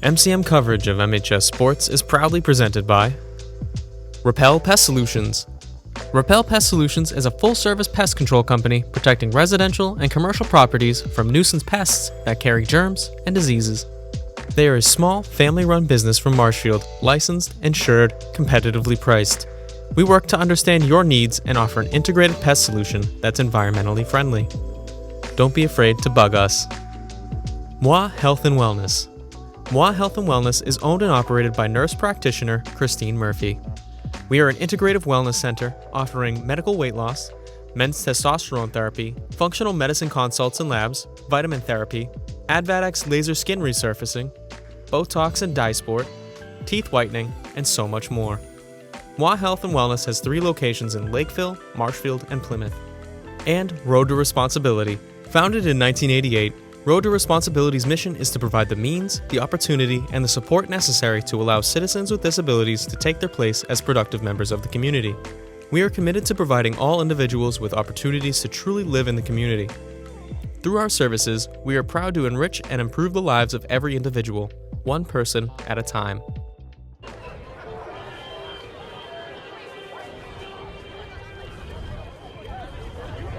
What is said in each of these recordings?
MCM coverage of MHS Sports is proudly presented by Repel Pest Solutions. Repel Pest Solutions is a full-service pest control company protecting residential and commercial properties from nuisance pests that carry germs and diseases. They are a small, family-run business from Marshfield, licensed, insured, competitively priced. We work to understand your needs and offer an integrated pest solution that's environmentally friendly. Don't be afraid to bug us. Moi Health and Wellness. Moi Health and Wellness is owned and operated by nurse practitioner Christine Murphy. We are an integrative wellness center offering medical weight loss, men's testosterone therapy, functional medicine consults and labs, vitamin therapy, Advadex laser skin resurfacing, Botox and dye sport, teeth whitening, and so much more. Moi Health and Wellness has 3 locations in Lakeville, Marshfield, and Plymouth. And Road to Responsibility. Founded in 1988, Road to Responsibility's mission is to provide the means, the opportunity, and the support necessary to allow citizens with disabilities to take their place as productive members of the community. We are committed to providing all individuals with opportunities to truly live in the community. Through our services, we are proud to enrich and improve the lives of every individual, one person at a time.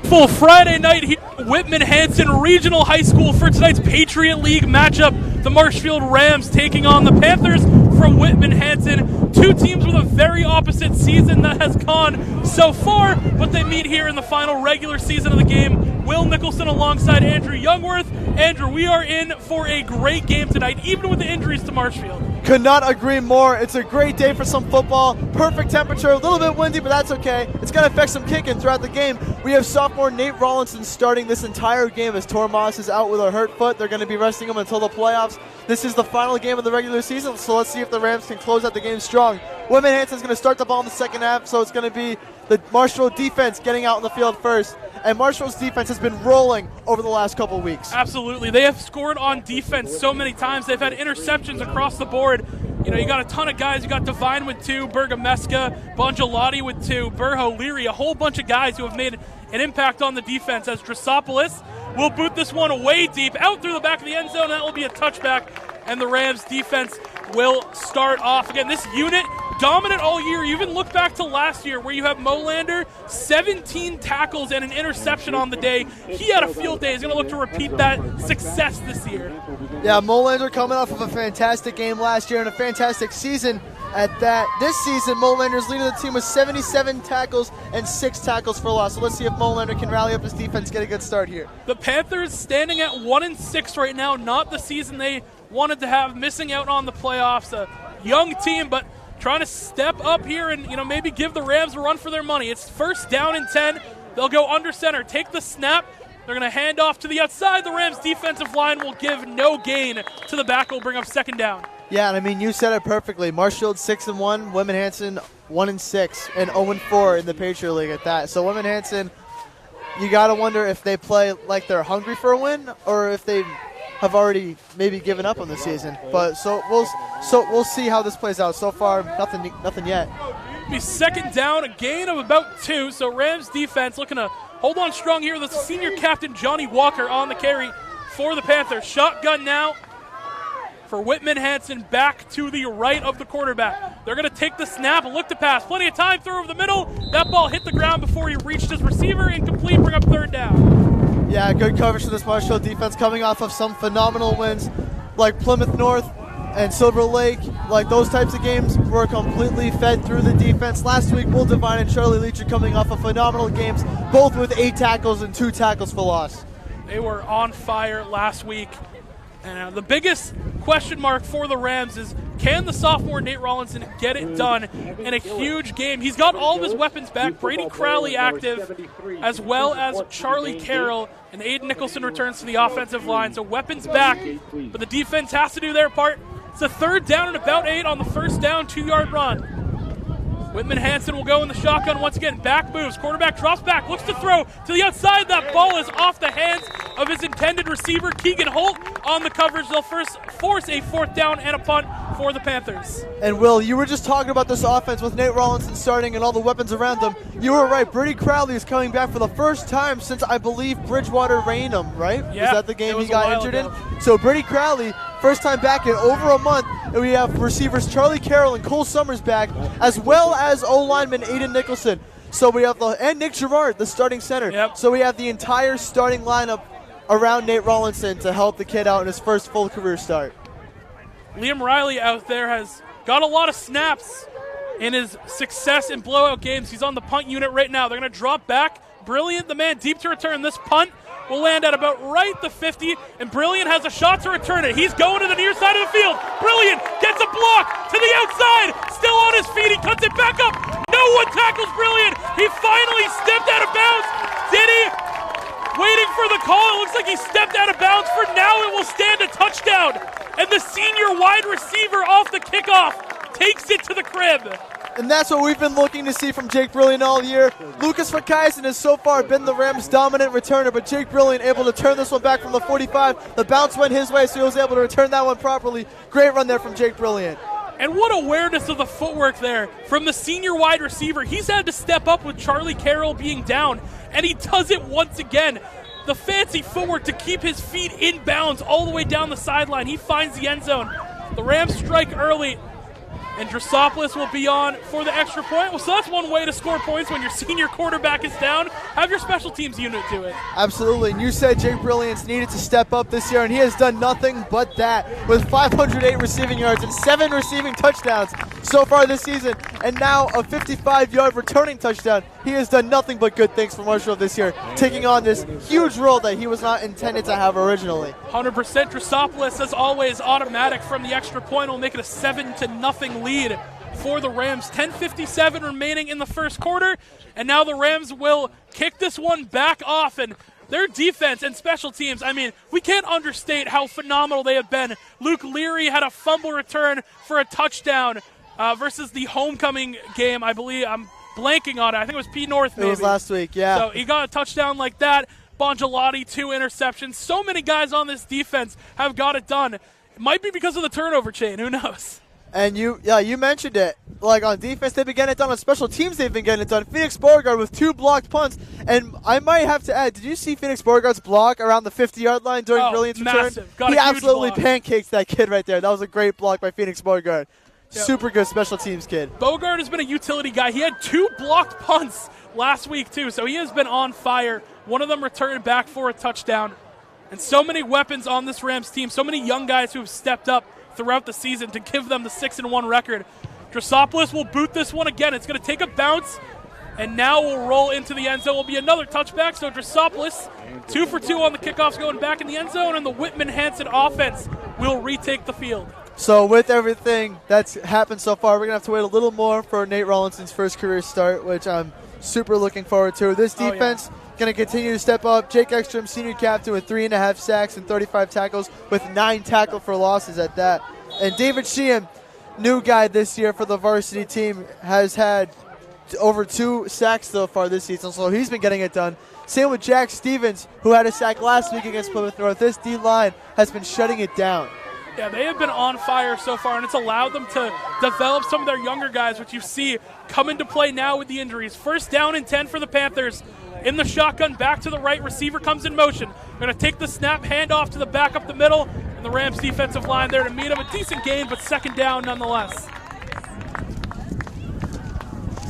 Full Friday night here at Whitman-Hanson Regional High School for tonight's Patriot League matchup. The Marshfield Rams taking on the Panthers from Whitman-Hanson. 2 teams with a very opposite season that has gone so far, but they meet here in the final regular season of the game. Will Nicholson alongside Andrew Youngworth. Andrew, we are in for a great game tonight, even with the injuries to Marshfield. Could not agree more. It's a great day for some football. Perfect temperature, a little bit windy, but that's okay. It's going to affect some kicking throughout the game. We have sophomore Nate Rollinson starting this entire game as Tormas is out with a hurt foot. They're going to be resting him until the playoffs. This is the final game of the regular season, so let's see if the Rams can close out the game strong. Whitman-Hanson's going to start the ball in the second half, so it's going to be the Marshfield defense getting out in the field first. And Marshfield's defense has been rolling over the last couple of weeks. Absolutely. They have scored on defense so many times. They've had interceptions across the board. You know, you got a ton of guys. You got Devine with 2, Bergameska, Bongelati with 2, Burho, Leary, a whole bunch of guys who have made an impact on the defense as Drosopoulos will boot this one away deep, out through the back of the end zone. That will be a touchback, and the Rams defense will start off. Again, this unit dominant all year. You even look back to last year where you have Molander, 17 tackles and an interception on the day. He had a field day. He's going to look to repeat that success this year. Yeah, Molander coming off of a fantastic game last year and a fantastic season at that. This season, Molander's leading the team with 77 tackles and 6 tackles for loss. So let's see if Molander can rally up his defense, get a good start here. The Panthers standing at 1-6 right now, not the season they wanted to have, missing out on the playoffs. A young team, but trying to step up here and, you know, maybe give the Rams a run for their money. It's first down and 10. They'll go under center, take the snap. They're going to hand off to the outside. The Rams defensive line will give no gain to the back. Will bring up second down. Yeah, and I mean, you said it perfectly. Marshfield 6-1, Whitman-Hanson 1-6, and 0-4 in the Patriot League at that. So Whitman-Hanson, you got to wonder if they play like they're hungry for a win or if they have already maybe given up on the season. But we'll see how this plays out. So far, nothing yet. Be second down, a gain of about 2. So Rams defense looking to hold on strong here. The senior captain Johnny Walker on the carry for the Panthers. Shotgun now for Whitman-Hanson, back to the right of the quarterback. They're going to take the snap, look to pass. Plenty of time, throw over the middle. That ball hit the ground before he reached his receiver. Incomplete, bring up third down. Yeah, good coverage for this Marshfield defense, coming off of some phenomenal wins like Plymouth North and Silver Lake. Like those types of games were completely fed through the defense. Last week, Will Devine and Charlie Leach are coming off of phenomenal games, both with 8 tackles and 2 tackles for loss. They were on fire last week. And the biggest question mark for the Rams is, can the sophomore Nate Rollinson get it done in a huge game? He's got all of his weapons back. Brady Crowley active, as well as Charlie Carroll, and Aiden Nicholson returns to the offensive line. So weapons back, but the defense has to do their part. It's a third down and about 8 on the first down, 2-yard run. Whitman-Hanson will go in the shotgun once again. Back moves. Quarterback drops back. Looks to throw to the outside. That ball is off the hands of his intended receiver, Keegan Holt, on the coverage. They'll first force a 4th down and a punt for the Panthers. And Will, you were just talking about this offense with Nate Rollinson starting and all the weapons around them. You were right. Brady Crowley is coming back for the first time since, I believe, Bridgewater Raynham, right? Yeah, was that the game he got injured ago. in? So Brady Crowley, first time back in over a month. And we have receivers Charlie Carroll and Cole Summers back, as well as O-lineman Aiden Nicholson. So we have and Nick Gerard, the starting center. Yep. So we have the entire starting lineup around Nate Rollinson to help the kid out in his first full career start. Liam Riley out there has got a lot of snaps in his success in blowout games. He's on the punt unit right now. They're going to drop back. Brilliant, the man deep to return. This punt will land at about right the 50, and Brilliant has a shot to return it. He's going to the near side of the field. Brilliant gets a block to the outside. Still on his feet. He cuts it back up. No one tackles Brilliant. He finally stepped out of bounds. Did he? Waiting for the call. It looks like he stepped out of bounds. For now, it will stand a touchdown. And the senior wide receiver off the kickoff takes it to the crib. And that's what we've been looking to see from Jake Brilliant all year. Lucas Verkeisen has so far been the Rams' dominant returner, but Jake Brilliant able to turn this one back from the 45. The bounce went his way, so he was able to return that one properly. Great run there from Jake Brilliant. And what awareness of the footwork there from the senior wide receiver. He's had to step up with Charlie Carroll being down, and he does it once again. The fancy footwork to keep his feet in bounds all the way down the sideline. He finds the end zone. The Rams strike early, and Drosopoulos will be on for the extra point. Well, so that's one way to score points when your senior quarterback is down. Have your special teams unit do it. Absolutely. And you said Jake Brilliant's needed to step up this year, and he has done nothing but that with 508 receiving yards and 7 receiving touchdowns so far this season, and now a 55-yard returning touchdown. He has done nothing but good things for Marshfield this year, taking on this huge role that he was not intended to have originally. 100%. Drosopoulos, as always, automatic from the extra point will make it a 7-0 lead for the Rams. 10:57 remaining in the first quarter, and now the Rams will kick this one back off. And their defense and special teams, I mean, we can't understate how phenomenal they have been. Luke Leary had a fumble return for a touchdown versus the homecoming game, I believe. I'm blanking on it. I think it was P. North, maybe. It was last week, yeah. So he got a touchdown like that. Bongelati, 2 interceptions. So many guys on this defense have got it done. It might be because of the turnover chain. Who knows? And you mentioned it. Like on defense, they've been getting it done. On special teams, they've been getting it done. Phoenix Beauregard with 2 blocked punts. And I might have to add, did you see Phoenix Beauregard's block around the 50-yard line during Brilliant's massive. return? He absolutely pancaked that kid right there. That was a great block by Phoenix Beauregard. Yep. Super good special teams kid. Beauregard has been a utility guy. He had 2 blocked punts last week, too. So he has been on fire. One of them returned back for a touchdown. And so many weapons on this Rams team. So many young guys who have stepped up throughout the season to give them the 6-1 record. Drosopoulos will boot this one again. It's going to take a bounce, and now will roll into the end zone. Will be another touchback. So Drosopoulos, 2 for 2 on the kickoffs, going back in the end zone, and the Whitman-Hanson offense will retake the field. So with everything that's happened so far, we're going to have to wait a little more for Nate Rollinson's first career start, which I'm super looking forward to. This defense going to continue to step up. Jake Ekstrom, senior captain, with 3.5 sacks and 35 tackles, with 9 tackle for losses at that. And David Sheehan, new guy this year for the varsity team, has had over 2 sacks so far this season, so he's been getting it done. Same with Jack Stevens, who had a sack last week against Plymouth North. This D-line has been shutting it down. Yeah, they have been on fire so far, and it's allowed them to develop some of their younger guys, which you see come into play now with the injuries. First down and 10 for the Panthers. In the shotgun, back to the right, receiver comes in motion. Going to take the snap, hand off to the back up the middle, and the Rams defensive line there to meet him. A decent gain, but second down nonetheless.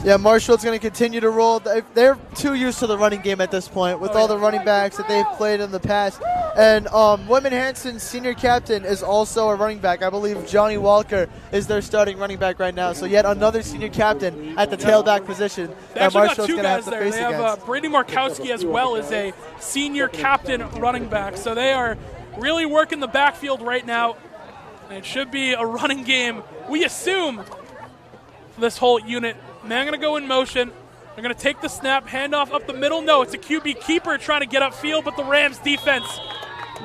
Yeah, Marshfield's going to continue to roll. They're too used to the running game at this point with all the running backs that they've played in the past. And Whitman-Hanson's senior captain is also a running back. I believe Johnny Walker is their starting running back right now. So yet another senior captain at the tailback position that Marshfield's going to have to face against. They have Brady Markowski as well as a senior captain running back. So they are really working the backfield right now. And it should be a running game, we assume, for this whole unit. Man going to go in motion. They're going to take the snap, hand off up the middle. No, it's a QB keeper trying to get upfield, but the Rams defense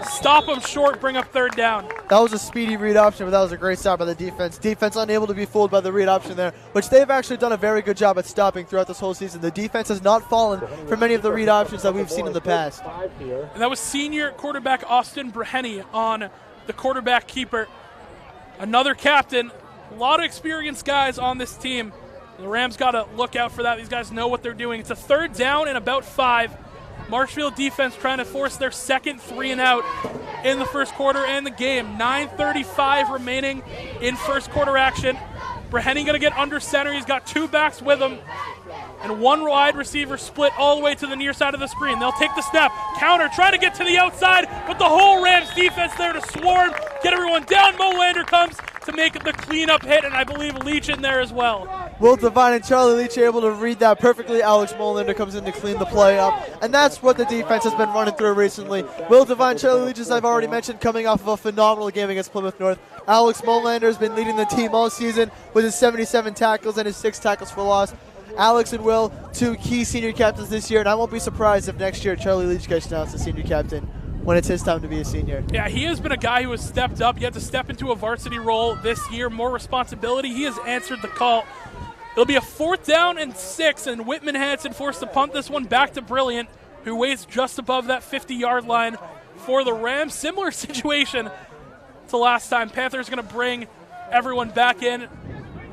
stop them short, bring up third down. That was a speedy read option, but that was a great stop by the defense. Defense unable to be fooled by the read option there, which they've actually done a very good job at stopping throughout this whole season. The defense has not fallen for many of the read options that we've seen in the past. And that was senior quarterback Austin Breheny on the quarterback keeper. Another captain. A lot of experienced guys on this team. The Rams got to look out for that. These guys know what they're doing. It's a 3rd down and about 5. Marshfield defense trying to force their second 3-and-out in the first quarter and the game. 9:35 remaining in first quarter action. Breheny going to get under center. He's got 2 backs with him. And 1 wide receiver split all the way to the near side of the screen. They'll take the snap. Counter, try to get to the outside, but the whole Rams defense there to swarm, get everyone down. Molander comes to make the cleanup hit, and I believe Leach in there as well. Will Devine and Charlie Leach are able to read that perfectly. Alex Molander comes in to clean the play up, and that's what the defense has been running through recently. Will Devine, Charlie Leach, as I've already mentioned, coming off of a phenomenal game against Plymouth North. Alex Molander has been leading the team all season with his 77 tackles and his 6 tackles for loss. Alex and Will, 2 key senior captains this year, and I won't be surprised if next year Charlie Leach gets announced as senior captain when it's his time to be a senior. Yeah, he has been a guy who has stepped up. He had to step into a varsity role this year, more responsibility. He has answered the call. It'll be a 4th down and 6, and Whitman-Hanson forced to punt this one back to Brilliant, who waits just above that 50-yard line for the Rams. Similar situation to last time. Panthers going to bring everyone back in.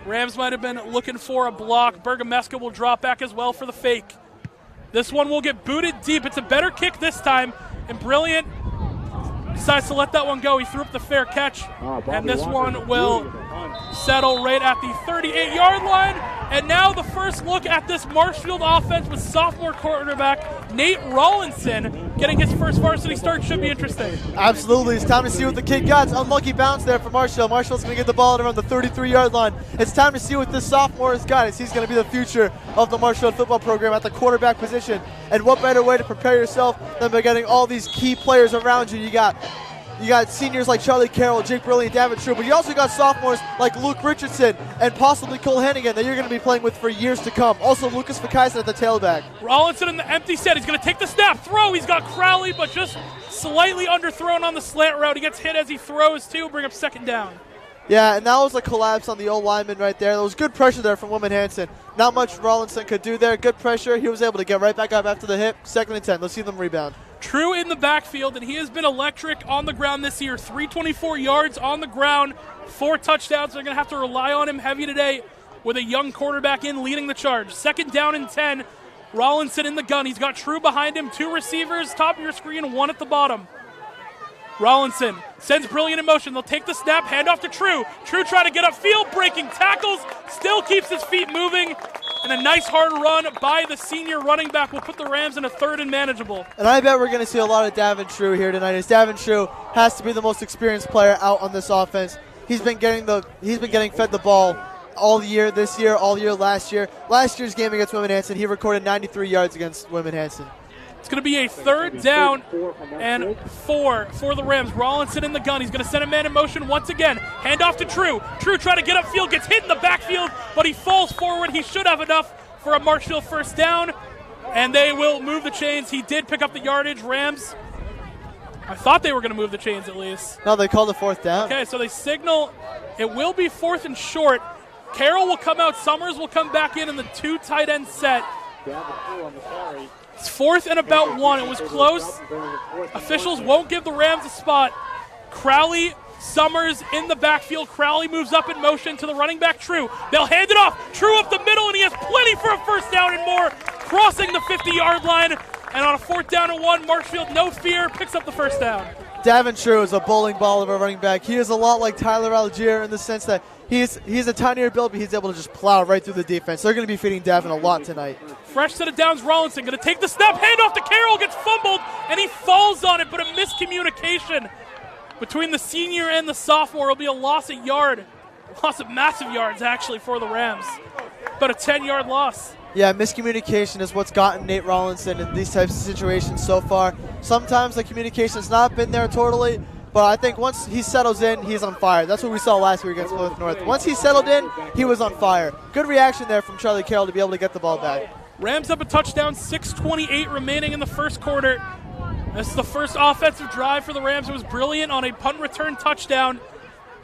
Rams might have been looking for a block. Bergameska will drop back as well for the fake. This one will get booted deep. It's a better kick this time, and Brilliant decides to let that one go. He threw up the fair catch, and this one will settle right at the 38-yard line. And now the first look at this Marshfield offense with sophomore quarterback Nate Rawlinson getting his first varsity start. Should be interesting. Absolutely. It's time to see what the kid got. It's unlucky bounce there for Marshfield. Marshfield's going to get the ball at around the 33-yard line. It's time to see what this sophomore has got. He's going to be the future of the Marshfield football program at the quarterback position. And what better way to prepare yourself than by getting all these key players around you. You got seniors like Charlie Carroll, Jake Brilliant, David True, but you also got sophomores like Luke Richardson and possibly Cole Hennigan that you're going to be playing with for years to come. Also, Lucas Fakaisen at the tailback. Rawlinson in the empty set. He's going to take the snap, throw. He's got Crowley, but just slightly underthrown on the slant route. He gets hit as he throws, too. Bring up 2nd down. Yeah, and that was a collapse on the old lineman right there. There was good pressure there from Whitman-Hanson. Not much Rawlinson could do there. Good pressure. He was able to get right back up after the hit. 2nd and 10. Let's see them rebound. True in the backfield, and he has been electric on the ground this year. 324 yards on the ground, 4 touchdowns. They're going to have to rely on him heavy today with a young quarterback in leading the charge. 2nd down and 10. Rawlinson in the gun. He's got True behind him. 2 receivers, top of your screen, 1 at the bottom. Rawlinson sends Brilliant in motion. They'll take the snap, hand off to True. True trying to get upfield, breaking tackles, still keeps his feet moving. And a nice hard run by the senior running back will put the Rams in a 3rd and manageable. And I bet we're going to see a lot of Davin True here tonight, as Davin True has to be the most experienced player out on this offense. He's been getting fed the ball all year this year, all year last year. Last year's game against Whitman-Hanson, he recorded 93 yards against Whitman-Hanson. It's going to be a 3rd down and 4 for the Rams. Rawlinson in the gun. He's going to send a man in motion once again. Hand off to True. True trying to get upfield, gets hit in the backfield, but he falls forward. He should have enough for a Marshfield 1st down, and they will move the chains. He did pick up the yardage. Rams, I thought they were going to move the chains at least. No, they called the 4th down. Okay, so they signal it will be 4th and short. Carroll will come out. Summers will come back in the 2 tight end set. It's 4th and about 1. It was close. Officials won't give the Rams a spot. Crowley, Summers in the backfield. Crowley moves up in motion to the running back, True. They'll hand it off. True up the middle, and he has plenty for a 1st down and more. Crossing the 50-yard line. And on a 4th down and 1, Marshfield, no fear, picks up the 1st down. Davin True is a bowling ball of a running back. He is a lot like Tyler Algier in the sense that he's a tinier build, but he's able to just plow right through the defense. They're going to be feeding Davin a lot tonight. Fresh set of downs, Rawlinson going to take the snap, hand off to Carroll, gets fumbled, and he falls on it, but a miscommunication between the senior and the sophomore will be a loss of massive yards, actually, for the Rams. About a 10-yard loss. Yeah, miscommunication is what's gotten Nate Rawlinson in these types of situations so far. Sometimes the communication's not been there totally, but I think once he settles in, he's on fire. That's what we saw last week against Plymouth North. Once he settled in, he was on fire. Good reaction there from Charlie Carroll to be able to get the ball back. Rams up a touchdown, 6:28 remaining in the first quarter. This is the first offensive drive for the Rams. It was Brilliant on a punt return touchdown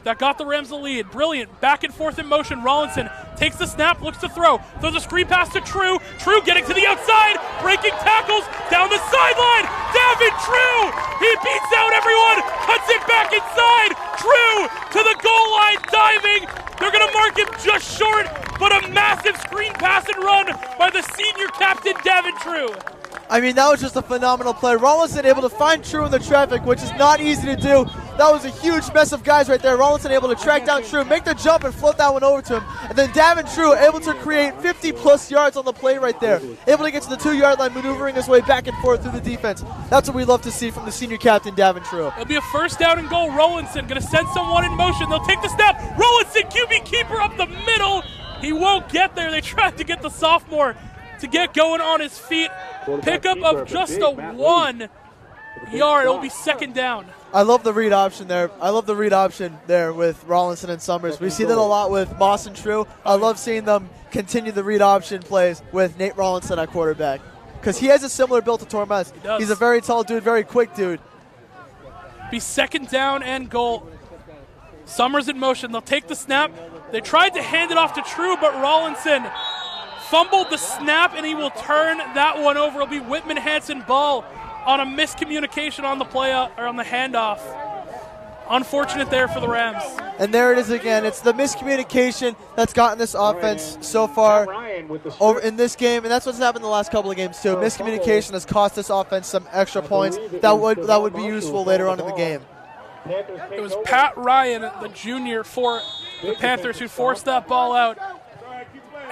that got the Rams the lead. Brilliant, back and forth in motion. Rawlinson takes the snap, looks to throw. Throws a screen pass to True. True getting to the outside, breaking tackles, down the sideline, down Davin True! He beats out everyone, cuts it back inside. True to the goal line, diving. They're going to mark him just short, but a massive screen pass and run by the senior captain, Davin True. I mean, that was just a phenomenal play. Rollinson able to find True in the traffic, which is not easy to do. That was a huge mess of guys right there. Rollinson able to track down True, make the jump and float that one over to him. And then Davin True able to create 50-plus yards on the play right there. Able to get to the 2-yard line, maneuvering his way back and forth through the defense. That's what we love to see from the senior captain, Davin True. It'll be a first down and goal. Rollinson going to send someone in motion. They'll take the snap. Rollinson, QB keeper up the middle. He won't get there. They tried to get the sophomore to get going on his feet. Pickup of just a 1 yard. It'll be second down. I love the read option there. With Rollinson and Summers. We see that a lot with Moss and True. I love seeing them continue the read option plays with Nate Rollinson at quarterback, because he has a similar build to Tormes. He's a very tall dude, very quick dude. Be second down and goal. Summers in motion. They'll take the snap. They tried to hand it off to True, but Rollinson fumbled the snap, and he will turn that one over. It'll be Whitman-Hanson ball on a miscommunication on the play or on the handoff. Unfortunate there for the Rams. And there it is again. It's the miscommunication that's gotten this offense so far over in this game, and that's what's happened the last couple of games too. Miscommunication has cost this offense some extra points that would be useful later on in the game. It was Pat Ryan, the junior for the Panthers, who forced that ball out.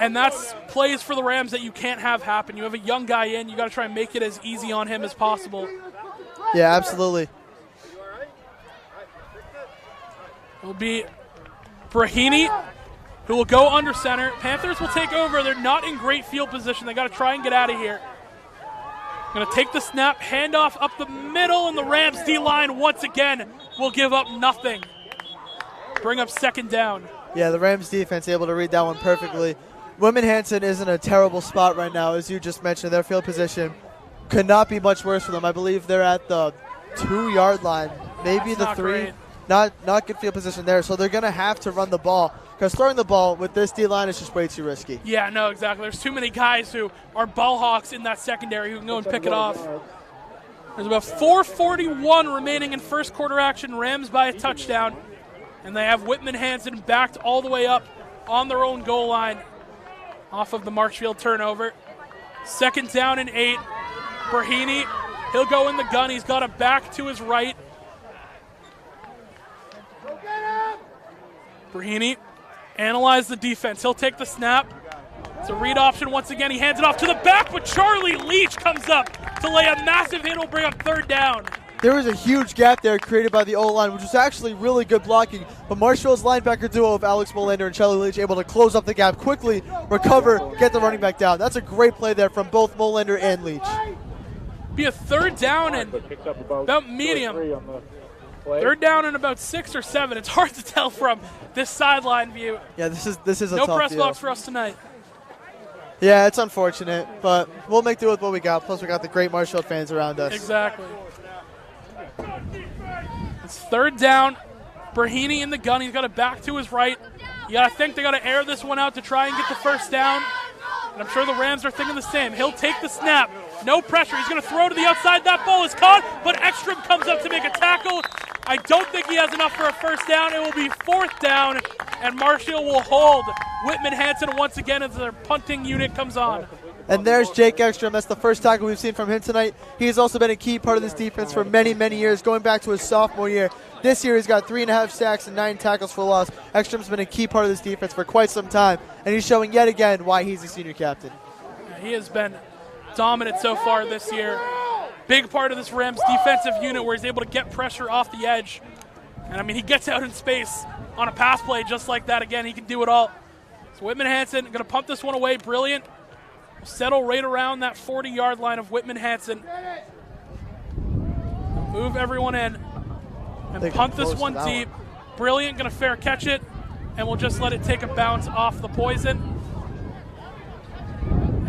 And that's plays for the Rams that you can't have happen. You have a young guy in. You got to try and make it as easy on him as possible. Yeah, absolutely. It'll be Brahini, who will go under center. Panthers will take over. They're not in great field position. They got to try and get out of here. Going to take the snap, handoff up the middle, and the Rams D-line once again will give up nothing. Bring up second down. Yeah, the Rams defense able to read that one perfectly. Whitman-Hanson is in a terrible spot right now, as you just mentioned. Their field position could not be much worse for them. I believe they're at the 2-yard line, maybe the 3. Great. Not good field position there, so they're going to have to run the ball, because throwing the ball with this D-line is just way too risky. Yeah, no, exactly. There's too many guys who are ball hawks in that secondary who can go and pick it off. There's about 4:41 remaining in first quarter action. Rams by a touchdown, and they have Whitman-Hanson backed all the way up on their own goal line off of the Marshfield turnover. Second down and 8. Brahini, he'll go in the gun. He's got a back to his right. Brahini analyze the defense. He'll take the snap. It's a read option once again. He hands it off to the back, but Charlie Leach comes up to lay a massive hit. Will bring up third down. There was a huge gap there created by the O-line, which was actually really good blocking. But Marshfield's linebacker duo of Alex Molander and Charlie Leach able to close up the gap quickly, recover, get the running back down. That's a great play there from both Molander and Leach. Be a third down and about medium. Third down and about 6 or 7. It's hard to tell from this sideline view. Yeah, this is a no tough press deal. box for us tonight. Yeah, it's unfortunate, but we'll make do with what we got. Plus, we got the great Marshfield fans around us. Exactly. It's third down. Brahini in the gun. He's got it back to his right. You got to think they got to air this one out to try and get the first down. And I'm sure the Rams are thinking the same. He'll take the snap. No pressure. He's going to throw to the outside. That ball is caught, but Ekstrom comes up to make a tackle. I don't think he has enough for a first down. It will be fourth down, and Marshfield will hold Whitman-Hanson once again as their punting unit comes on. And there's Jake Ekstrom. That's the first tackle we've seen from him tonight. He's also been a key part of this defense for many, many years, going back to his sophomore year. This year he's got 3.5 sacks and 9 tackles for loss. Ekstrom's been a key part of this defense for quite some time, and he's showing yet again why he's the senior captain. He has been dominant so far this year. Big part of this Rams defensive unit where he's able to get pressure off the edge. And, I mean, he gets out in space on a pass play just like that. Again, he can do it all. So Whitman-Hanson going to pump this one away. Brilliant. Settle right around that 40-yard line of Whitman-Hanson. Move everyone in. And punt this one deep. Brilliant, going to fair catch it. And we'll just let it take a bounce off the poison.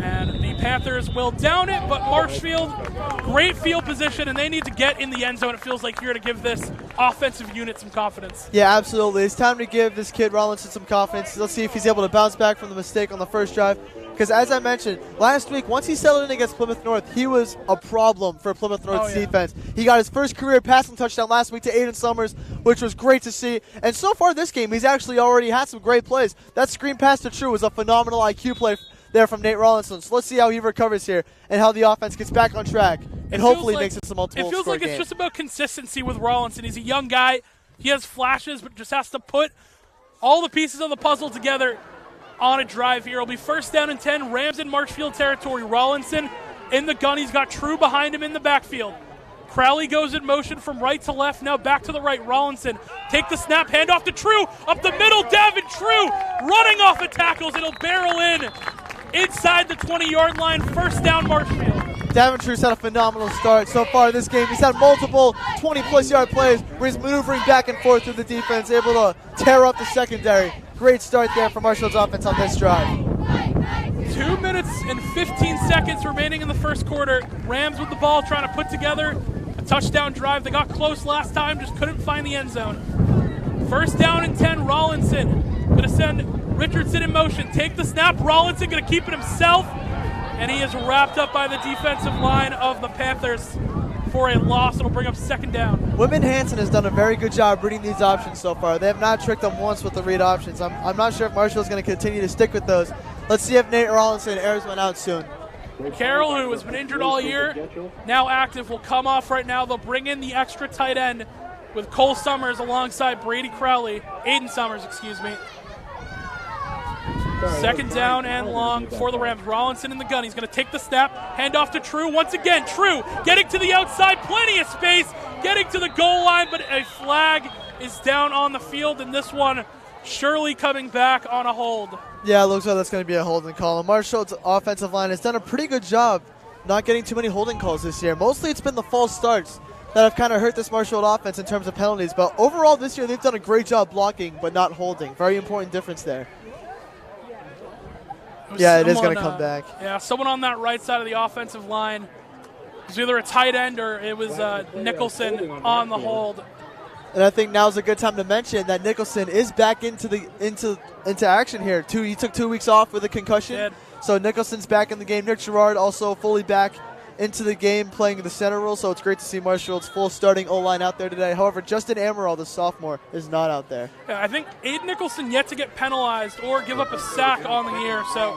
And the Panthers will down it, but Marshfield, great field position, and they need to get in the end zone, it feels like, here to give this offensive unit some confidence. Yeah, absolutely. It's time to give this kid Rollinson some confidence. Let's see if he's able to bounce back from the mistake on the first drive. Because as I mentioned, last week, once he settled in against Plymouth North, he was a problem for Plymouth North's defense. He got his first career passing touchdown last week to Aiden Summers, which was great to see. And so far this game, he's actually already had some great plays. That screen pass to True was a phenomenal IQ play there from Nate Rollinson. So let's see how he recovers here and how the offense gets back on track and hopefully makes it some multiple It feels like it's just about consistency with Rollinson. He's a young guy. He has flashes, but just has to put all the pieces of the puzzle together on a drive here. It'll be first down and 10, Rams in Marshfield territory. Rollinson in the gun. He's got True behind him in the backfield. Crowley goes in motion from right to left, now back to the right. Rollinson, take the snap, hand off to True, up the middle, Davin True, running off of tackles. It'll barrel in inside the 20-yard line, first down Marshfield. Davin True's had a phenomenal start so far this game. He's had multiple 20-plus yard plays where he's maneuvering back and forth through the defense, able to tear up the secondary. Great start there for Marshfield's offense on this drive. 2 minutes and 15 seconds remaining in the first quarter. Rams with the ball trying to put together a touchdown drive. They got close last time, just couldn't find the end zone. First down and 10, Rollinson. Going to send Richardson in motion. Take the snap. Rollinson going to keep it himself. And he is wrapped up by the defensive line of the Panthers for a loss. It'll bring up second down. Whitman-Hanson has done a very good job reading these options so far. They have not tricked them once with the read options. I'm not sure if Marshfield's going to continue to stick with those. Let's see if Nate Rollinson airs one out soon. Carroll, who has been injured all year, now active, will come off right now. They'll bring in the extra tight end with Cole Summers alongside Brady Crowley. Aiden Summers, excuse me. Second down and long for the Rams. Rollinson in the gun. He's going to take the snap, hand off to True once again. True getting to the outside, plenty of space, getting to the goal line, but a flag is down on the field, and this one surely coming back on a hold. Yeah, it looks like that's going to be a holding call. And Marshfield's offensive line has done a pretty good job not getting too many holding calls this year. Mostly it's been the false starts that have kind of hurt this Marshfield offense in terms of penalties, but overall this year they've done a great job blocking but not holding. Very important difference there. Yeah, it is going to come back. Yeah, someone on that right side of the offensive line. It was either a tight end or it was Nicholson on the hold. And I think now's a good time to mention that Nicholson is back into action here. He took 2 weeks off with a concussion. So Nicholson's back in the game. Nick Gerard also fully back into the game playing the center role. So it's great to see Marshfield's full starting O-line out there today. However, Justin Amaral, the sophomore, is not out there. Yeah, I think Aiden Nicholson yet to get penalized or give up a sack on the year. So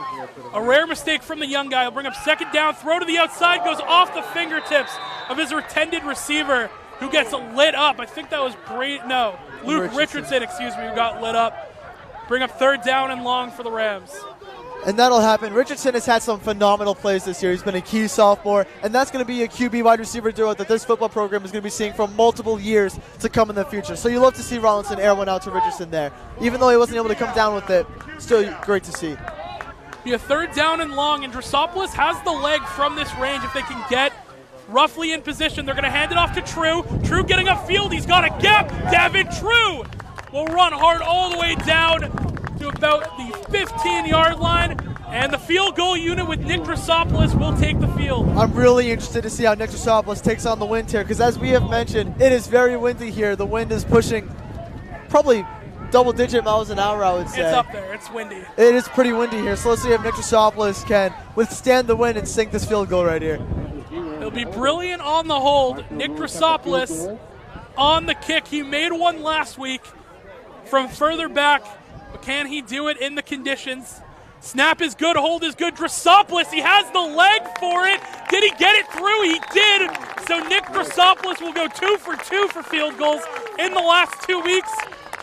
a rare mistake from the young guy. He'll bring up second down, throw to the outside, goes off the fingertips of his intended receiver who gets lit up. I think that was Luke Richardson, who got lit up. Bring up third down and long for the Rams. And that'll happen. Richardson has had some phenomenal plays this year. He's been a key sophomore, and that's going to be a QB wide receiver duo that this football program is going to be seeing for multiple years to come in the future. So you love to see Rollinson air one out to Richardson there. Even though he wasn't able to come down with it, still great to see. Be a third down and long, and Drossopoulos has the leg from this range. If they can get roughly in position, they're going to hand it off to True. True getting upfield. He's got a gap. Davin True will run hard all the way down to about the 15-yard line, and the field goal unit with Nick Drossopoulos will take the field. I'm really interested to see how Nick Drossopoulos takes on the wind here, because as we have mentioned, it is very windy here. The wind is pushing probably double-digit miles an hour, I would say. It's up there. It's windy. It is pretty windy here, so let's see if Nick Drossopoulos can withstand the wind and sink this field goal right here. It'll be brilliant on the hold. Nick Drossopoulos on the kick. He made one last week from further back. But can he do it in the conditions? Snap is good, hold is good. Drossopoulos, he has the leg for it. Did he get it through? He did. So Nick Drossopoulos will go 2 for 2 for field goals in the last 2 weeks.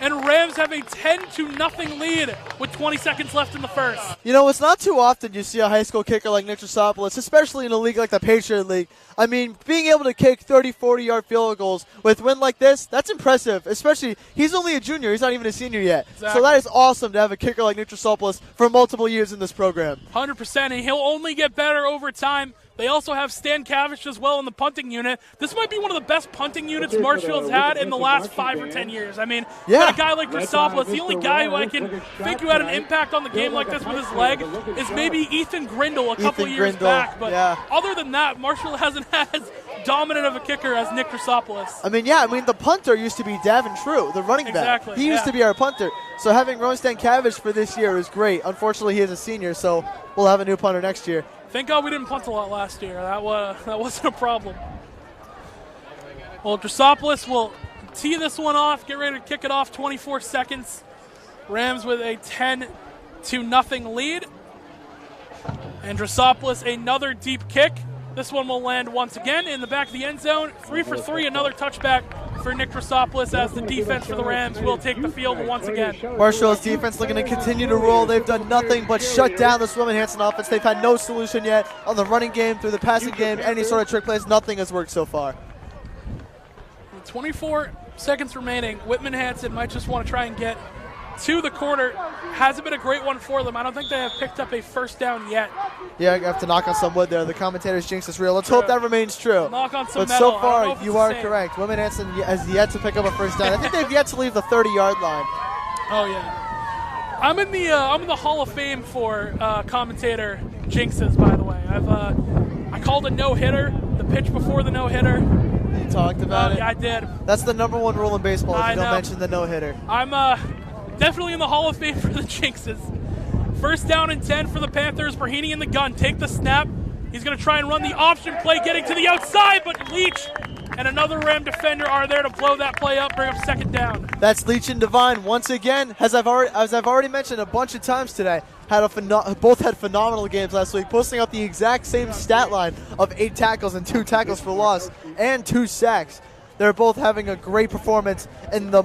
And Rams have a 10-0 lead with 20 seconds left in the first. You know, it's not too often you see a high school kicker like Nick Drossopoulos, especially in a league like the Patriot League. I mean, being able to kick 30, 40-yard field goals with wind like this, that's impressive. Especially, he's only a junior. He's not even a senior yet. Exactly. So that is awesome to have a kicker like Nick Drossopoulos for multiple years in this program. 100%, and he'll only get better over time. They also have Stan Cavish as well in the punting unit. This might be one of the best punting units Marshfield's had in the last 5 or 10 years. I mean, got a guy like Drosopoulos. The only guy who I can think who had an impact on the game like this with his leg is maybe Ethan Grindle a couple of years back. But other than that, Marshfield hasn't had as dominant of a kicker as Nick Drosopoulos. I mean, the punter used to be Davin True, the running back. Exactly. He used to be our punter. So having Stan Cavish for this year is great. Unfortunately, he is a senior, so we'll have a new punter next year. Thank God we didn't punt a lot last year. That wasn't a problem. Well, Drosopoulos will tee this one off, get ready to kick it off, 24 seconds. Rams with a 10-0 lead. And Drosopoulos, another deep kick. This one will land once again in the back of the end zone. 3 for 3, another touchback for Nick Drosopoulos as the defense for the Rams will take the field once again. Marshfield's defense looking to continue to roll. They've done nothing but shut down this Whitman-Hanson offense. They've had no solution yet on the running game, through the passing game, any sort of trick plays. Nothing has worked so far. 24 seconds remaining. Whitman-Hanson might just want to try and get to the corner. Hasn't been a great one for them. I don't think they have picked up a first down yet. Yeah, I have to knock on some wood there. The commentators jinx is real. Let's hope that remains true. Knock on some but metal. So far, you are correct. Whitman-Hanson has yet to pick up a first down. I think they've yet to leave the 30-yard line. Oh yeah. I'm in the Hall of Fame for commentator jinxes. By the way, I called a no-hitter the pitch before the no-hitter. You talked about it. Yeah, I did. That's the number one rule in baseball. If you don't mention the no-hitter. I'm definitely in the Hall of Fame for the jinxes. First down and 10 for the Panthers. Brahini in the gun. Take the snap. He's going to try and run the option play, getting to the outside, but Leach and another Ram defender are there to blow that play up, bring up second down. That's Leach and Devine once again, as I've already mentioned a bunch of times today. Both had phenomenal games last week, posting up the exact same stat line of 8 tackles and 2 tackles for loss and 2 sacks. They're both having a great performance in the.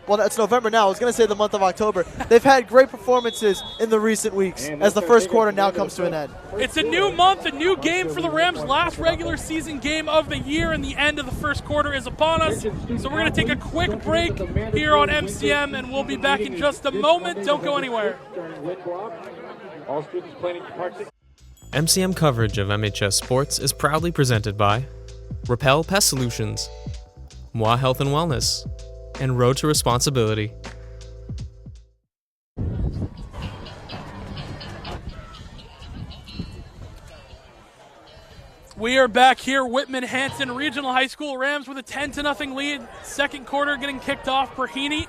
Well, it's November now. I was going to say the month of October. They've had great performances in the recent weeks as the first quarter now comes to an end. It's a new month, a new game for the Rams. Last regular season game of the year, and the end of the first quarter is upon us. So we're going to take a quick break here on MCM, and we'll be back in just a moment. Don't go anywhere. MCM coverage of MHS Sports is proudly presented by Repel Pest Solutions, Moi Health and Wellness, and Road to Responsibility. We are back here, Whitman-Hanson Regional High School. Rams with a 10-0 lead. Second quarter getting kicked off. Brahini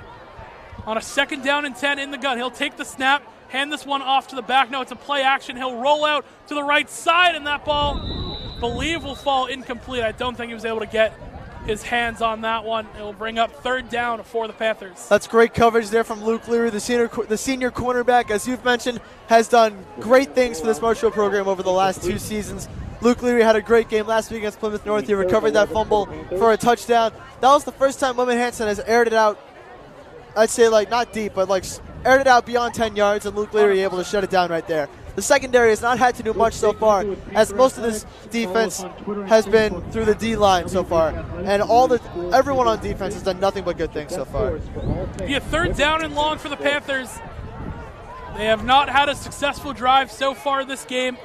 on a second down and 10 in the gun. He'll take the snap, hand this one off to the back. No, it's a play action. He'll roll out to the right side, and that ball, I believe, will fall incomplete. I don't think he was able to get his hands on that one. It will bring up third down for the Panthers. That's great coverage there from Luke Leary, the senior cornerback, as you've mentioned, has done great things for this Marshfield program over the last 2 seasons. Luke Leary had a great game last week against Plymouth North. He recovered that fumble for a touchdown. That was the first time Whitman-Hanson has aired it out, I'd say not deep, but aired it out beyond 10 yards, and Luke Leary able to shut it down right there. The secondary has not had to do much so far, as most of this defense has been through the D-line so far. And everyone on defense has done nothing but good things so far. Be a third down and long for the Panthers. They have not had a successful drive so far this game.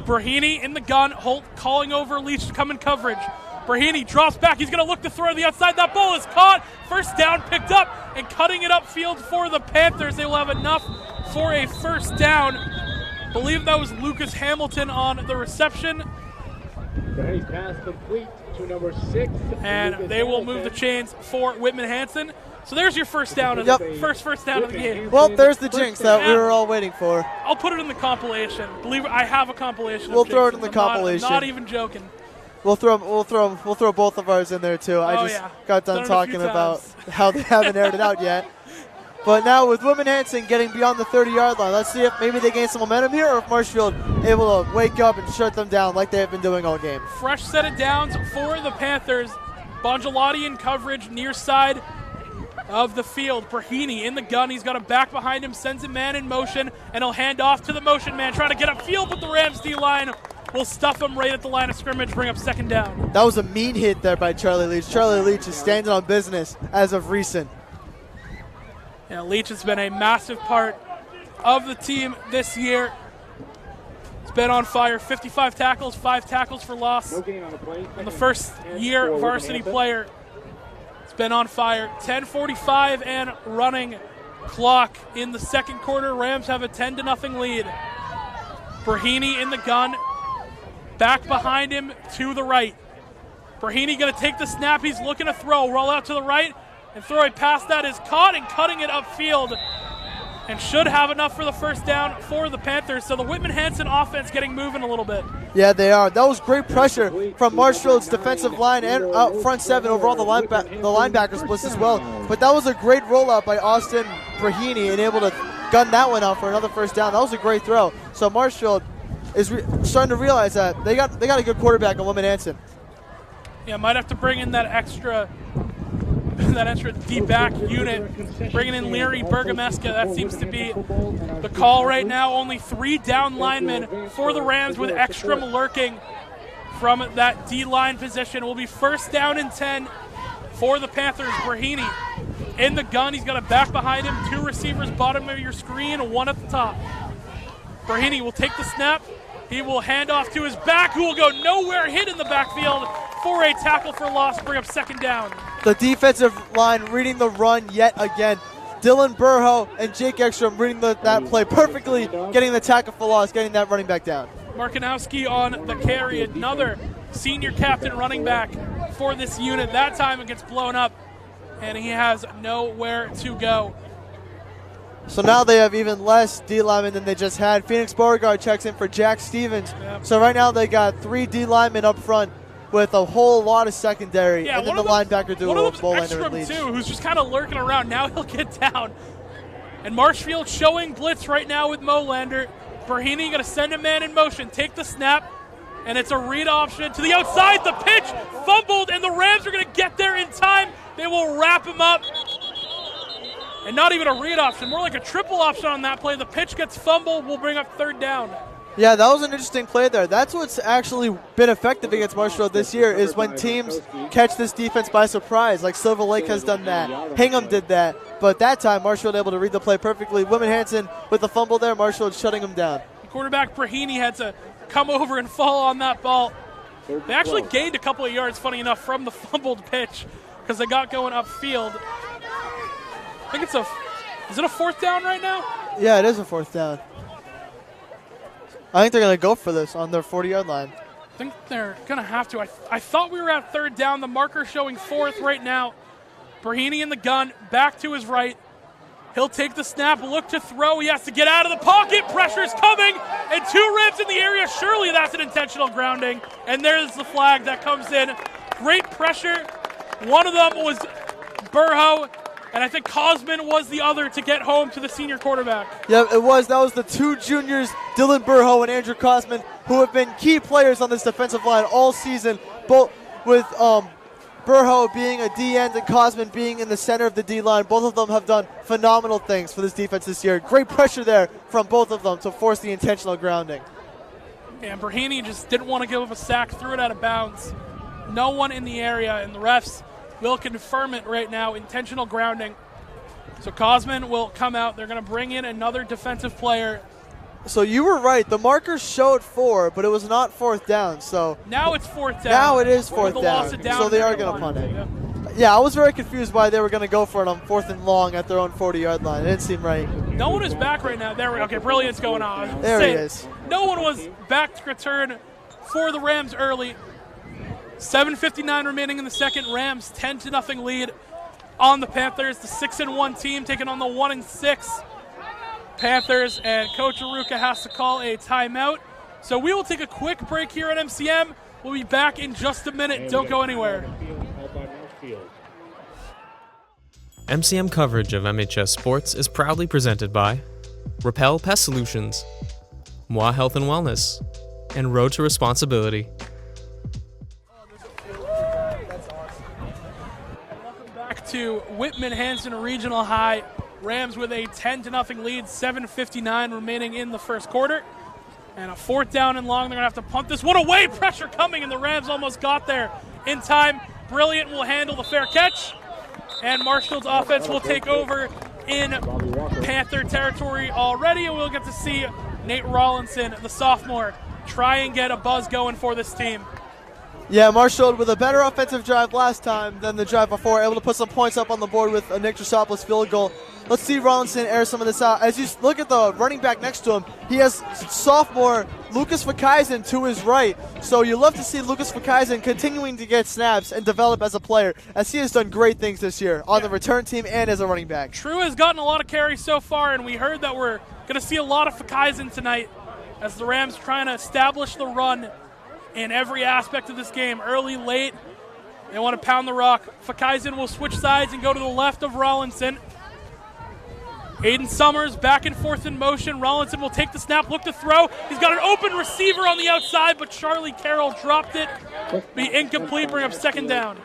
Brahini in the gun, Holt calling over Leach to come in coverage. Brahini drops back. He's going to look to throw to the outside. That ball is caught. First down picked up and cutting it upfield for the Panthers. They will have enough for a first down. I believe that was Lucas Hamilton on the reception. Pass complete to number 6. And they will move the chains for Whitman-Hanson. So there's your first down, first down of the game. Well, there's the jinx that we were all waiting for. I'll put it in the compilation. Believe it, I have a compilation. We'll throw it in the compilation. Not even joking. We'll throw both of ours in there too. I just got done talking about how they haven't aired it out yet. But now with Whitman-Hanson getting beyond the 30-yard line, let's see if maybe they gain some momentum here, or if Marshfield able to wake up and shut them down like they have been doing all game. Fresh set of downs for the Panthers. Bongelotti in coverage near side of the field. Brahini in the gun. He's got a back behind him, sends a man in motion, and he'll hand off to the motion man, trying to get upfield, but the Rams D-line will stuff him right at the line of scrimmage, bring up second down. That was a mean hit there by Charlie Leach. Charlie Leach is standing on business as of recent. Yeah, Leach has been a massive part of the team this year. He's been on fire. 55 tackles, 5 tackles for loss. No gain on the play. And the first year varsity player. It's been on fire. 10:45 and running clock in the second quarter. Rams have a 10-0 lead. Brahini in the gun. Back behind him to the right. Brahini going to take the snap. He's looking to throw. Roll out to the right. And throw it past that is caught and cutting it upfield. And should have enough for the first down for the Panthers. So the Whitman-Hanson offense getting moving a little bit. Yeah, they are. That was great pressure from Marshfield's defensive line and front seven, overall the linebacker splits as well. But that was a great rollout by Austin Brahini and able to gun that one out for another first down. That was a great throw. So Marshfield is starting to realize that they got a good quarterback in Whitman-Hanson. Yeah, might have to bring in that extra D-back unit, bringing in Leary, Bergameska. That seems to be the call right now. Only 3 down linemen for the Rams with Ekstrom lurking from that D-line position. Will be first down and 10 for the Panthers. Brahini in the gun. He's got a back behind him. 2 receivers bottom of your screen, 1 at the top. Brahini will take the snap. He will hand off to his back, who will go nowhere, hit in the backfield for a tackle for loss, bring up second down. The defensive line reading the run yet again. Dylan Burho and Jake Ekstrom reading that play perfectly, getting the tackle for loss, getting that running back down. Markinowski on the carry, another senior captain running back for this unit. That time it gets blown up, and he has nowhere to go. So now they have even less D linemen than they just had. Phoenix Beauregard checks in for Jack Stevens. Yep. So right now they got 3 D linemen up front with a whole lot of secondary, and then the linebacker duo with Bolander and Leach. Too, who's just kind of lurking around. Now he'll get down. And Marshfield showing blitz right now with Molander. Brahini going to send a man in motion, take the snap, and it's a read option to the outside. The pitch fumbled, and the Rams are going to get there in time. They will wrap him up. And not even a read option, more like a triple option on that play. The pitch gets fumbled, will bring up third down. Yeah, that was an interesting play there. That's what's actually been effective against Marshfield this year is when teams catch this defense by surprise, like Silver Lake has done that. Hingham did that. But that time, Marshfield able to read the play perfectly. Whitman-Hanson with the fumble there, Marshfield shutting him down. The quarterback Brahini had to come over and fall on that ball. They actually gained a couple of yards, funny enough, from the fumbled pitch because they got going upfield. I think is it a fourth down right now? Yeah, it is a fourth down. I think they're going to go for this on their 40-yard line. I think they're going to have to. I thought we were at third down. The marker showing fourth right now. Brahini in the gun, back to his right. He'll take the snap, look to throw. He has to get out of the pocket. Pressure's coming, and 2 Rams in the area. Surely that's an intentional grounding. And there's the flag that comes in. Great pressure. One of them was Burho, and I think Cosman was the other to get home to the senior quarterback. Yeah, it was. That was the 2 juniors, Dylan Burho and Andrew Cosman, who have been key players on this defensive line all season, both with Burho being a D-end and Cosman being in the center of the D-line. Both of them have done phenomenal things for this defense this year. Great pressure there from both of them to force the intentional grounding. And Brahini just didn't want to give up a sack, threw it out of bounds. No one in the area, and the refs will confirm it right now, intentional grounding. So Cosman will come out. They're going to bring in another defensive player. So you were right. The markers showed 4, but it was not fourth down. So now it's fourth down. Now it is fourth down. So they are going to punt it. Yeah, I was very confused why they were going to go for it on 4th and long at their own 40-yard line. It didn't seem right. No one is back right now. Okay, brilliance going on. There he is. No one was back to return for the Rams early. 7:59 remaining in the second. Rams 10-0 lead on the Panthers. The 6-1 team taking on the 1-6 Panthers, and Coach Aruka has to call a timeout. So we will take a quick break here at MCM. We'll be back in just a minute. Don't go anywhere. MCM coverage of MHS sports is proudly presented by Repel Pest Solutions, Moi Health and Wellness, and Road to Responsibility. To Whitman-Hanson Regional High. Rams with a 10-0 lead, 7:59 remaining in the first quarter. And a 4th down and long. They're going to have to punt this one away. Pressure coming, and the Rams almost got there in time. Brilliant will handle the fair catch. And Marshfield's offense will take over in Panther territory already, and we'll get to see Nate Rawlinson, the sophomore, try and get a buzz going for this team. Yeah, Marshfield with a better offensive drive last time than the drive before, able to put some points up on the board with a Nick Drosopoulos field goal. Let's see Rawlinson air some of this out. As you look at the running back next to him, he has sophomore Lucas Fakaizen to his right. So you love to see Lucas Fakaizen continuing to get snaps and develop as a player, as he has done great things this year on the return team and as a running back. True has gotten a lot of carries so far, and we heard that we're going to see a lot of Fakaizen tonight as the Rams trying to establish the run in every aspect of this game, early, late. They want to pound the rock. Fakaizen will switch sides and go to the left of Rawlinson. Aiden Summers back and forth in motion. Rawlinson will take the snap, look to throw. He's got an open receiver on the outside, but Charlie Carroll dropped it. Be incomplete, bring up second down.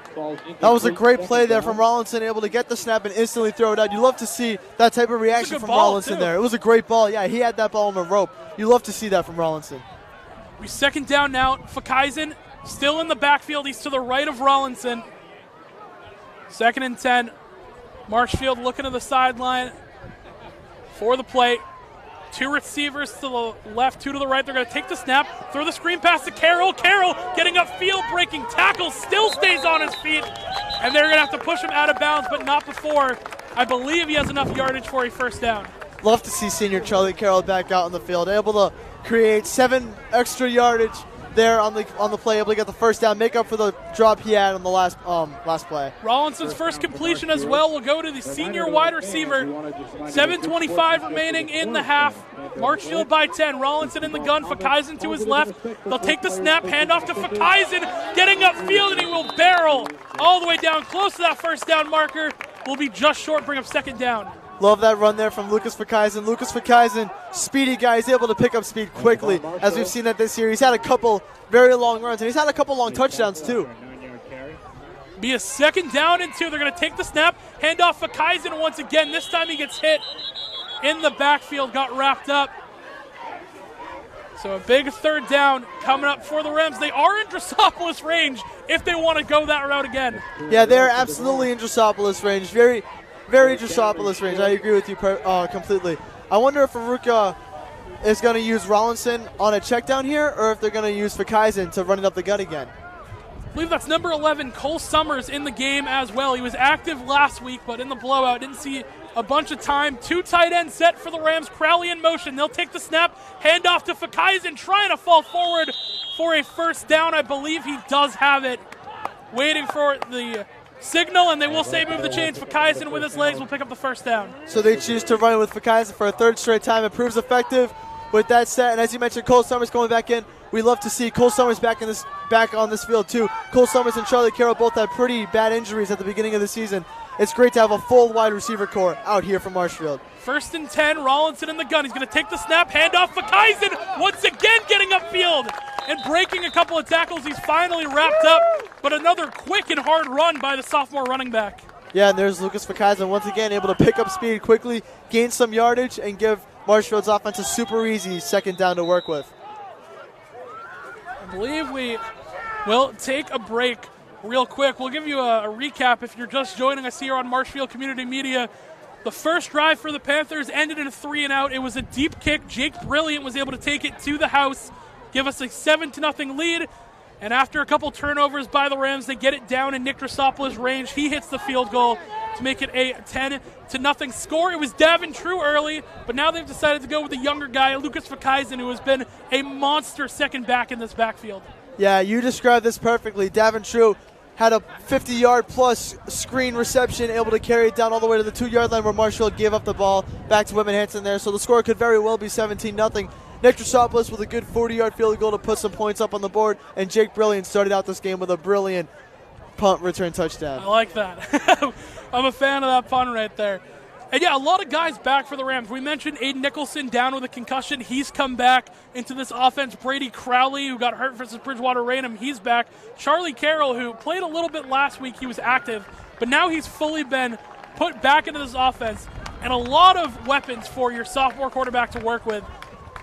That was a great play there from Rawlinson, able to get the snap and instantly throw it out. You love to see that type of reaction from Rawlinson there. It was a great ball. Yeah, he had that ball on the rope. You love to see that from Rawlinson. We second down now. Fakaizen still in the backfield. He's to the right of Rawlinson. 2nd and 10. Marshfield looking to the sideline for the play. 2 receivers to the left, 2 to the right. They're going to take the snap, throw the screen pass to Carroll. Carroll getting upfield, breaking tackles, still stays on his feet. And they're going to have to push him out of bounds, but not before. I believe he has enough yardage for a first down. Love to see senior Charlie Carroll back out on the field, able to create 7 extra yardage there on the play, able to get the first down, make up for the drop he had on the last play. Rawlinson's first completion as well will go to the senior wide receiver. 7:25 remaining in the half. Marshfield by 10. Rawlinson in the gun. Fakaizen to his left. They'll take the snap, hand off to Fakaizen, getting upfield, and he will barrel all the way down, close to that first down marker. Will be just short, bring up second down. Love that run there from Lucas Fakaizen. Lucas Fakaizen, speedy guy. He's able to pick up speed quickly, as we've seen that this year. He's had a couple very long runs, and he's had a couple long touchdowns, too. Be a second down and 2. They're going to take the snap, hand off Fakaizen once again. This time he gets hit in the backfield, got wrapped up. So a big third down coming up for the Rams. They are in Drosopoulos range if they want to go that route again. Yeah, they're absolutely in Drosopoulos range. Very Drosopoulos range. I agree with you completely. I wonder if Aruka is going to use Rawlinson on a check down here, or if they're going to use Fakaizen to run it up the gut again. I believe that's number 11, Cole Summers, in the game as well. He was active last week, but in the blowout, didn't see a bunch of time. 2 tight ends set for the Rams. Crowley in motion. They'll take the snap, hand off to Fakaizen, trying to fall forward for a first down. I believe he does have it. Waiting for the signal, and they will say move the chains. Fakaizen with his legs will pick up the first down. So they choose to run with Fakaizen for a 3rd straight time. It proves effective with that set. And as you mentioned, Cole Summers going back in. We love to see Cole Summers back on this field too. Cole Summers and Charlie Carroll both had pretty bad injuries at the beginning of the season. It's great to have a full wide receiver core out here from Marshfield. 1st and 10, Rawlinson in the gun. He's going to take the snap, hand off Fakaizen, once again getting upfield and breaking a couple of tackles. He's finally wrapped up, but another quick and hard run by the sophomore running back. Yeah, and there's Lucas Fakaizen once again able to pick up speed quickly, gain some yardage, and give Marshfield's offense a super easy second down to work with. I believe we will take a break real quick. We'll give you a recap if you're just joining us here on Marshfield Community Media. The first drive for the Panthers ended in a 3-and-out. It was a deep kick. Jake Brilliant was able to take it to the house, give us a 7-0 lead. And after a couple turnovers by the Rams, they get it down in Nick Drosopoulos' range. He hits the field goal to make it a 10-0 score. It was Davin True early, but now they've decided to go with the younger guy, Lucas Fakaizen, who has been a monster second back in this backfield. Yeah, you described this perfectly. Davin True had a 50-yard plus screen reception, able to carry it down all the way to the 2-yard line where Marshfield gave up the ball back to Whitman-Hanson there. So the score could very well be 17-0. Nick Drosopoulos with a good 40-yard field goal to put some points up on the board, and Jake Brilliant started out this game with a brilliant punt return touchdown. I like that. I'm a fan of that punt right there. And yeah, a lot of guys back for the Rams. We mentioned Aiden Nicholson down with a concussion. He's come back into this offense. Brady Crowley, who got hurt versus Bridgewater Raynham, he's back. Charlie Carroll, who played a little bit last week, he was active, but now he's fully been put back into this offense. And a lot of weapons for your sophomore quarterback to work with.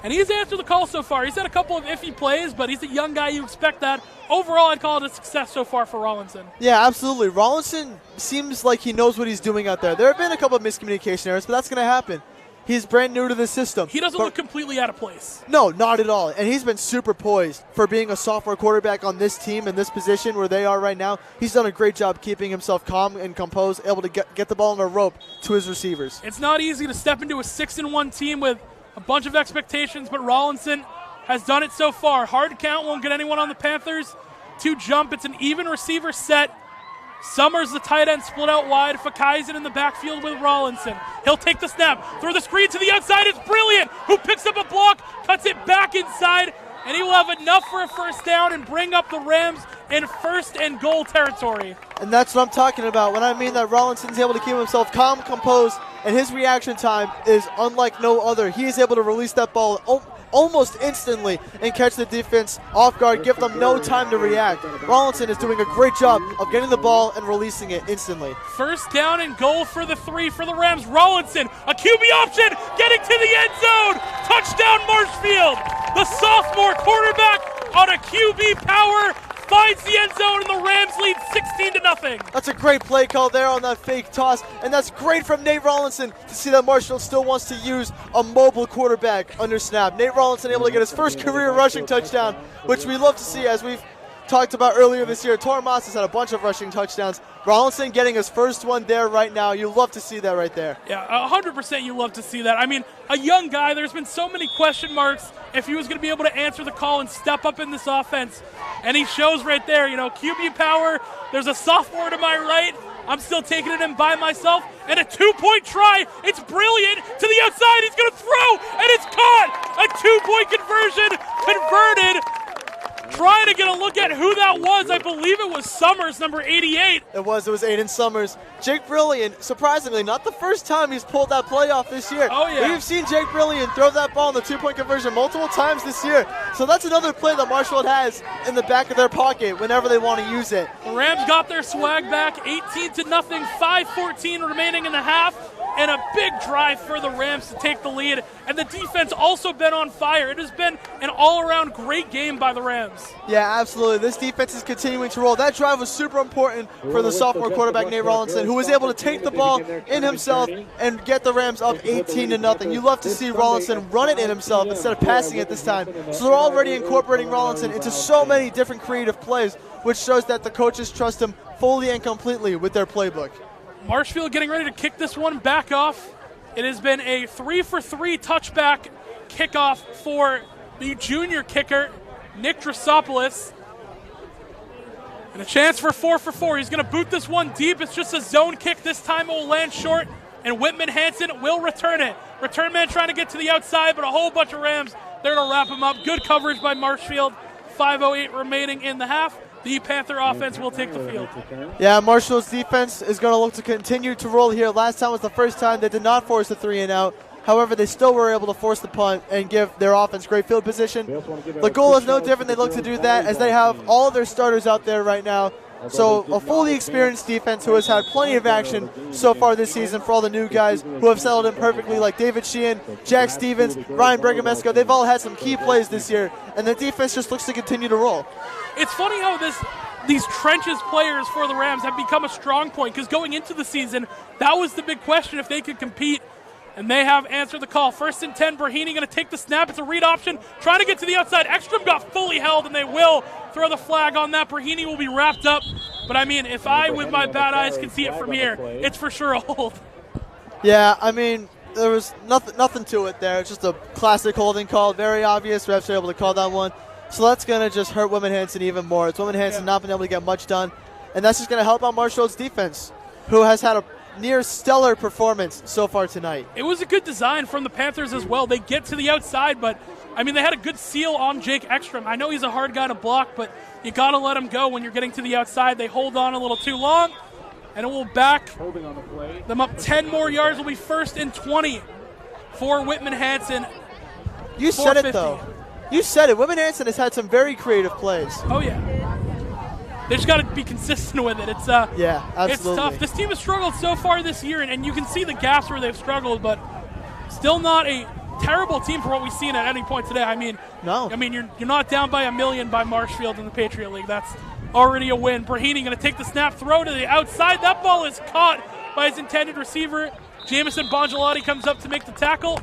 And he's answered the call so far. He's had a couple of iffy plays, but he's a young guy. You expect that. Overall, I'd call it a success so far for Rawlinson. Yeah, absolutely. Rawlinson seems like he knows what he's doing out there. There have been a couple of miscommunication errors, but that's going to happen. He's brand new to the system. He doesn't look completely out of place. No, not at all. And he's been super poised for being a sophomore quarterback on this team in this position where they are right now. He's done a great job keeping himself calm and composed, able to get the ball on a rope to his receivers. It's not easy to step into a 6-1 team with a bunch of expectations, but Rawlinson has done it so far. Hard count won't get anyone on the Panthers to jump. It's an even receiver set. Summers, the tight end, split out wide. Fakaizen in the backfield with Rawlinson. He'll take the snap, throw the screen to the outside. It's Brilliant, who picks up a block, cuts it back inside, and he will have enough for a first down and bring up the Rams in 1st and goal territory. And that's what I'm talking about when I mean that Rawlinson's able to keep himself calm, composed, and his reaction time is unlike no other. He is able to release that ball almost instantly and catch the defense off guard, give them no time to react. Rawlinson is doing a great job of getting the ball and releasing it instantly. First down and goal for the 3 for the Rams. Rawlinson, a QB option, getting to the end zone. Touchdown Marshfield. The sophomore quarterback on a QB power finds the end zone, and the Rams lead 16-0. That's a great play call there on that fake toss, and that's great from Nate Rawlinson to see that Marshfield still wants to use a mobile quarterback under snap. Nate Rawlinson able to get his first career rushing touchdown, which we love to see as we've talked about earlier this year. Tormas has had a bunch of rushing touchdowns. Rawlinson getting his first one there right now. You love to see that right there. Yeah, 100% you love to see that. I mean, a young guy, there's been so many question marks if he was going to be able to answer the call and step up in this offense. And he shows right there, QB power. There's a sophomore to my right. I'm still taking it in by myself. And a 2-point try. It's Brilliant to the outside. He's going to throw, and it's caught. A 2-point conversion converted. Trying to get a look at who that was. I believe it was Summers, number 88. It was Aiden Summers. Jake Brilliant, surprisingly, not the first time he's pulled that play off this year. Oh, yeah. We've seen Jake Brilliant throw that ball in the 2-point conversion multiple times this year. So that's another play that Marshfield has in the back of their pocket whenever they want to use it. The Rams got their swag back, 18-0, 5:14 remaining in the half. And a big drive for the Rams to take the lead. And the defense also been on fire. It has been an all-around great game by the Rams. Yeah, absolutely. This defense is continuing to roll. That drive was super important for the sophomore quarterback, Nate Rawlinson, who was able to take the ball in himself and get the Rams up 18-0. You love to see Rawlinson run it in himself instead of passing it this time. So they're already incorporating Rawlinson into so many different creative plays, which shows that the coaches trust him fully and completely with their playbook. Marshfield getting ready to kick this one back off. It has been a 3-for-3 touchback kickoff for the junior kicker, Nick Drosopoulos. And a chance for 4-for-4. He's going to boot this one deep. It's just a zone kick. This time it will land short, and Whitman-Hanson will return it. Return man trying to get to the outside, but a whole bunch of Rams there to wrap him up. Good coverage by Marshfield. 5:08 remaining in the half. The Panther offense will take the field. Yeah, Marshfield's defense is going to look to continue to roll here. Last time was the first time they did not force the 3-and-out. However, they still were able to force the punt and give their offense great field position. The goal is no different. They look to do that as they have all of their starters out there right now. So a fully experienced defense who has had plenty of action so far this season for all the new guys who have settled in perfectly, like David Sheehan, Jack Stevens, Ryan Bergamesco. They've all had some key plays this year, and the defense just looks to continue to roll. It's funny how these trenches players for the Rams have become a strong point, because going into the season, that was the big question if they could compete, and they have answered the call. 1st and 10, Brahini going to take the snap. It's a read option, trying to get to the outside. Ekstrom got fully held, and they will throw the flag on that. Brahini will be wrapped up, but I mean, if I, with my bad eyes, can see it from here, it's for sure a hold. Yeah, I mean, there was nothing to it there. It's just a classic holding call, very obvious. Refs are able to call that one. So that's going to just hurt Whitman-Hanson even more. It's Whitman-Hanson not been able to get much done, and that's just going to help out Marshfield's defense, who has had a near stellar performance so far tonight. It was a good design from the Panthers as well. They get to the outside, but I mean, they had a good seal on Jake Ekstrom. I know he's a hard guy to block, but you got to let him go when you're getting to the outside. They hold on a little too long, and it will back them up 10 more yards. Will be 1st and 20 for Whitman-Hanson. You said it, though. You said it. Whitman-Hanson has had some very creative plays. Oh, yeah. They just got to be consistent with it. Yeah, absolutely. It's tough. This team has struggled so far this year, and you can see the gaps where they've struggled, but still not a terrible team for what we've seen at any point today. I mean, no. I mean, you're not down by 1 million by Marshfield in the Patriot League. That's already a win. Brahini going to take the snap, throw to the outside. That ball is caught by his intended receiver, Jamison Bongelati comes up to make the tackle,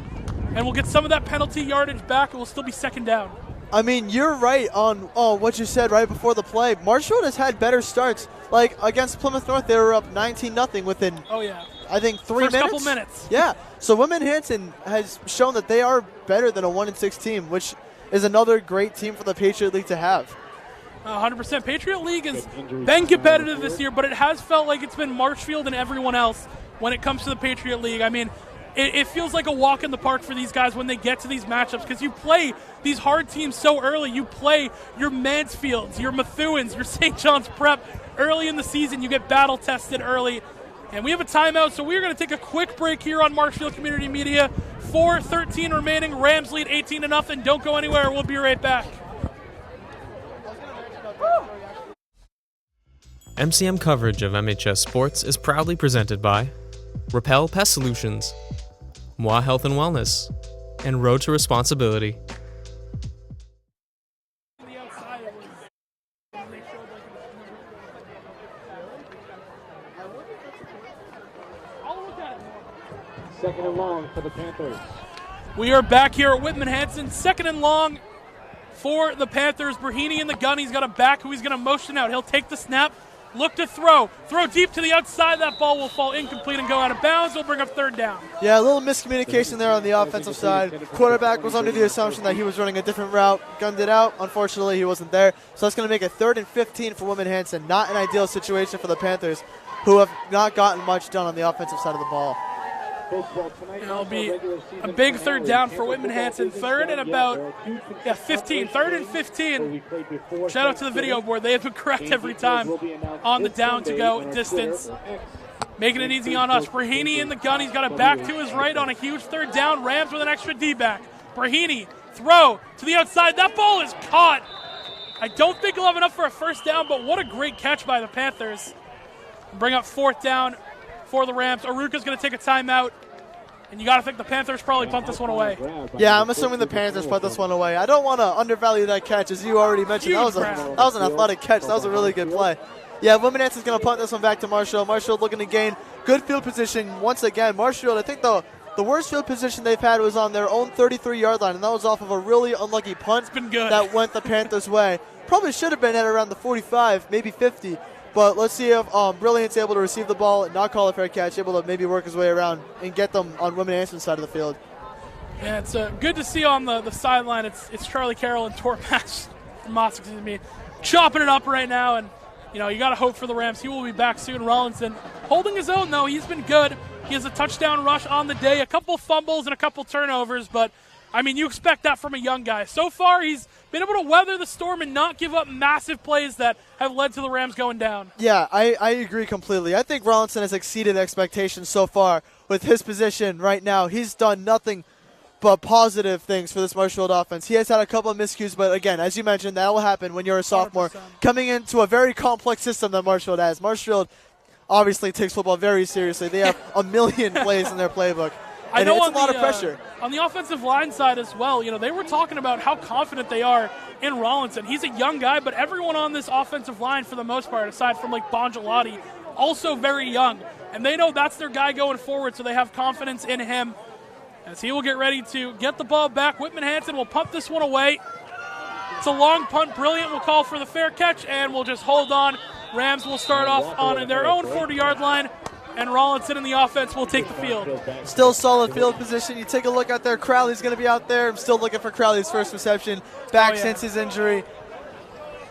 and we'll get some of that penalty yardage back. It will still be second down. I mean, you're right on what you said right before the play. Marshfield has had better starts. Like against Plymouth North, they were up 19-0 within, I think, 3 minutes. First couple minutes. Yeah. So Whitman-Hanson has shown that they are better than a 1-6 team, which is another great team for the Patriot League to have. 100%. Patriot League has been competitive this year, but it has felt like it's been Marshfield and everyone else when it comes to the Patriot League. I mean, it feels like a walk in the park for these guys when they get to these matchups because you play these hard teams so early. You play your Mansfields, your Methuens, your St. John's Prep early in the season. You get battle tested early. And we have a timeout, so we're going to take a quick break here on Marshfield Community Media. 4:13 remaining. Rams lead 18-0. Don't go anywhere. We'll be right back. MCM coverage of MHS Sports is proudly presented by Repel Pest Solutions, Moi Health and Wellness, and Road to Responsibility. Second and long for the Panthers. We are back here at Whitman-Hanson. Second and long for the Panthers. Brahini in the gun. He's got a back who he's going to motion out. He'll take the snap, look to throw. Throw deep to the outside. That ball will fall incomplete and go out of bounds. We'll bring up third down. Yeah, a little miscommunication there on the offensive side. Quarterback was under the assumption that he was running a different route, gunned it out. Unfortunately, he wasn't there. So that's going to make it 3rd and 15 for Whitman-Hanson. Not an ideal situation for the Panthers, who have not gotten much done on the offensive side of the ball. It'll be a big third down for Whitman-Hanson. Third and about 15. 3rd and 15. Shout out to the video board. They have been correct every time on the down to go distance. Making it easy on us. Brahini in the gun. He's got it back to his right on a huge third down. Rams with an extra D-back. Brahini, throw to the outside. That ball is caught. I don't think he'll have enough for a first down, but what a great catch by the Panthers. Bring up 4th down for the Rams. Aruka's going to take a timeout, and you got to think the Panthers probably punt this one away. Yeah, I'm assuming the Panthers punt this one away. I don't want to undervalue that catch, as you already mentioned. That was an athletic catch. That was a really good play. Yeah, Whitman-Hanson's going to punt this one back to Marshfield. Marshfield looking to gain good field position once again. Marshfield, I think the worst field position they've had was on their own 33-yard line, and that was off of a really unlucky punt that went the Panthers' way. Probably should have been at around the 45, maybe 50. But let's see if Brilliant's able to receive the ball and not call a fair catch, able to maybe work his way around and get them on Whitman-Hanson's side of the field. Yeah, it's good to see on the sideline. It's Charlie Carroll and Tormash from Moss, chopping it up right now. And, you got to hope for the Rams. He will be back soon. Rollinson holding his own, though. He's been good. He has a touchdown rush on the day, a couple fumbles and a couple turnovers. But, you expect that from a young guy. So far, he's been able to weather the storm and not give up massive plays that have led to the Rams going down. Yeah, I agree completely. I think Rollinson has exceeded expectations so far with his position right now. He's done nothing but positive things for this Marshfield offense. He has had a couple of miscues, but again, as you mentioned, that will happen when you're a sophomore 100%. Coming into a very complex system that Marshfield has. Marshfield obviously takes football very seriously. They have a million plays in their playbook. I know it's a lot of pressure. On the offensive line side as well, they were talking about how confident they are in Rollinson. He's a young guy, but everyone on this offensive line, for the most part, aside from Bongelati, also very young. And they know that's their guy going forward, so they have confidence in him as he will get ready to get the ball back. Whitman-Hanson will punt this one away. It's a long punt. Brilliant will call for the fair catch, and we'll just hold on. Rams will start off on their own 40-yard line, and Rollinson in the offense will take the field. Still solid field position. You take a look out there. Crowley's going to be out there. I'm still looking for Crowley's first reception back since his injury.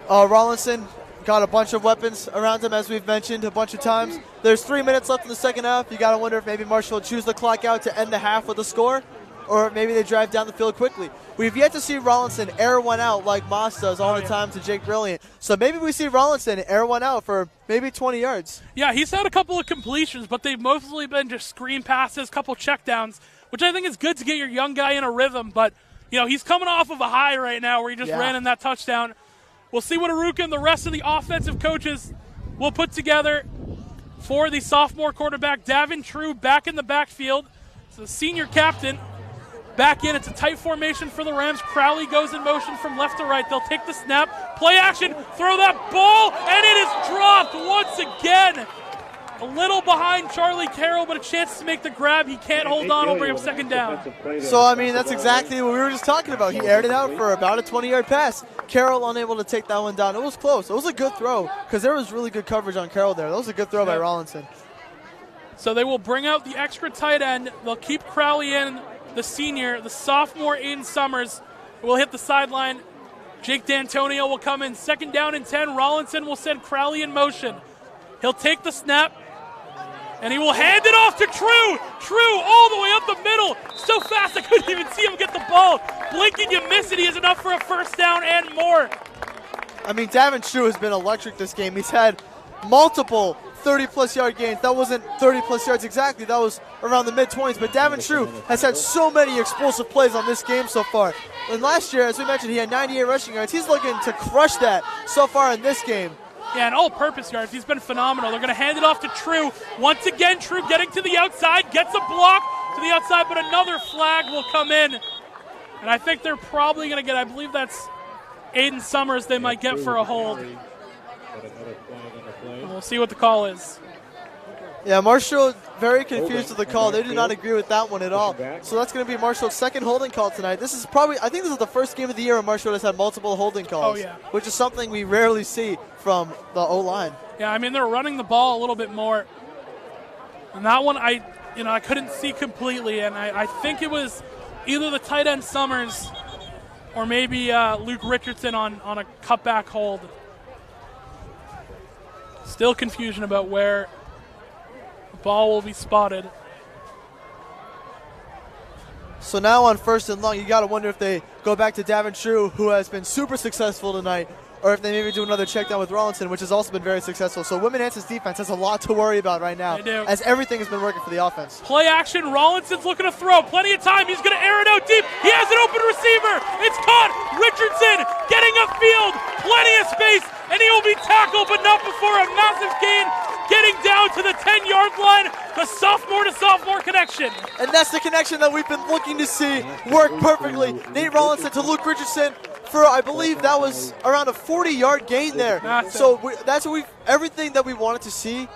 Rollinson got a bunch of weapons around him, as we've mentioned a bunch of times. There's 3 minutes left in the second half. You got to wonder if maybe Marshfield choose the clock out to end the half with a score, or maybe they drive down the field quickly. We've yet to see Rollinson air one out like Moss does all the time to Jake Brilliant. So maybe we see Rollinson air one out for maybe 20 yards. Yeah, he's had a couple of completions, but they've mostly been just screen passes, couple checkdowns, which I think is good to get your young guy in a rhythm. But, he's coming off of a high right now where he just ran in that touchdown. We'll see what Aruka and the rest of the offensive coaches will put together for the sophomore quarterback. Davin True back in the backfield. So the senior captain back in. It's a tight formation for the Rams. Crowley goes in motion from left to right. They'll take the snap. Play action. Throw that ball. And it is dropped once again. a little behind Charlie Carroll, but a chance to make the grab. He can't hold on. Will bring up second down. So, I mean, that's exactly what we were just talking about. He aired it out for about a 20-yard pass. Carroll unable to take that one down. It was close. It was a good throw because there was really good coverage on Carroll there. That was a good throw by Rollinson. So they will bring out the extra tight end. They'll keep Crowley in, the senior. The sophomore, Aiden Summers, will hit the sideline. Jake D'Antonio will come in. Second down and 10. Rollinson will send Crowley in motion. He'll take the snap, and he will hand it off to True. True all the way up the middle. So fast I couldn't even see him get the ball. Blink and you miss it. He is enough for a first down and more. I mean, Davin True has been electric this game. He's had multiple 30-plus yard gains. That wasn't 30-plus yards exactly. That was around the mid-20s. But Davin True has had so many explosive plays on this game so far. And last year, as we mentioned, he had 98 rushing yards. He's looking to crush that so far in this game. Yeah, and all-purpose yards. He's been phenomenal. They're going to hand it off to True. Once again, True getting to the outside, gets a block to the outside, but another flag will come in. And I think they're probably going to get, I believe that's Aiden Summers they might get for a hold. We'll see what the call is. Yeah, Marshfield very confused with the call. They did not agree with that one at all. So that's going to be Marshfield's second holding call tonight. This is probably, I think this is the first game of the year where Marshfield has had multiple holding calls, which is something we rarely see from the O-line. Yeah, I mean, they're running the ball a little bit more. And that one, I couldn't see completely, and I think it was either the tight end Summers or maybe Luke Richardson on a cutback hold. Still confusion about where the ball will be spotted. So now on first and long, you got to wonder if they go back to Davin True, who has been super successful tonight, or if they maybe do another check down with Rollinson, which has also been very successful. So Whitman-Hanson's defense has a lot to worry about right now, as everything has been working for the offense. Play action, Rollinson's looking to throw. Plenty of time, he's going to air it out deep. He has an open receiver. It's caught. Richardson getting upfield. Plenty of space, and he will be tackled, but not before a massive gain. Getting down to the 10-yard line, the sophomore-to-sophomore connection. And that's the connection that we've been looking to see work perfectly. Nate Rollinson to Luke Richardson for, I believe, that was around a 40-yard gain there. So that's what everything that we wanted to see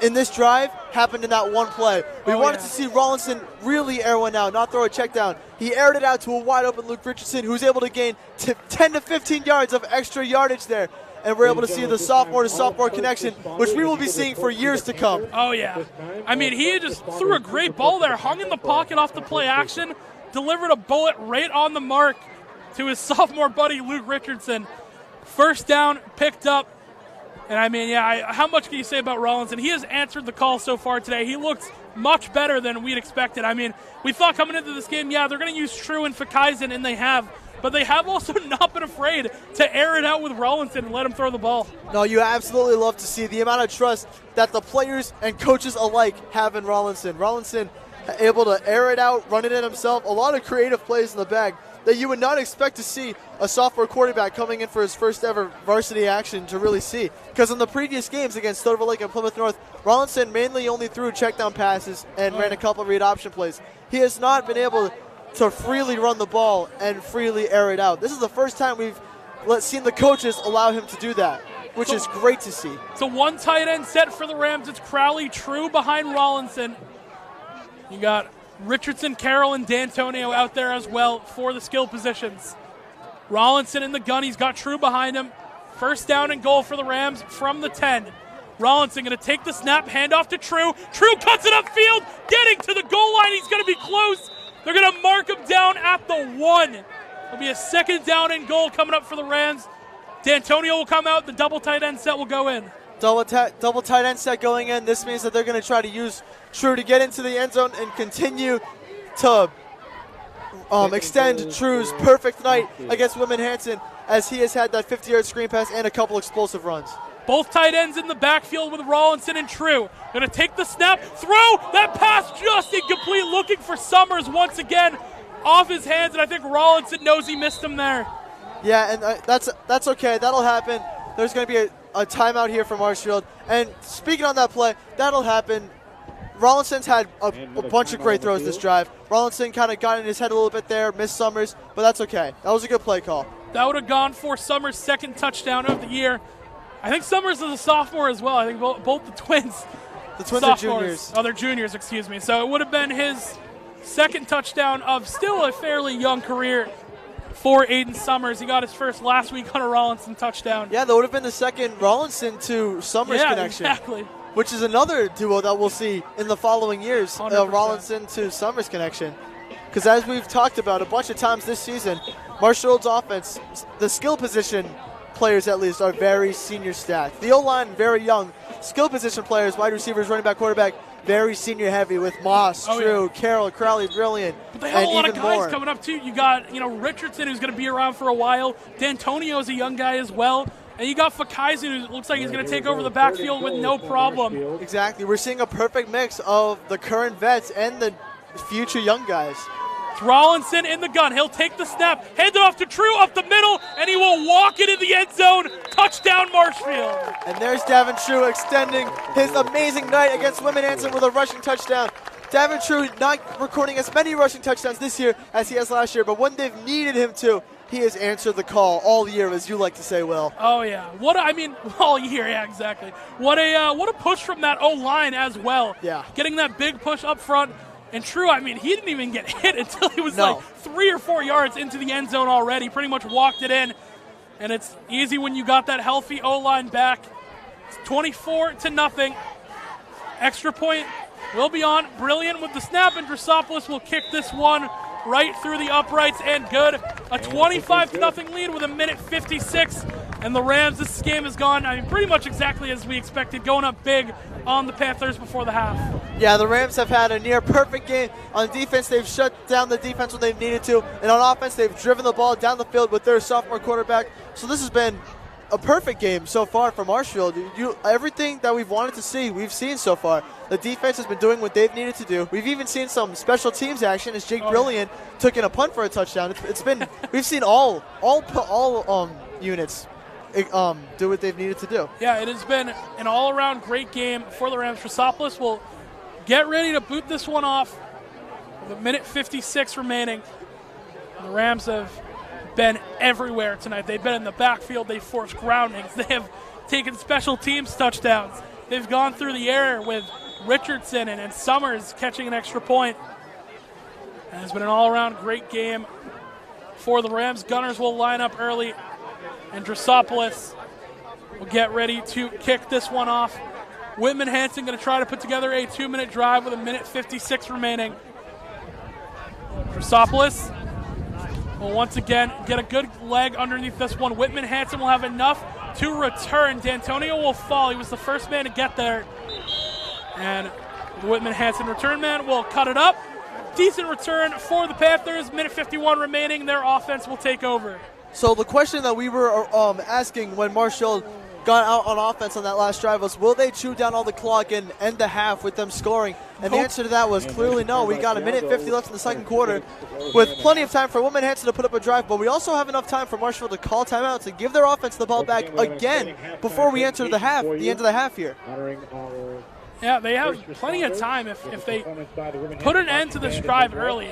in this drive happened in that one play. We wanted to see Rollinson really air one out, not throw a check down. He aired it out to a wide-open Luke Richardson, who was able to gain 10 to 15 yards of extra yardage there. And we're able to see the sophomore-to-sophomore connection, which we will be seeing for years to come. Oh, yeah. I mean, he just threw a great ball there, hung in the pocket off the play action, delivered a bullet right on the mark to his sophomore buddy, Luke Richardson. First down, picked up. And, I mean, how much can you say about Rollinson? He has answered the call so far today. He looks much better than we'd expected. I mean, we thought coming into this game, they're going to use True and Fakaisen, and they have. But they have also not been afraid to air it out with Rollinson and let him throw the ball. No, you absolutely love to see the amount of trust that the players and coaches alike have in Rollinson. Rollinson able to air it out, run it in himself. A lot of creative plays in the bag that you would not expect to see a sophomore quarterback coming in for his first ever varsity action to really see. Because in the previous games against Stouffville Lake and Plymouth North, Rollinson mainly only threw check down passes and ran a couple of read option plays. He has not been able to freely run the ball and freely air it out. This is the first time we've seen the coaches allow him to do that, which is great to see. It's a one tight end set for the Rams. It's Crowley, True behind Rollinson. You got Richardson, Carroll, and D'Antonio out there as well for the skill positions. Rollinson in the gun. He's got True behind him. First down and goal for the Rams from the 10. Rollinson going to take the snap, hand off to True. True cuts it upfield, getting to the goal line. He's going to be close. They're going to mark him down at the 1. It'll be a second down and goal coming up for the Rams. D'Antonio will come out. The double tight end set will go in. Double tight end set going in. This means that they're going to try to use True to get into the end zone and continue to extend True's perfect night against Whitman-Hanson, as he has had that 50-yard screen pass and a couple explosive runs. Both tight ends in the backfield with Rollinson and True. Going to take the snap, throw, that pass just incomplete, looking for Summers once again off his hands, and I think Rollinson knows he missed him there. Yeah, and that's okay. That'll happen. There's going to be a timeout here for Marshfield. And speaking on that play, that'll happen. Rollinson's had a bunch of great throws this drive. Rollinson kind of got in his head a little bit there, missed Summers, but that's okay. That was a good play call. That would have gone for Summers' second touchdown of the year. I think Summers is a sophomore as well. I think both the twins The Twins sophomores. are juniors. Oh, they're juniors, excuse me. So it would have been his second touchdown of still a fairly young career for Aiden Summers. He got his first last week on a Rollinson touchdown. Yeah, that would have been the second Rollinson to Summers connection. Exactly. Which is another duo that we'll see in the following years, 100%. Rollinson to Summers connection. Because as we've talked about a bunch of times this season, Marshfield's offense, the skill position players at least, are very senior stacked. The O-line, very young. Skill position players, wide receivers, running back, quarterback, very senior heavy with Moss, True, Carroll, Crowley, Brilliant, But they have a lot of guys more coming up too. You got, Richardson, who's going to be around for a while. D'Antonio is a young guy as well. And you got Fakaizen, who looks like he's going to take over the backfield with no problem. Exactly. We're seeing a perfect mix of the current vets and the future young guys. It's Rollinson in the gun. He'll take the snap, hand it off to True up the middle, and he will walk it in the end zone. Touchdown, Marshfield. And there's Davin True extending his amazing night against Whitman-Hanson with a rushing touchdown. Davin True not recording as many rushing touchdowns this year as he has last year, but when they've needed him to, he has answered the call all year, as you like to say, Will. Oh yeah, all year, yeah, exactly. What a push from that O-line as well. Yeah, getting that big push up front. And True, he didn't even get hit until he was like 3 or 4 yards into the end zone already. Pretty much walked it in, and it's easy when you got that healthy O-line back. It's 24-0. Extra point will be on. Brilliant with the snap, and Drosopoulos will kick this one right through the uprights and good. A 25-0 lead with 1:56. And the Rams, this game has gone, pretty much exactly as we expected, going up big on the Panthers before the half. Yeah, the Rams have had a near-perfect game. On defense, they've shut down the defense when they've needed to. And on offense, they've driven the ball down the field with their sophomore quarterback. So this has been a perfect game so far for Marshfield. Everything that we've wanted to see, we've seen so far. The defense has been doing what they've needed to do. We've even seen some special teams action as Jake Brilliant took in a punt for a touchdown. It's been we've seen all units do what they've needed to do. Yeah, it has been an all-around great game for the Rams. Drosopoulos will get ready to boot this one off with 1:56 remaining. The Rams have been everywhere tonight. They've been in the backfield. They've forced groundings. They have taken special teams touchdowns. They've gone through the air with Richardson and Summers catching an extra point. And it's been an all-around great game for the Rams. Gunners will line up early, and Drosopoulos will get ready to kick this one off. Whitman-Hanson going to try to put together a 2-minute drive with 1:56 remaining. Drosopoulos will once again get a good leg underneath this one. Whitman-Hanson will have enough to return. D'Antonio will fall. He was the first man to get there. And the Whitman-Hanson return man will cut it up. Decent return for the Panthers. 1:51 remaining. Their offense will take over. So the question that we were asking when Marshfield got out on offense on that last drive was, will they chew down all the clock and end the half with them scoring? And the answer to that was clearly no. We got 1:50 left in the second quarter with plenty of time for Whitman-Hanson to put up a drive, but we also have enough time for Marshfield to call timeouts and give their offense the ball back again before we enter the half, the end of the half here. Yeah, they have plenty of time if they put an end to this drive early.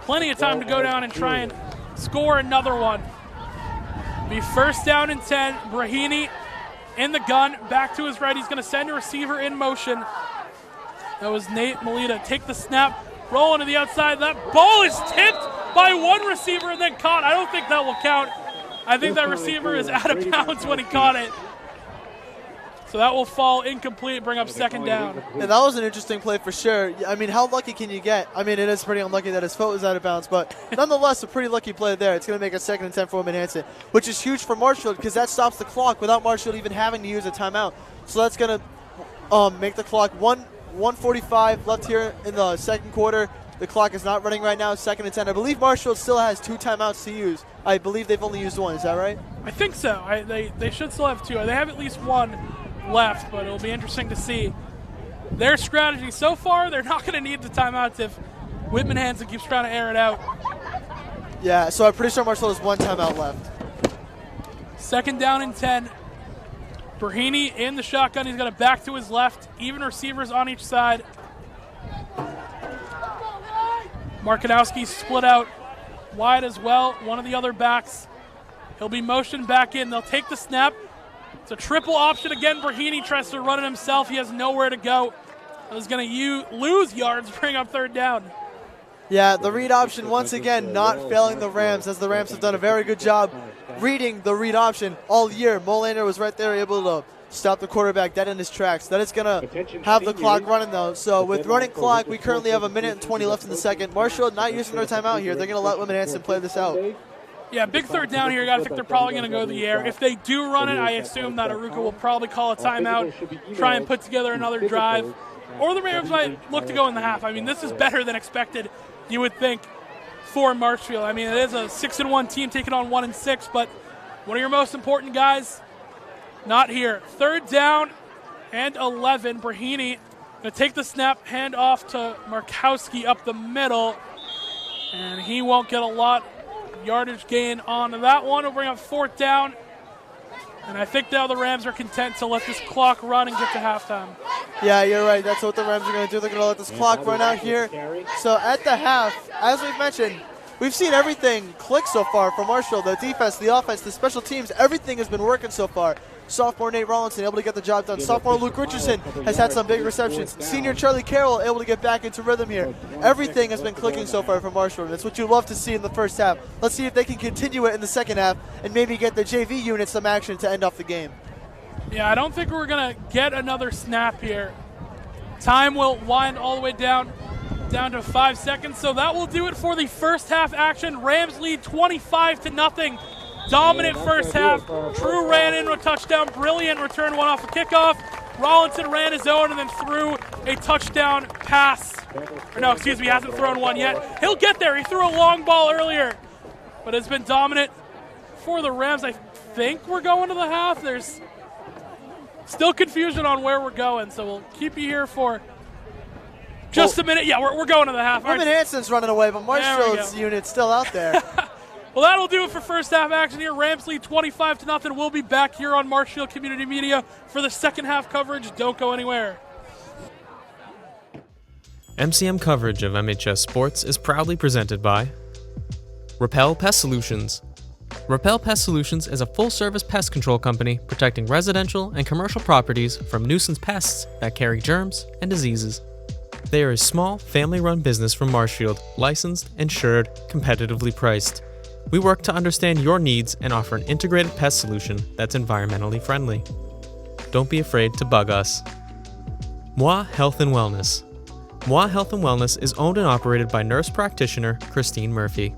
Plenty of time to go down and try and score another one. Be first down and 10. Brahini in the gun, back to his right. He's going to send a receiver in motion. That was Nate Melita. Take the snap, roll into the outside. That ball is tipped by one receiver and then caught. I don't think that will count. I think that receiver is out of bounds when he caught it. So that will fall incomplete, bring up second down. And that was an interesting play for sure. How lucky can you get? It is pretty unlucky that his foot was out of bounds, but nonetheless, a pretty lucky play there. It's going to make a 2nd and 10 for Whitman-Hanson, which is huge for Marshfield because that stops the clock without Marshfield even having to use a timeout. So that's going to make the clock 1:45 left here in the second quarter. The clock is not running right now, 2nd and 10. I believe Marshfield still has 2 timeouts to use. I believe they've only used 1. Is that right? I think so. They should still have 2. They have at least 1 left, but it'll be interesting to see their strategy. So far, they're not going to need the timeouts if Whitman-Hanson keeps trying to air it out. Yeah, so I'm pretty sure Marshall has 1 timeout left. 2nd down and 10. Brahini in the shotgun. He's got it back to his left. Even receivers on each side. Markanowski split out wide as well. One of the other backs. He'll be motioned back in. They'll take the snap. It's a triple option again. Brahini tries to run it himself. He has nowhere to go. is going to lose yards, bring up third down. Yeah, the read option once again not failing the Rams, as the Rams have done a very good job reading the read option all year. Molander was right there able to stop the quarterback dead in his tracks. That is going to have the clock running, though. So with running clock, we currently have 1:20 left in the second. Marshfield not using their timeout here. They're going to let Whitman-Hanson play this out. Yeah, big third down here. You got to think they're probably going to go to the air. If they do run it, I assume that Aruka will probably call a timeout, try and put together another drive. Or the Rams might look to go in the half. I mean, this is better than expected, you would think, for Marshfield. I mean, it is a 6-1 team taking on 1-6, but one of your most important guys, not here. Third down and 11. Brahini going to take the snap, hand off to Markowski up the middle, and he won't get a lot yardage gain on that one. Will bring up fourth down, and I think now the Rams are content to let this clock run and get to halftime. Yeah, you're right. That's what the Rams are going to do. They're going to let this clock run out here. So at the half, as we've mentioned, we've seen everything click so far from Marshfield. The defense, the offense, the special teams, everything has been working so far. Sophomore Nate Rollinson able to get the job done. Sophomore Luke Richardson has had some big receptions. Senior Charlie Carroll able to get back into rhythm here. Everything has been clicking so far from Marshfield. That's what you love to see in the first half. Let's see if they can continue it in the second half and maybe get the JV unit some action to end off the game. Yeah, I don't think we're going to get another snap here. Time will wind all the way down to 5 seconds. So that will do it for the first half action. Rams lead 25-0. Dominant first half. True ran in a touchdown. Brilliant return one off a kickoff. Rollinson ran his own and then threw a touchdown pass. Or no, excuse me, he hasn't thrown one yet. He'll get there. He threw a long ball earlier, but it's been dominant for the Rams. I think we're going to the half. There's still confusion on where we're going, so we'll keep you here for just a minute. Yeah, we're going to the half. Whitman-Hanson's running away, but Marshfield's unit's still out there. Well, that'll do it for first half action here. Rams lead 25-0. We'll be back here on Marshfield Community Media for the second half coverage. Don't go anywhere. MCM coverage of MHS Sports is proudly presented by Repel Pest Solutions. Repel Pest Solutions is a full-service pest control company protecting residential and commercial properties from nuisance pests that carry germs and diseases. They are a small, family-run business from Marshfield, licensed, insured, competitively priced. We work to understand your needs and offer an integrated pest solution that's environmentally friendly. Don't be afraid to bug us. Moi Health and Wellness. Moi Health and Wellness is owned and operated by nurse practitioner Christine Murphy.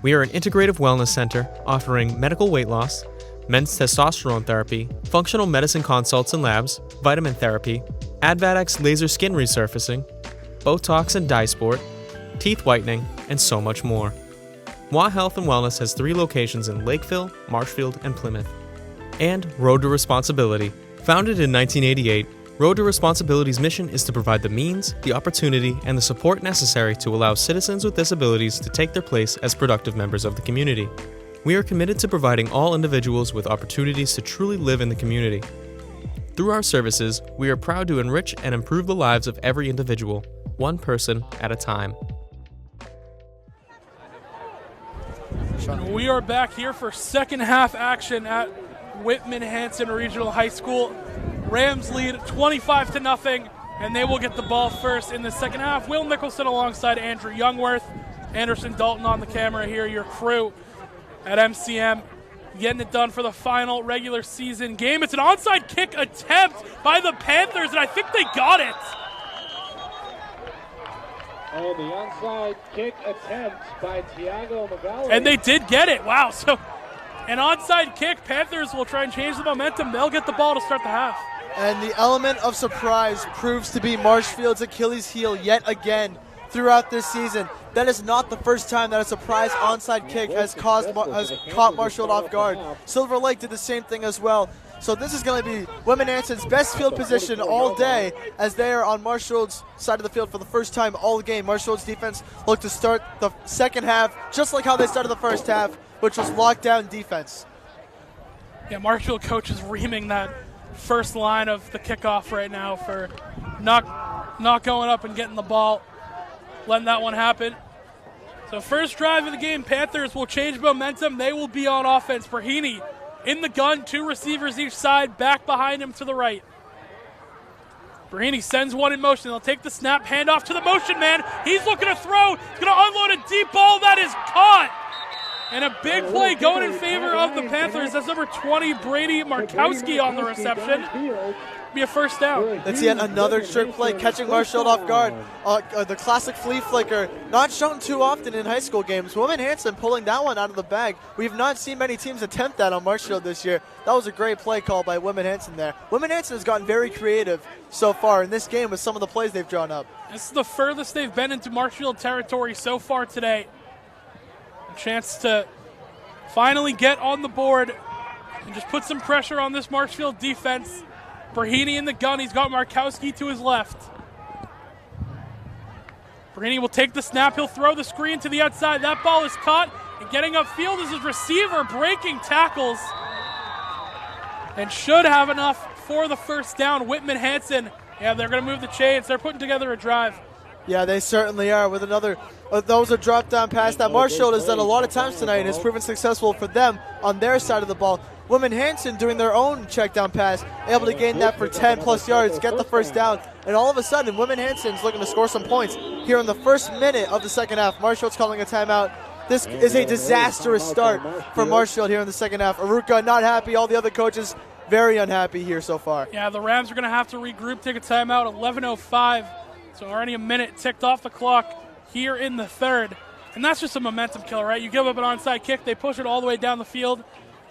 We are an integrative wellness center offering medical weight loss, men's testosterone therapy, functional medicine consults and labs, vitamin therapy, Advadex laser skin resurfacing, Botox and dye sport, teeth whitening, and so much more. Moi Health and Wellness has 3 locations in Lakeville, Marshfield, and Plymouth. And Road to Responsibility. Founded in 1988, Road to Responsibility's mission is to provide the means, the opportunity, and the support necessary to allow citizens with disabilities to take their place as productive members of the community. We are committed to providing all individuals with opportunities to truly live in the community. Through our services, we are proud to enrich and improve the lives of every individual, one person at a time. We are back here for second half action at Whitman-Hanson Regional High School. Rams lead 25-0, and they will get the ball first in the second half. Will Nicholson alongside Andrew Youngworth. Anderson Dalton on the camera here, your crew at MCM. Getting it done for the final regular season game. It's an onside kick attempt by the Panthers, and I think they got it. And the onside kick attempt by Tiago Magali. And they did get it. Wow. So an onside kick. Panthers will try and change the momentum. They'll get the ball to start the half. And the element of surprise proves to be Marshfield's Achilles heel yet again throughout this season. That is not the first time that a surprise onside kick has caught Marshfield off guard. Silver Lake did the same thing as well. So this is going to be Whitman-Hanson's best field position all day as they are on Marshfield's side of the field for the first time all game. Marshfield's defense looked to start the second half just like how they started the first half, which was lockdown defense. Yeah, Marshfield coach is reaming that first line of the kickoff right now for not going up and getting the ball, letting that one happen. So first drive of the game, Panthers will change momentum. They will be on offense. Brahini in the gun, 2 receivers each side, back behind him to the right. Brahini sends one in motion. They'll take the snap, hand off to the motion man. He's looking to throw. He's going to unload a deep ball. That is caught. And a big play going in favor of the Panthers. That's number 20, Brady Markowski on the reception. Be a first down. That's yet another trick play, catching Marshfield off guard. The classic flea flicker, not shown too often in high school games. Whitman-Hanson pulling that one out of the bag. We've not seen many teams attempt that on Marshfield this year. That was a great play call by Whitman-Hanson there. Whitman-Hanson has gotten very creative so far in this game with some of the plays they've drawn up. This is the furthest they've been into Marshfield territory so far today. A chance to finally get on the board and just put some pressure on this Marshfield defense. Brahini in the gun. He's got Markowski to his left. Brahini will take the snap. He'll throw the screen to the outside. That ball is caught. And getting upfield is his receiver, breaking tackles. And should have enough for the first down. Whitman-Hanson. Yeah, they're going to move the chains. They're putting together a drive. Yeah, they certainly are. With another, those are drop down pass that Marshfield has done a lot of times tonight and has proven successful for them on their side of the ball. Whitman-Hanson doing their own check down pass, able to gain that for 10 plus yards, get the first down, and all of a sudden Whitman-Hanson's looking to score some points here in the first minute of the second half. Marshfield's calling a timeout. This is a disastrous start for Marshfield here in the second half. Aruka not happy, all the other coaches very unhappy here so far. Yeah, the Rams are going to have to regroup, take a timeout, 11:05. So already a minute ticked off the clock here in the third. And that's just a momentum killer, right? You give up an onside kick, they push it all the way down the field,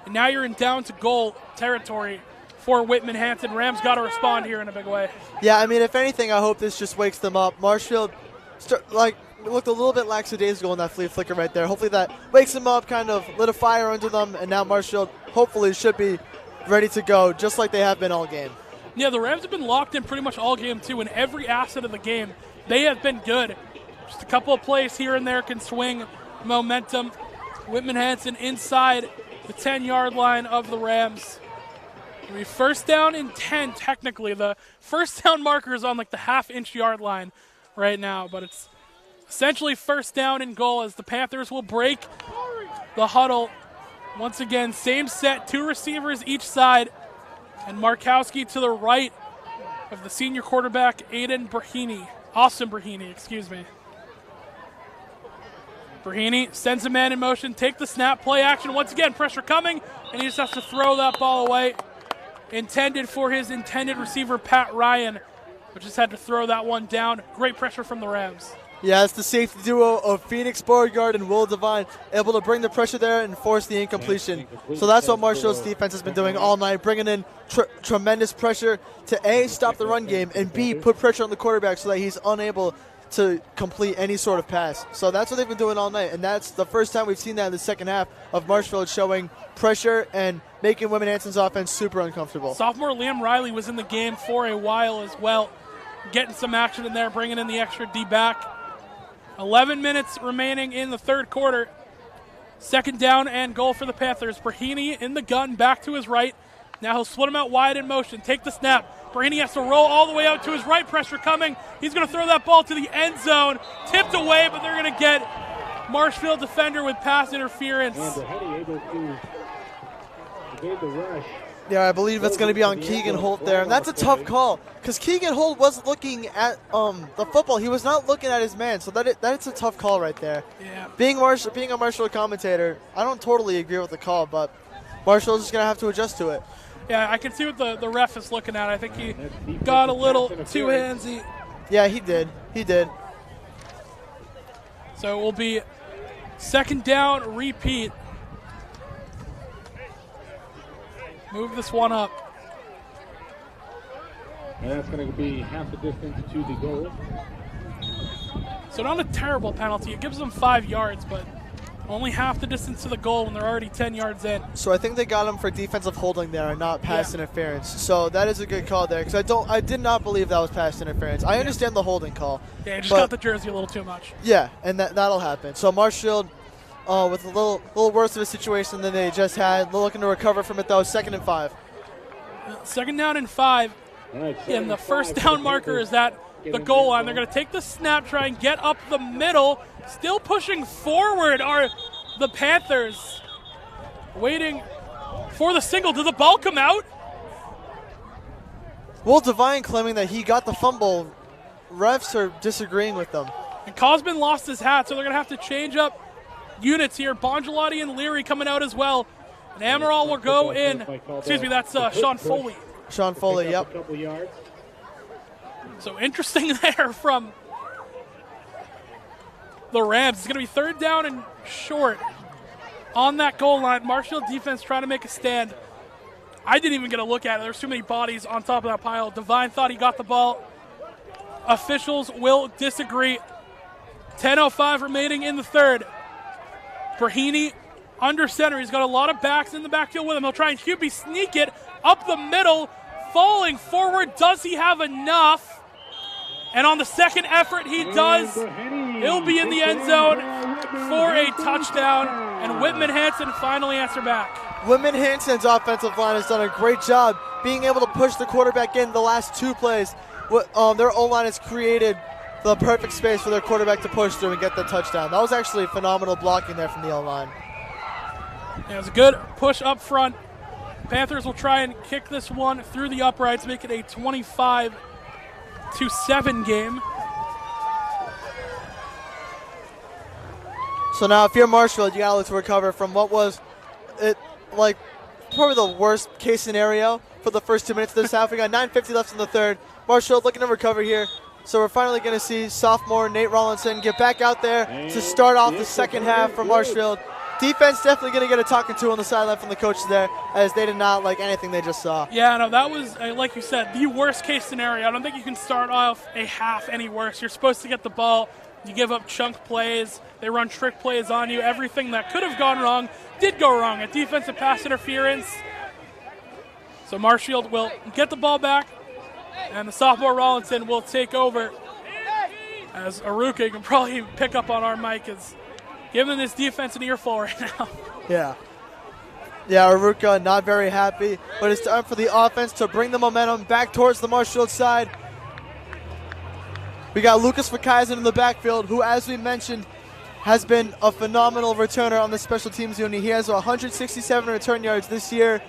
and now you're in down to goal territory for Whitman-Hanson. Rams got to respond here in a big way. Yeah, I mean, if anything, I hope this just wakes them up. Marshfield looked a little bit lackadaisical in that flea flicker right there. Hopefully that wakes them up, kind of lit a fire under them, and now Marshfield hopefully should be ready to go, just like they have been all game. Yeah, the Rams have been locked in pretty much all game, too. In every asset of the game, they have been good. Just a couple of plays here and there can swing momentum. Whitman-Hanson inside the 10-yard line of the Rams. It'll be first down and 10, technically. The first down marker is on like the half-inch yard line right now, but it's essentially first down and goal as the Panthers will break the huddle. Once again, same set, two receivers each side, and Markowski to the right of the senior quarterback, Austin Brahini, excuse me. Brahini sends a man in motion, take the snap, play action. Once again, pressure coming, and he just has to throw that ball away. Intended for his intended receiver, Pat Ryan, but just had to throw that one down. Great pressure from the Rams. Yeah, it's the safety duo of Phoenix Beauregard and Will Devine, able to bring the pressure there and force the incompletion. So that's what Marshfield's defense has been doing all night, bringing in tremendous pressure to A, stop the run game, and B, put pressure on the quarterback so that he's unable to complete any sort of pass. So that's what they've been doing all night, and that's the first time we've seen that in the second half of Marshfield showing pressure and making Whitman-Hanson's offense super uncomfortable. Sophomore Liam Riley was in the game for a while as well, getting some action in there, bringing in the extra D back. 11 minutes remaining in the third quarter. Second down and goal for the Panthers. Brahini in the gun, back to his right. Now he'll split him out wide in motion, take the snap. Brahini has to roll all the way out to his right, pressure coming. He's going to throw that ball to the end zone. Tipped away, but they're going to get Marshfield defender with pass interference. And Brahini able to evade the rush. Yeah, I believe it's going to be on Keegan Holt there. And that's a tough call because Keegan Holt was looking at the football. He was not looking at his man. So that's a tough call right there. Yeah. Being a Marshall commentator, I don't totally agree with the call, but Marshall's just going to have to adjust to it. Yeah, I can see what the ref is looking at. I think he got a little too handsy. Yeah, he did. He did. So it will be second down, repeat. Move this one up. And that's going to be half the distance to the goal. So not a terrible penalty. It gives them 5 yards, but only half the distance to the goal when they're already 10 yards in. So I think they got him for defensive holding there and not pass interference. So that is a good call there because I did not believe that was pass interference. I understand the holding call. Yeah, just got the jersey a little too much. Yeah, and that'll happen. So Marshfield with a little worse of a situation than they just had. They're looking to recover from it though. 2nd and 5. Second down and 5. And the first down marker is at the goal line. They're going to take the snap, try and get up the middle. Still pushing forward are the Panthers. Waiting for the single. Did the ball come out? Will Devine claiming that he got the fumble. Refs are disagreeing with them. And Cosman lost his hat, so they're going to have to change up units here. Bongelotti and Leary coming out as well. And Amaral will go in. Excuse me, that's Sean Foley. Sean Foley, yep. So interesting there from the Rams. It's going to be 3rd down and short on that goal line. Marshfield defense trying to make a stand. I didn't even get a look at it. There's too many bodies on top of that pile. Devine thought he got the ball. Officials will disagree. 10:05 remaining in the 3rd. Brahini under center. He's got a lot of backs in the backfield with him. He'll try and QB sneak it up the middle. Falling forward. Does he have enough? And on the second effort, he does. He'll be in the end zone for a touchdown. And Whitman-Hanson finally answer back. Whitman-Hanson's offensive line has done a great job being able to push the quarterback in the last 2 plays. Their O-line has created the perfect space for their quarterback to push through and get the touchdown. That was actually phenomenal blocking there from the O-line. Yeah, it was a good push up front. Panthers will try and kick this one through the uprights, make it a 25-7 game. So now if you're Marshfield, you got to look to recover from what was probably the worst case scenario for the first 2 minutes of this half. We got 9:50 left in the 3rd. Marshfield looking to recover here. So we're finally going to see sophomore Nate Rollinson get back out there to start off the second half for Marshfield. Defense definitely going to get a talking to on the sideline from the coaches there, as they did not like anything they just saw. Yeah, no, that was, like you said, the worst case scenario. I don't think you can start off a half any worse. You're supposed to get the ball. You give up chunk plays. They run trick plays on you. Everything that could have gone wrong did go wrong. A defensive pass interference. So Marshfield will get the ball back, and the sophomore Rollinson will take over. As Aruka, you can probably pick up on our mic, is giving this defense an earful right now. Yeah, Aruka not very happy, but it's time for the offense to bring the momentum back towards the Marshfield side. We got Lucas Verkeisen in the backfield, who, as we mentioned, has been a phenomenal returner on the special teams unit. He has 167 return yards this year.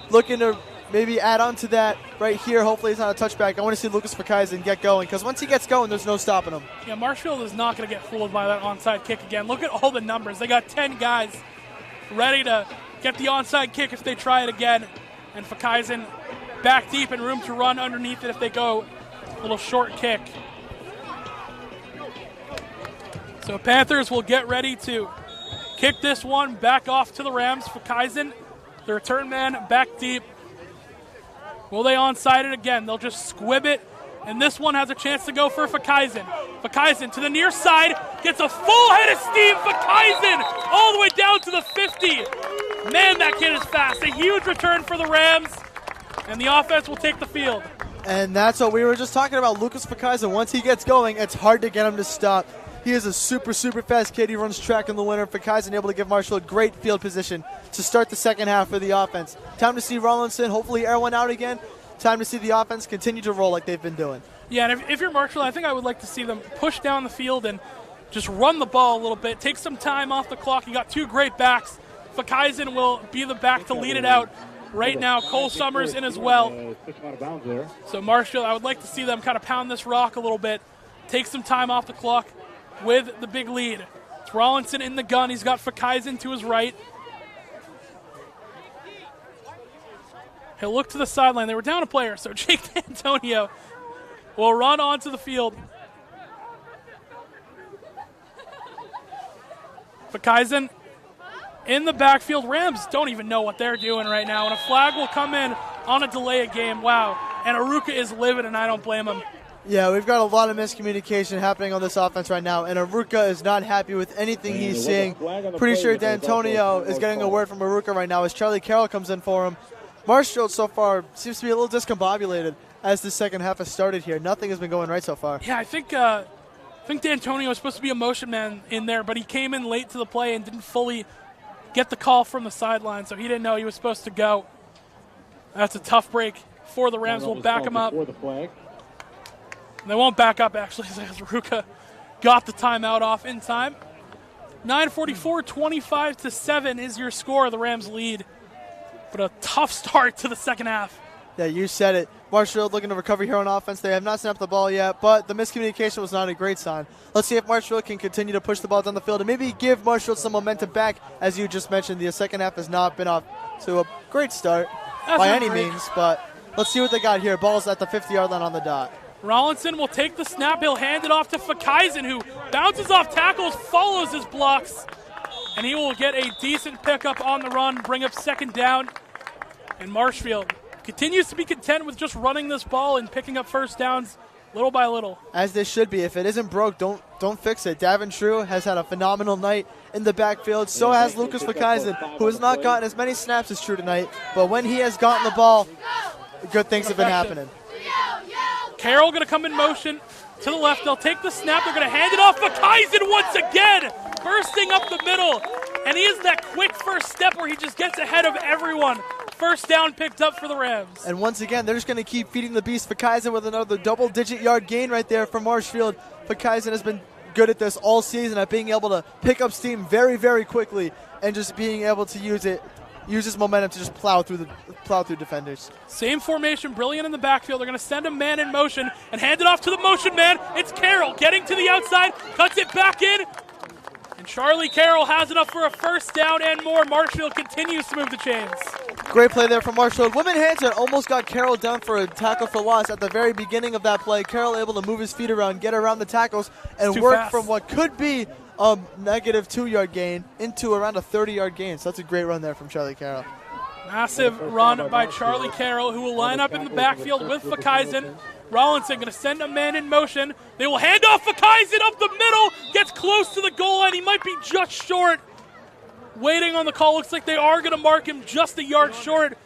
Looking to maybe add on to that right here. Hopefully it's not a touchback. I want to see Lucas Verkeisen get going, because once he gets going, there's no stopping him. Yeah, Marshfield is not going to get fooled by that onside kick again. Look at all the numbers. They got 10 guys ready to get the onside kick if they try it again. And Verkeisen back deep and room to run underneath it if they go a little short kick. So Panthers will get ready to kick this one back off to the Rams. Verkeisen, the return man, back deep. Will they onside it again? They'll just squib it, and this one has a chance to go for Verkeisen. Verkeisen to the near side, gets a full head of steam. Verkeisen all the way down to the 50. Man, that kid is fast. A huge return for the Rams, and the offense will take the field. And that's what we were just talking about. Lucas Verkeisen, once he gets going, it's hard to get him to stop. He is a super, super fast kid. He runs track in the winter. Verkeisen able to give Marshfield great field position to start the second half for the offense. Time to see Rollinson hopefully air one out again. Time to see the offense continue to roll like they've been doing. Yeah, and if you're Marshfield, I think I would like to see them push down the field and just run the ball a little bit. Take some time off the clock. You got 2 great backs. Verkeisen will be the back to lead it out. Right now, Cole Summers in as well. So Marshfield, I would like to see them kind of pound this rock a little bit. Take some time off the clock with the big lead. It's Rollinson in the gun. He's got Verkeisen to his right. He'll look to the sideline. They were down a player, so Jake D'Antonio will run onto the field. Verkeisen in the backfield. Rams don't even know what they're doing right now, and a flag will come in on a delay of game. Wow. And Aruka is livid, and I don't blame him. Yeah, we've got a lot of miscommunication happening on this offense right now, and Aruka is not happy with anything he's seeing. Pretty sure D'Antonio is getting a word from Aruka right now as Charlie Carroll comes in for him. Marshfield so far seems to be a little discombobulated as the second half has started here. Nothing has been going right so far. Yeah, I think D'Antonio was supposed to be a motion man in there, but he came in late to the play and didn't fully get the call from the sideline, so he didn't know he was supposed to go. That's a tough break for the Rams. We'll back him up. They won't back up, actually, as Aruka got the timeout off in time. 9:44, 25-7 is your score. The Rams lead. But a tough start to the second half. Yeah, you said it. Marshfield looking to recover here on offense. They have not snapped the ball yet, but the miscommunication was not a great sign. Let's see if Marshfield can continue to push the ball down the field and maybe give Marshfield some momentum back. As you just mentioned, the second half has not been off to a great start by any means, but let's see what they got here. Ball's at the 50-yard line on the dot. Rollinson will take the snap. He'll hand it off to Fakaisen, who bounces off tackles, follows his blocks, and he will get a decent pickup on the run, bring up second down. And Marshfield continues to be content with just running this ball and picking up first downs little by little. As they should be. If it isn't broke, don't fix it. Davin True has had a phenomenal night in the backfield. So has Lucas Fakaisen, who has not gotten as many snaps as True tonight. But when he has gotten the ball, good things have been happening. Carroll going to come in motion to the left. They'll take the snap. They're going to hand it off. Fakaisen once again, bursting up the middle. And he has that quick first step where he just gets ahead of everyone. First down picked up for the Rams. And once again, they're just going to keep feeding the beast. Fakaisen with another double-digit yard gain right there for Marshfield. Fakaisen has been good at this all season, at being able to pick up steam very, very quickly and just being able to use his momentum to just plow through defenders. Same formation, brilliant in the backfield. They're going to send a man in motion and hand it off to the motion man. It's Carroll getting to the outside, cuts it back in. And Charlie Carroll has enough for a first down and more. Marshfield continues to move the chains. Great play there from Marshfield. Whitman-Hanson almost got Carroll down for a tackle for loss at the very beginning of that play. Carroll able to move his feet around, get around the tackles, and work from what could be a negative 2-yard gain into around a 30-yard gain. So that's a great run there from Charlie Carroll. Massive run by Charlie Carroll, who will line up in the backfield with Fakaisen. Rollinson going to send a man in motion. They will hand off Fakaisen up the middle. Gets close to the goal line. He might be just short. Waiting on the call. Looks like they are going to mark him just a yard short.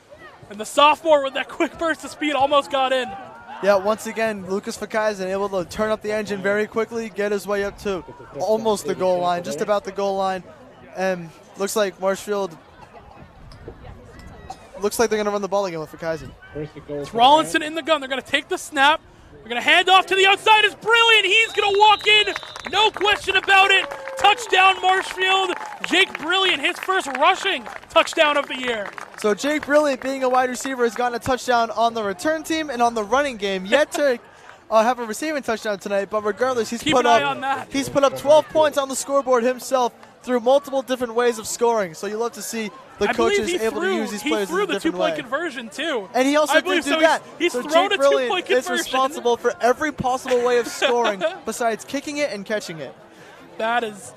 And the sophomore with that quick burst of speed almost got in. Yeah, once again, Lucas Fakaisen able to turn up the engine very quickly, get his way up to almost the goal line, just about the goal line. And looks like Marshfield, looks like they're going to run the ball again with Fakaisen. It's Rollinson in the gun. They're going to take the snap. They're going to hand off to the outside. It's brilliant. He's going to walk in. No question about it. Touchdown, Marshfield. Jake Brilliant, his first rushing touchdown of the year. So Jake Brilliant, being a wide receiver, has gotten a touchdown on the return team and on the running game. Yet to have a receiving touchdown tonight, but regardless, he's put up 12 points on the scoreboard himself through multiple different ways of scoring. So you love to see the coaches able to use these players in a different way. He threw the 2-point conversion, too. And he also did do that. He's so thrown Jake a 2-point Brilliant conversion. is responsible for every possible way of scoring besides kicking it and catching it. That is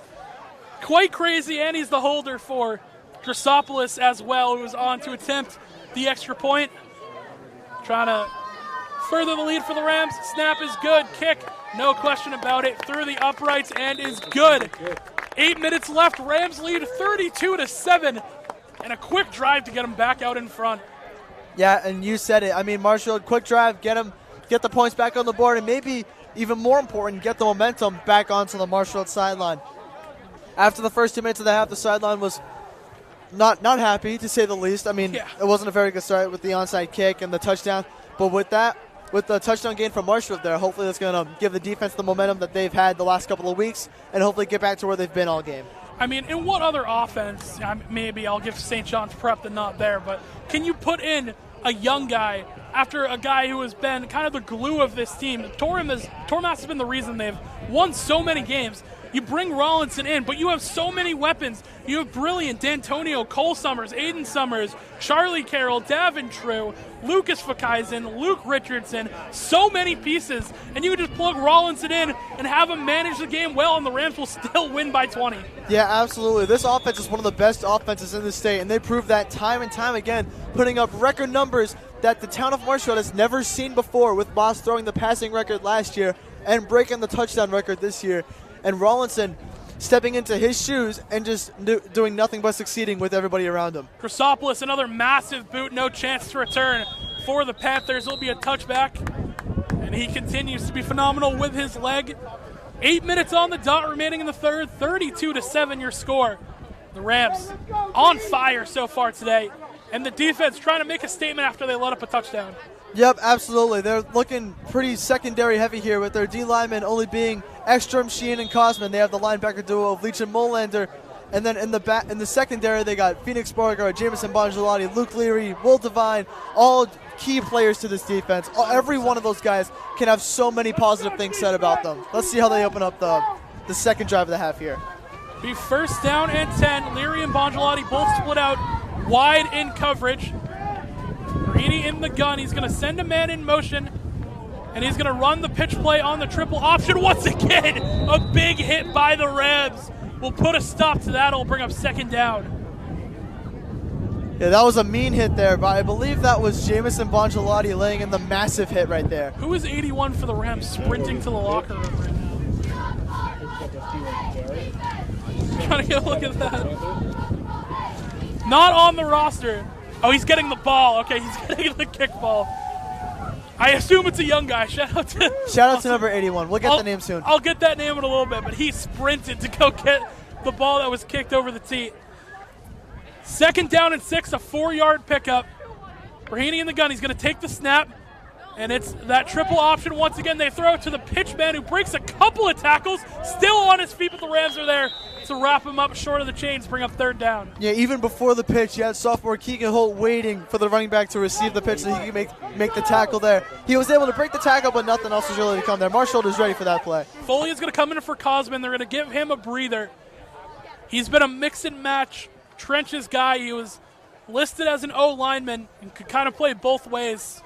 quite crazy, and he's the holder for Drasopoulos as well, who was on to attempt the extra point. Trying to further the lead for the Rams. Snap is good. Kick, no question about it. Through the uprights and is good. 8 minutes left. Rams lead 32-7. And a quick drive to get them back out in front. Yeah, and you said it. I mean, Marshfield, quick drive, get the points back on the board, and maybe even more important, get the momentum back onto the Marshfield sideline. After the first 2 minutes of the half, the sideline was not happy, to say the least. I mean, It wasn't a very good start with the onside kick and the touchdown. But with the touchdown gain from Marshfield there, hopefully that's going to give the defense the momentum that they've had the last couple of weeks and hopefully get back to where they've been all game. I mean, in what other offense, maybe I'll give St. John's prep the nod there, but can you put in a young guy after a guy who has been kind of the glue of this team? Tormas has been the reason they've won so many games. You bring Rollinson in, but you have so many weapons. You have Brilliant, D'Antonio, Cole Summers, Aiden Summers, Charlie Carroll, Davin True, Lucas Fakaisen, Luke Richardson, so many pieces, and you can just plug Rollinson in and have him manage the game well, and the Rams will still win by 20. Yeah, absolutely. This offense is one of the best offenses in the state, and they prove that time and time again, putting up record numbers that the town of Marshfield has never seen before, with Moss throwing the passing record last year and breaking the touchdown record this year. And Rollinson stepping into his shoes and just doing nothing but succeeding with everybody around him. Chrysopoulos, another massive boot, no chance to return for the Panthers. It'll be a touchback, and he continues to be phenomenal with his leg. 8 minutes on the dot remaining in the third, 32-7 your score. The Rams on fire so far today, and the defense trying to make a statement after they let up a touchdown. Yep, absolutely. They're looking pretty secondary heavy here with their D linemen only being Ekstrom, Sheehan, and Cosman. They have the linebacker duo of Leach and Molander And then in the secondary, they got Phoenix Beauregard, Jamison Bongelati, Luke Leary, Will Devine, all key players to this defense. Every one of those guys can have so many positive things said about them. Let's see how they open up the second drive of the half here. Be first down and 10. Leary and Bongelati both split out wide in coverage. Greeny in the gun. He's going to send a man in motion, and he's going to run the pitch play on the triple option once again. A big hit by the Rams will put a stop to that. It'll bring up second down. Yeah, that was a mean hit there, but I believe that was Jamison Bongelati laying in the massive hit right there. Who is 81 for the Rams sprinting to the locker room right now? Trying to get a look at that. Not on the roster. Oh, he's getting the ball. Okay, he's getting the kickball. I assume it's a young guy. Shout out to number 81. We'll get the name soon. I'll get that name in a little bit, but he sprinted to go get the ball that was kicked over the tee. Second down and 6, a 4-yard pickup. Brahini in the gun. He's going to take the snap, and it's that triple option. Once again, they throw it to the pitch man who breaks a couple of tackles, still on his feet, but the Rams are there to wrap him up short of the chains, bring up third down. Yeah, even before the pitch, you had sophomore Keegan Holt waiting for the running back to receive the pitch so he could make the tackle there. He was able to break the tackle, but nothing else was really to come there. Marshfield is ready for that play. Foley is going to come in for Cosman. They're going to give him a breather. He's been a mix and match trenches guy. He was listed as an O lineman and could kind of play both ways.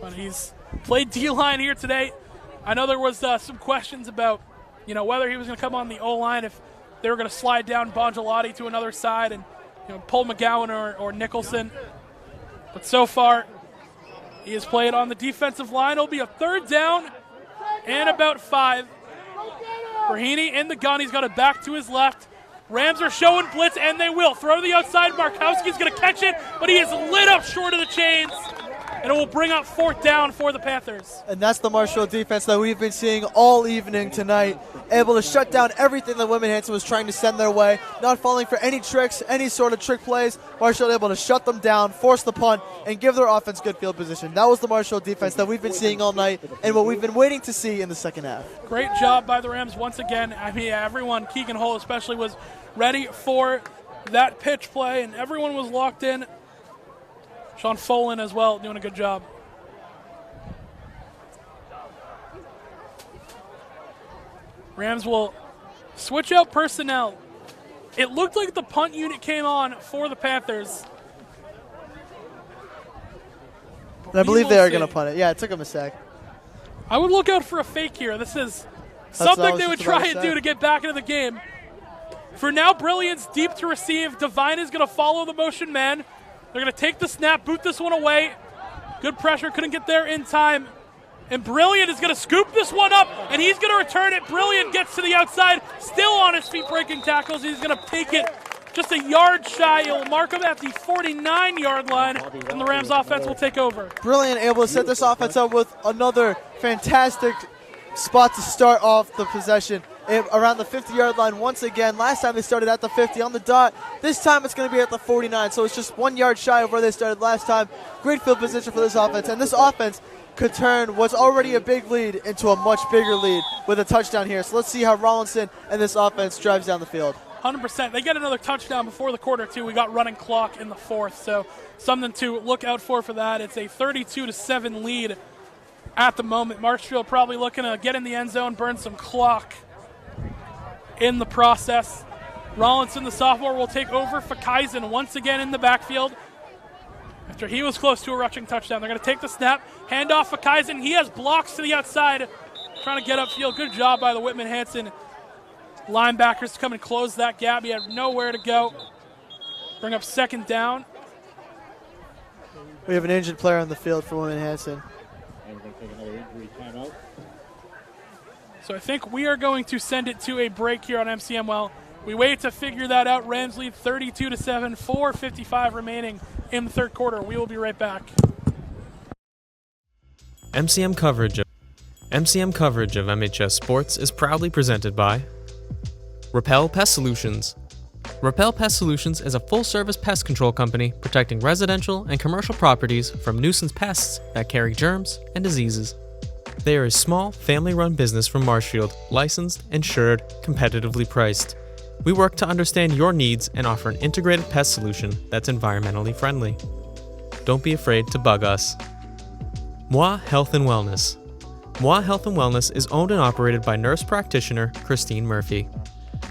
But he's played D-line here today. I know there was some questions about, whether he was going to come on the O-line, if they were going to slide down Bongelati to another side and pull McGowan or Nicholson. But so far, he has played on the defensive line. It'll be a third down and about 5. Brahini in the gun. He's got it back to his left. Rams are showing blitz, and they will. Throw to the outside. Markowski's going to catch it, but he is lit up short of the chains. And it will bring up fourth down for the Panthers. And that's the Marshfield defense that we've been seeing all evening tonight. Able to shut down everything that Whitman-Hanson was trying to send their way. Not falling for any tricks, any sort of trick plays. Marshfield able to shut them down, force the punt, and give their offense good field position. That was the Marshfield defense that we've been seeing all night and what we've been waiting to see in the second half. Great job by the Rams once again. I mean, everyone, Keegan Hull especially, was ready for that pitch play, and everyone was locked in. Sean Folan as well, doing a good job. Rams will switch out personnel. It looked like the punt unit came on for the Panthers. And I believe they are going to punt it. Yeah, it took them a sec. I would look out for a fake here. This is something they would try and do to get back into the game. For now, Brilliant's deep to receive. Devine is going to follow the motion man. They're going to take the snap, boot this one away. Good pressure, couldn't get there in time. And Brilliant is going to scoop this one up, and he's going to return it. Brilliant gets to the outside, still on his feet breaking tackles. He's going to take it just a yard shy. He'll mark him at the 49-yard line, and the Rams offense will take over. Brilliant able to set this offense up with another fantastic spot to start off the possession. Around the 50-yard line once again. Last time they started at the 50 on the dot. This time it's going to be at the 49, so it's just 1 yard shy of where they started last time. Great field position for this offense, and this offense could turn what's already a big lead into a much bigger lead with a touchdown here. So let's see how Rollinson and this offense drives down the field. 100%. They get another touchdown before the quarter, too. We got running clock in the fourth, so something to look out for that. It's a 32-7 lead at the moment. Marshfield probably looking to get in the end zone, burn some clock in the process. Rollinson, the sophomore, will take over for Kaizen once again in the backfield after he was close to a rushing touchdown. They're going to take the snap, hand off for Kaizen. He has blocks to the outside, trying to get upfield. Good job by the Whitman-Hanson linebackers to come and close that gap. He had nowhere to go. Bring up second down. We have an injured player on the field for Whitman-Hanson. And we're going to take another injury timeout. So I think we are going to send it to a break here on MCM. Well, we wait to figure that out. Rams lead 32-7, 4:55 remaining in the third quarter. We will be right back. MCM coverage of MHS Sports is proudly presented by Repel Pest Solutions. Repel Pest Solutions is a full-service pest control company protecting residential and commercial properties from nuisance pests that carry germs and diseases. They are a small, family-run business from Marshfield, licensed, insured, competitively priced. We work to understand your needs and offer an integrated pest solution that's environmentally friendly. Don't be afraid to bug us. Moi Health and Wellness. Moi Health and Wellness is owned and operated by nurse practitioner Christine Murphy.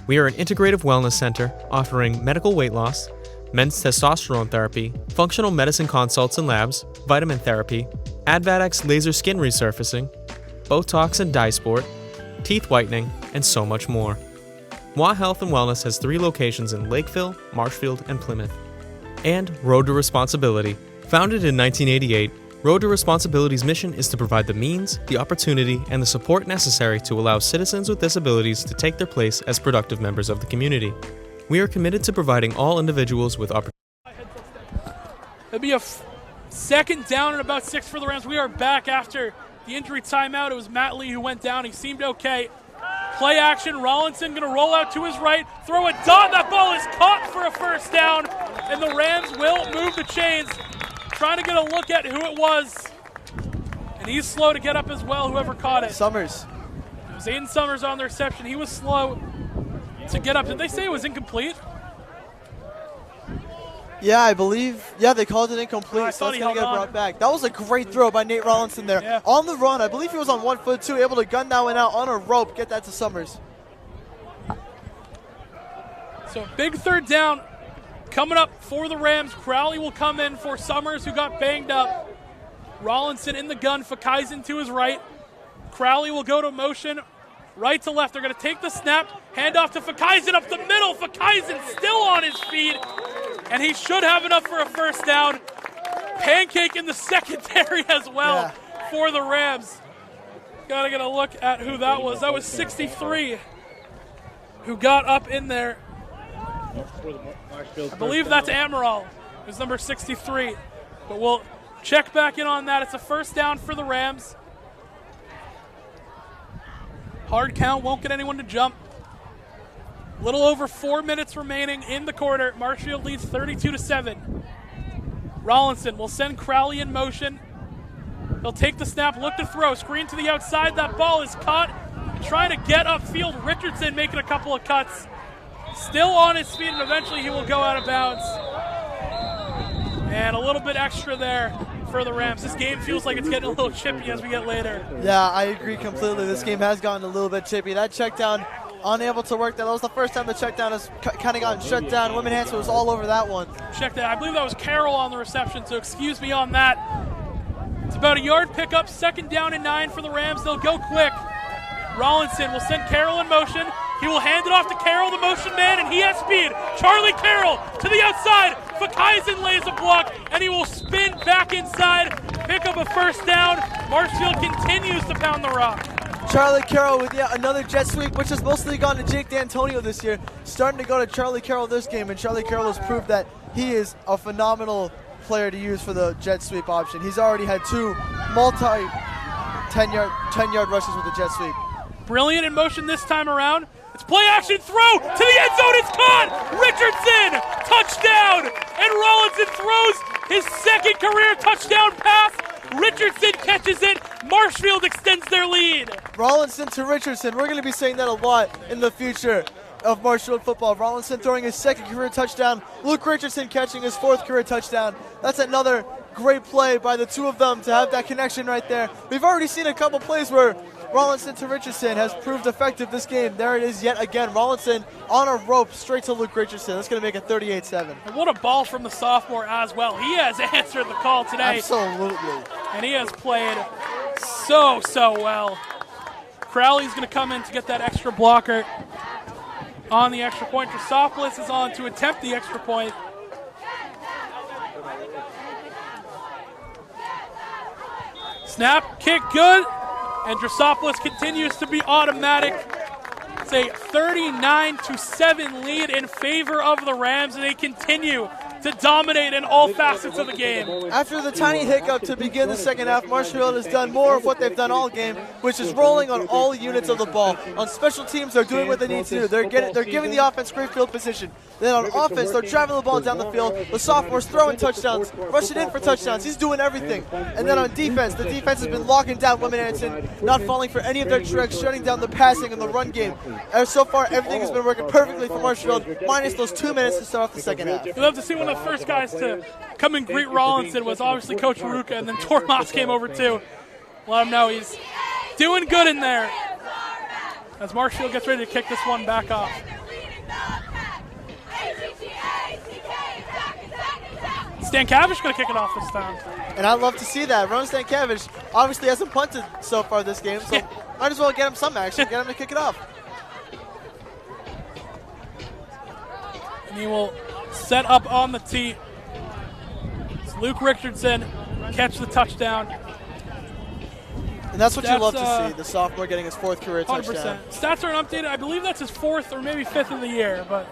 We are an integrative wellness center offering medical weight loss, men's testosterone therapy, functional medicine consults and labs, vitamin therapy, Advadex laser skin resurfacing, Botox and dye sport, teeth whitening, and so much more. Moi Health and Wellness has 3 locations in Lakeville, Marshfield, and Plymouth. And Road to Responsibility. Founded in 1988, Road to Responsibility's mission is to provide the means, the opportunity, and the support necessary to allow citizens with disabilities to take their place as productive members of the community. We are committed to providing all individuals with opportunities. It'll be a second down and about 6 for the Rams. We are back after the injury timeout. It was Matt Lee who went down. He seemed okay. Play action. Rollinson going to roll out to his right, throw a dot. That ball is caught for a first down, and the Rams will move the chains. Trying to get a look at who it was. And he's slow to get up as well, whoever caught it. Summers. It was Aiden Summers on the reception. He was slow to get up. Did they say it was incomplete? Yeah, I believe. Yeah, they called it incomplete, I so thought it's he going to held get on. brought back. That was a great throw by Nate Rollinson there. Yeah. On the run, I believe he was on 1 foot too, able to gun that one out on a rope, get that to Summers. So big third down coming up for the Rams. Crowley will come in for Summers, who got banged up. Rollinson in the gun, Fakaisen to his right. Crowley will go to motion, right to left. They're going to take the snap, hand off to Fakaisen up the middle. Fakaisen still on his feet, and he should have enough for a first down. Pancake in the secondary as well for the Rams. Got to get a look at who that was. That was 63 who got up in there. I believe that's Amaral, who's number 63. But we'll check back in on that. It's a first down for the Rams. Hard count, won't get anyone to jump. A little over 4 minutes remaining in the quarter. Marshfield leads 32-7. Rollinson will send Crowley in motion. He'll take the snap, look to throw, screen to the outside. That ball is caught. Trying to get upfield. Richardson making a couple of cuts. Still on his feet, and eventually he will go out of bounds. And a little bit extra there for the Rams. This game feels like it's getting a little chippy as we get later. Yeah, I agree completely. This game has gotten a little bit chippy. That check down, unable to work. That was the first time the check down has kind of gotten shut down. Whitman-Hanson was all over that one. Check that. I believe that was Carroll on the reception, so excuse me on that. It's about a yard pickup. Second down and 9 for the Rams. They'll go quick. Rollinson will send Carroll in motion. He will hand it off to Carroll, the motion man, and he has speed. Charlie Carroll to the outside. Fakaisen lays a block, and he will spin back inside, pick up a first down. Marshfield continues to pound the rock. Charlie Carroll with yet another jet sweep, which has mostly gone to Jake D'Antonio this year. Starting to go to Charlie Carroll this game, and Charlie Carroll has proved that he is a phenomenal player to use for the jet sweep option. He's already had 2 multi 10-yard rushes with the jet sweep. Brilliant in motion this time around. It's play action, throw to the end zone, it's caught! Richardson, touchdown! And Rollinson throws his second career touchdown pass. Richardson catches it. Marshfield extends their lead. Rollinson to Richardson. We're going to be saying that a lot in the future of Marshfield football. Rollinson throwing his second career touchdown. Luke Richardson catching his 4th career touchdown. That's another great play by the 2 of them to have that connection right there. We've already seen a couple plays where Rollinson to Richardson has proved effective this game. There it is yet again. Rollinson on a rope straight to Luke Richardson. That's going to make it 38-7. And what a ball from the sophomore as well. He has answered the call today. Absolutely. And he has played so well. Crowley's going to come in to get that extra blocker on the extra point. Drosopolis is on to attempt the extra point. Snap, kick, good. And Drosopolis continues to be automatic. It's a 39-7 lead in favor of the Rams, and they continue to dominate in all facets of the game. After the tiny hiccup to begin the second half, Marshfield has done more of what they've done all game, which is rolling on all units of the ball. On special teams, they're doing what they need to do. They're giving the offense great field position. Then on offense, they're driving the ball down the field. The sophomores throwing touchdowns, rushing in for touchdowns. He's doing everything. And then on defense, the defense has been locking down Whitman-Hanson, not falling for any of their tricks, shutting down the passing and the run game. And so far, everything has been working perfectly for Marshfield, minus those 2 minutes to start off the second half. We'd love to see one of the first guys to come and greet Rollinson was obviously Coach Veruca, and then Tormas came over too. Let him know he's doing good in there. As Marshfield gets ready to kick this one back off. Stankiewicz going to kick it off this time. And I'd love to see that. Ron Stankiewicz obviously hasn't punted so far this game, so might as well get him some action, get him to kick it off. And he will set up on the tee. It's Luke Richardson catch the touchdown. And that's what you love to see, the sophomore getting his 4th career 100%. touchdown. Stats aren't updated. I believe that's his 4th or maybe 5th of the year, but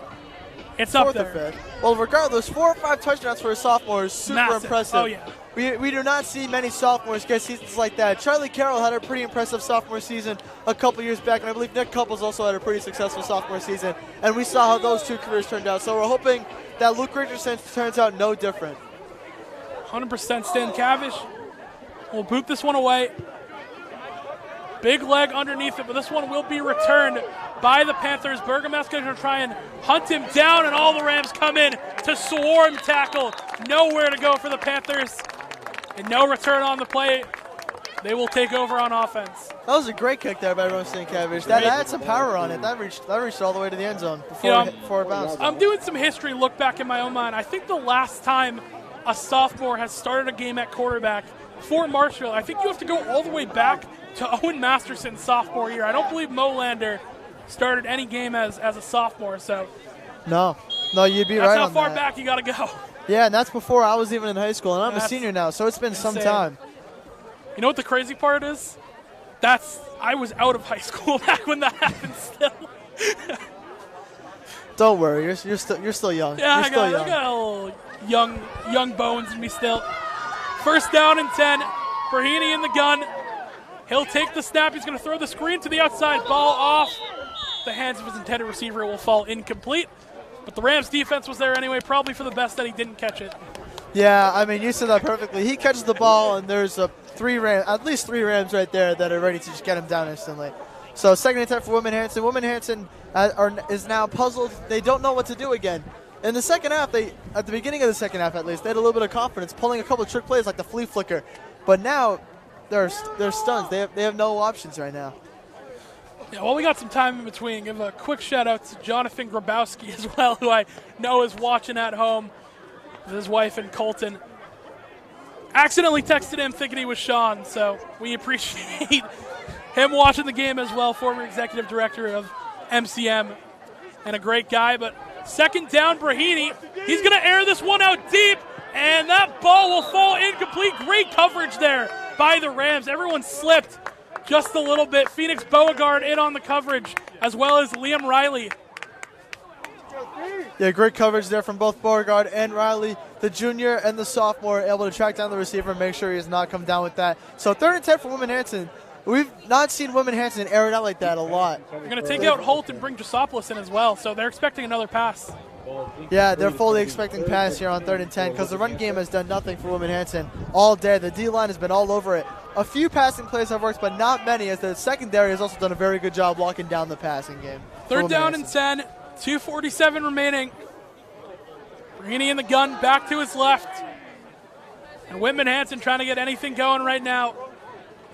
it's 4th up there. or 5th. Well, regardless, 4 or 5 touchdowns for a sophomore is super Massive. impressive. Oh, yeah. We do not see many sophomores get seasons like that. Charlie Carroll had a pretty impressive sophomore season a couple years back, and I believe Nick Couples also had a pretty successful sophomore season, and we saw how those 2 careers turned out. So we're hoping that Luke Richardson turns out no different. 100% Stankiewicz will boot this one away. Big leg underneath it, but this one will be returned by the Panthers. Bergameska going to try and hunt him down, and all the Rams come in to swarm tackle. Nowhere to go for the Panthers, and no return on the play. They will take over on offense. That was a great kick there by Ron Stankiewicz. That had some power on it. That reached all the way to the end zone before it bounced. I'm doing some history look back in my own mind. I think the last time a sophomore has started a game at quarterback for Marshfield, I think you have to go all the way back to Owen Masterson's sophomore year. I don't believe Mo Lander started any game as a sophomore. So no, you'd be right on that. That's how far back you got to go. Yeah, and that's before I was even in high school, and I'm a senior now, so it's been insane. some time. You know what the crazy part is? I was out of high school back when that happened still. Don't worry, you're still young. Yeah, I got a little young bones in me still. First down and 10. Brahini in the gun. He'll take the snap. He's going to throw the screen to the outside. Ball off the hands of his intended receiver. It will fall incomplete. But the Rams defense was there anyway, probably for the best that he didn't catch it. Yeah, I mean, you said that perfectly. He catches the ball, and there's at least three Rams right there that are ready to just get him down instantly. So second attempt for Whitman-Hanson. Whitman-Hanson is now puzzled. They don't know what to do again. In the second half, at the beginning of the second half at least, they had a little bit of confidence, pulling a couple of trick plays like the flea flicker. But now they're stunned. They have no options right now. Yeah, well, we got some time in between. Give a quick shout-out to Jonathan Grabowski as well, who I know is watching at home with his wife and Colton. Accidentally texted him thinking he was Sean, so we appreciate him watching the game as well, former executive director of MCM and a great guy. But second down, Brahini. He's going to air this one out deep, and that ball will fall incomplete. Great coverage there by the Rams. Everyone slipped just a little bit. Phoenix Beauregard in on the coverage, as well as Liam Riley. Yeah, great coverage there from both Beauregard and Riley. The junior and the sophomore able to track down the receiver and make sure he does not come down with that. So 3rd and 10 for Whitman-Hanson. We've not seen Whitman-Hanson air it out like that a lot. They're going to take out Holt and bring Jasopoulos in as well, so they're expecting another pass. Yeah, they're fully expecting pass here on 3rd and 10 because the run game has done nothing for Whitman-Hanson all day. The D-line has been all over it. A few passing plays have worked, but not many, as the secondary has also done a very good job locking down the passing game. 3rd down and 10, 2:47 remaining. Brahini in the gun, back to his left. And Whitman-Hanson trying to get anything going right now.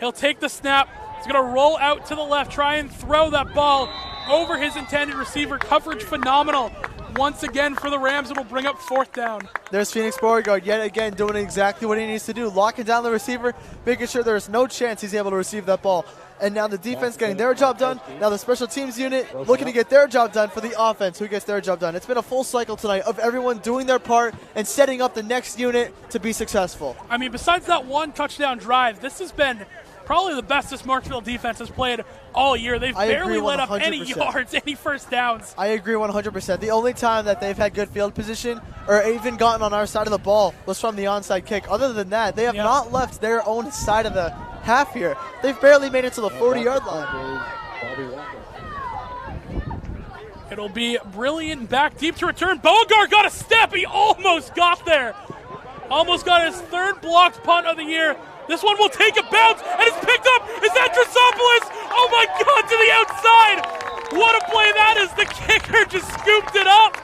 He'll take the snap. He's going to roll out to the left, try and throw that ball over his intended receiver. Coverage phenomenal. Once again for the Rams, it'll bring up 4th down. There's Phoenix Beauregard yet again doing exactly what he needs to do, locking down the receiver, making sure there's no chance he's able to receive that ball. And now the defense getting their job done. Now the special teams unit looking to get their job done for the offense, who gets their job done. It's been a full cycle tonight of everyone doing their part and setting up the next unit to be successful. I mean, besides that one touchdown drive, this has been probably the best this Marshfield defense has played all year. They've barely let up any 100%. yards, any first downs. I agree 100%. The only time that they've had good field position or even gotten on our side of the ball was from the onside kick. Other than that, they have not left their own side of the half here. They've barely made it to the 40-yard line. It'll be Brilliant back deep to return. Beauregard got a step. He almost got there. Almost got his third blocked punt of the year. This one will take a bounce, and it's picked up. Is that Drosopoulos? Oh my God, to the outside. What a play that is. The kicker just scooped it up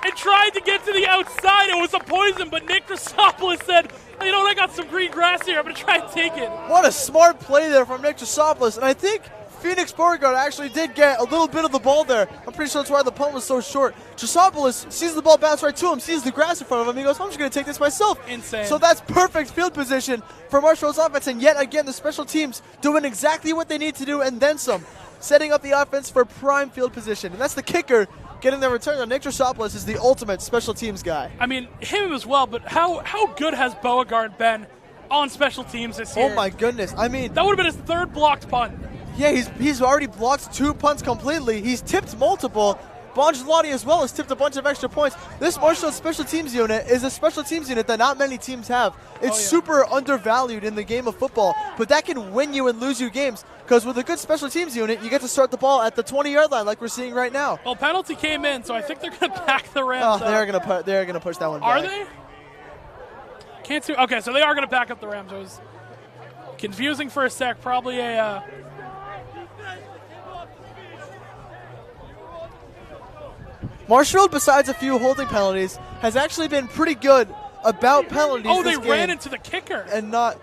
and tried to get to the outside. It was a poison, but Nick Drosopoulos said, you know what, I got some green grass here. I'm going to try and take it. What a smart play there from Nick Drosopoulos. And I think Phoenix Beauregard actually did get a little bit of the ball there. I'm pretty sure that's why the punt was so short. Drosopoulos sees the ball bounce right to him, sees the grass in front of him. He goes, I'm just going to take this myself. Insane. So that's perfect field position for Marshfield's offense. And yet again, the special teams doing exactly what they need to do and then some, setting up the offense for prime field position. And that's the kicker getting the return. Nick Drosopoulos is the ultimate special teams guy. I mean, him as well, but how good has Beauregard been on special teams this year? Oh my goodness. I mean, that would have been his third blocked punt. Yeah, he's already blocked 2 punts completely. He's tipped multiple. Bongelati as well has tipped a bunch of extra points. This Marshfield special teams unit is a special teams unit that not many teams have. It's super undervalued in the game of football, but that can win you and lose you games, because with a good special teams unit, you get to start the ball at the 20-yard line like we're seeing right now. Well, penalty came in, so I think they're going to back the Rams. Oh, they're gonna push that one back. Are they? Can't see. Okay, so they are going to back up the Rams. It was confusing for a sec. Probably a... Marshfield, besides a few holding penalties, has actually been pretty good about penalties. Oh, they ran into the kicker. And not.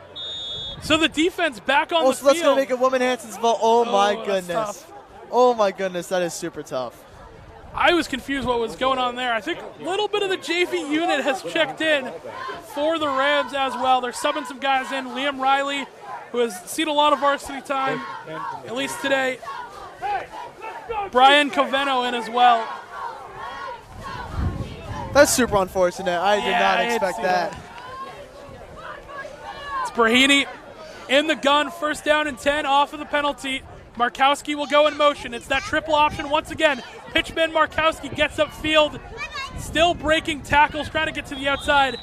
So the defense back on the so field. that's going to make it Whitman-Hanson's fault. Oh, my goodness. Tough. Oh, my goodness. That is super tough. I was confused what was going on there. I think a little bit of the JV unit has checked in for the Rams as well. They're subbing some guys in. Liam Riley, who has seen a lot of varsity time, at least today. Brian Coveno in as well. That's super unfortunate. I did not expect that. It's Brahini in the gun, first down and 10 off of the penalty. Markowski will go in motion. It's that triple option once again. Pitchman Markowski gets upfield, still breaking tackles, trying to get to the outside.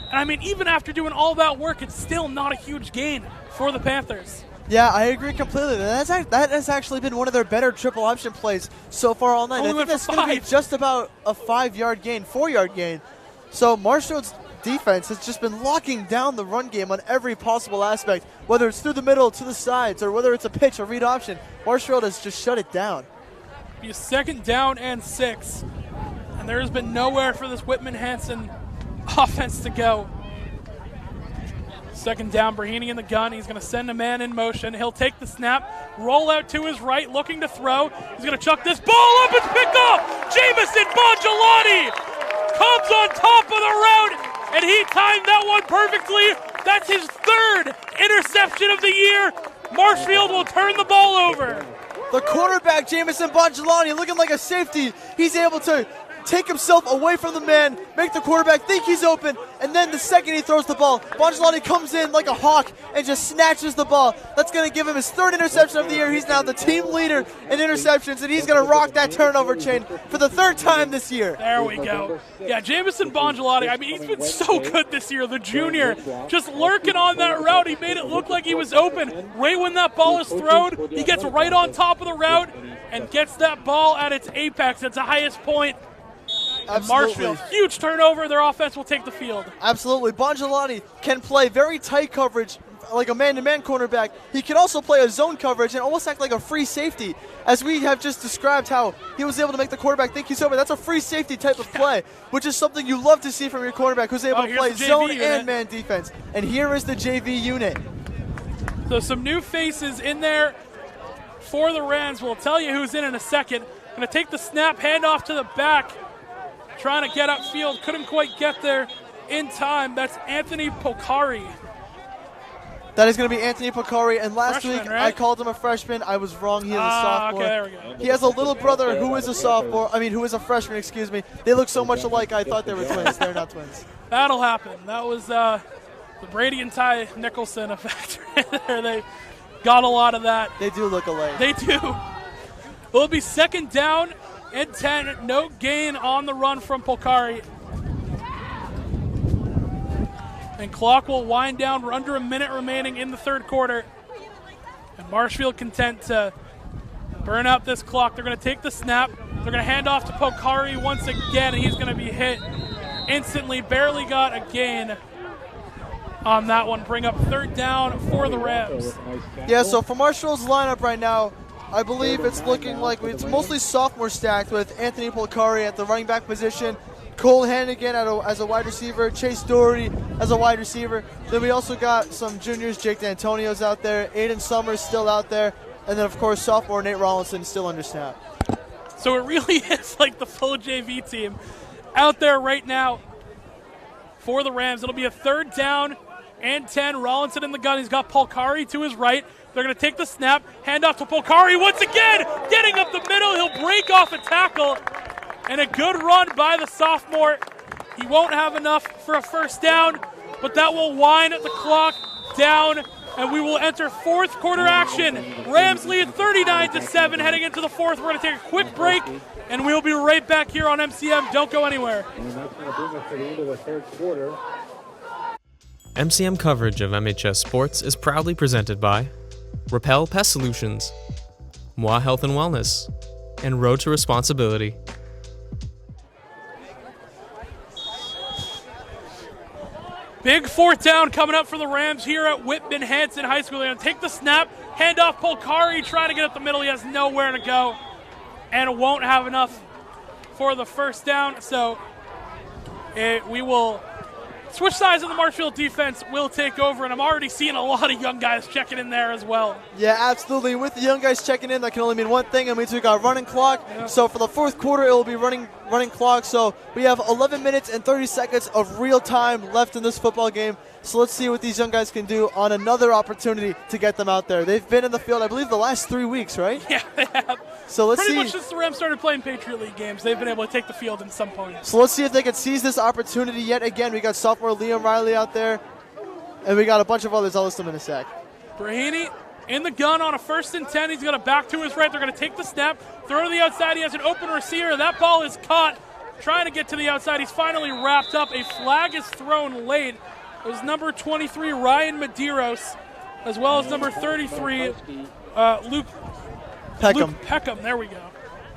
And I mean, even after doing all that work, it's still not a huge gain for the Panthers. Yeah, I agree completely. That has actually been one of their better triple option plays so far all night. I think that's going to be just about a 5-yard gain, 4-yard gain. So Marshfield's defense has just been locking down the run game on every possible aspect, whether it's through the middle, to the sides, or whether it's a pitch or read option. Marshfield has just shut it down. Be a second down and 6. And there has been nowhere for this Whitman-Hanson offense to go. Second down, Brahini in the gun. He's going to send a man in motion. He'll take the snap, roll out to his right, looking to throw. He's going to chuck this ball up. It's picked off. Jamison Bongelati comes on top of the route, and he timed that one perfectly. That's his third interception of the year. Marshfield will turn the ball over. The quarterback, Jamison Bongelati, looking like a safety. He's able to take himself away from the man, make the quarterback think he's open, and then the second he throws the ball, Bongelati comes in like a hawk and just snatches the ball. That's going to give him his third interception of the year. He's now the team leader in interceptions, and he's going to rock that turnover chain for the third time this year. There we go. Yeah, Jamison Bongelati, I mean, he's been so good this year, the junior. Just lurking on that route. He made it look like he was open. Right when that ball is thrown, he gets right on top of the route and gets that ball at its apex, at the highest point. Marshfield, huge turnover. Their offense will take the field. Absolutely. Bongelati can play very tight coverage like a man-to-man cornerback. He can also play a zone coverage and almost act like a free safety, as we have just described how he was able to make the quarterback think he's open. That's a free safety type of play, which is something you love to see from your cornerback, who's able to play zone and man defense. And here is the JV unit. So some new faces in there for the Rams. We'll tell you who's in a second. Going to take the snap, hand off to the back. Trying to get upfield, couldn't quite get there in time. That's Anthony Pocari. That is going to be Anthony Pocari, and last Freshman, week right? I called him a freshman. I was wrong. He is a sophomore. Okay, there we go. He has a little brother who is a sophomore. Who is a freshman, excuse me. They look so much alike, I thought they were twins. They're not twins. That'll happen. That was the Brady and Ty Nicholson effect right there. got a lot of that. They do look alike. They do. It'll be 2nd down and 10. No gain on the run from Polcari. And clock will wind down. We're under a minute remaining in the 3rd quarter. And Marshfield content to burn out this clock. They're going to take the snap. They're going to hand off to Polcari once again. He's going to be hit instantly. Barely got a gain on that one. Bring up 3rd down for the Rams. Yeah, so for Marshfield's lineup right now, I believe it's looking like it's mostly sophomore stacked with Anthony Polcari at the running back position, Cole Hannigan as a wide receiver, Chase Doherty as a wide receiver. Then we also got some juniors, Jake D'Antonio's out there, Aiden Summers still out there, and then of course sophomore Nate Rollinson still under snap. So it really is like the full JV team out there right now for the Rams. It'll be a 3rd down and 10. Rollinson in the gun. He's got Polcari to his right. They're going to take the snap, hand off to Polcari once again, getting up the middle. He'll break off a tackle, and a good run by the sophomore. He won't have enough for a 1st down, but that will wind the clock down, and we will enter 4th quarter action. Rams lead 39-7 heading into the 4th. We're going to take a quick break, and we'll be right back here on MCM. Don't go anywhere. And that's going to bring us to the end of the 3rd quarter. MCM coverage of MHS Sports is proudly presented by Repel Pest Solutions, Moi Health and Wellness, and Road to Responsibility. Big 4th down coming up for the Rams here at Whitman-Hanson High School. They're going to take the snap, hand off Polcari, trying to get up the middle. He has nowhere to go and won't have enough for the 1st down. So we will switch sides, and the Marshfield defense will take over, and I'm already seeing a lot of young guys checking in there as well. Yeah, absolutely. With the young guys checking in, that can only mean one thing. It means we got running clock. Yeah. So for the 4th quarter, it will be running clock. So we have 11 minutes and 30 seconds of real time left in this football game. So let's see what these young guys can do on another opportunity to get them out there. They've been in the field, I believe, the last 3 weeks, right? Yeah, they have. So let's Pretty see. much since the Rams started playing Patriot League games, they've been able to take the field at some point. So let's see if they can seize this opportunity yet again. We got sophomore Liam Riley out there, and we got a bunch of others. I'll list them in a sec. Brahini in the gun on a 1st and 10. He's going to back to his right. They're going to take the snap, throw to the outside. He has an open receiver. That ball is caught. Trying to get to the outside. He's finally wrapped up. A flag is thrown late. It was number 23, Ryan Medeiros, as well as number 33, Luke Peckham. There we go.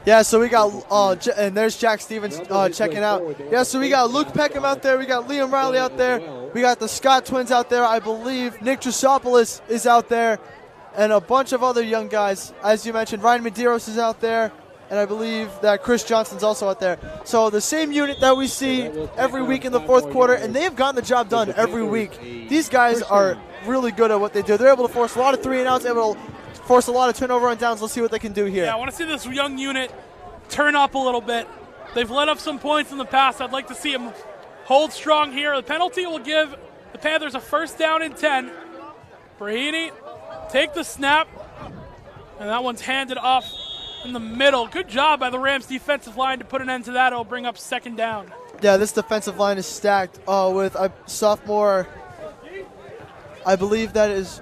Yeah, so we got, and there's Jack Stevens checking out. Yeah, so we got Luke Peckham out there. We got Liam Riley out there. We got the Scott twins out there, I believe. Nick Drusopoulos is out there, and a bunch of other young guys. As you mentioned, Ryan Medeiros is out there, and I believe that Chris Johnson's also out there. So the same unit that we see every week in the 4th quarter, and they have gotten the job done every week. These guys are really good at what they do. They're able to force a lot of 3-and-outs, able to force a lot of turnover on downs. Let's see what they can do here. Yeah, I want to see this young unit turn up a little bit. They've let up some points in the past. I'd like to see them hold strong here. The penalty will give the Panthers a 1st down and 10. Brahini take the snap, and that one's handed off in the middle. Good job by the Rams defensive line to put an end to that. It'll bring up 2nd down. Yeah, this defensive line is stacked with a sophomore, I believe that is.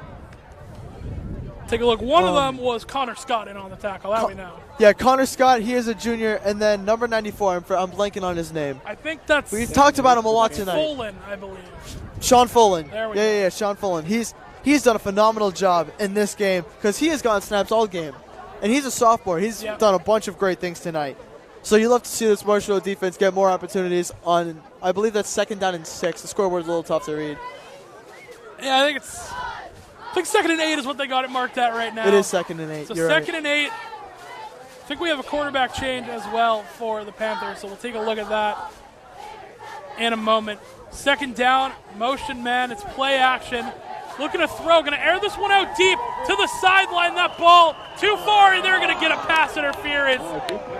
Take a look. One of them was Connor Scott in on the tackle. That we know. Yeah, Connor Scott, he is a junior, and then number 94, I'm blanking on his name. I think that's. We talked about him a lot tonight. Folan, I believe. Sean Folan. There we go. Yeah, Sean Folan. He's done a phenomenal job in this game because he has gotten snaps all game. And he's a sophomore. He's done a bunch of great things tonight. So you love to see this Marshfield defense get more opportunities on, I believe that's 2nd down and 6. The scoreboard's a little tough to read. Yeah, I think 2nd and 8 is what they got it marked at right now. It is 2nd and 8. So You're 2nd right. and 8. I think we have a quarterback change as well for the Panthers, so we'll take a look at that in a moment. 2nd down, motion man, it's play action. Looking to throw, going to air this one out deep to the sideline. That ball too far, and they're going to get a pass interference.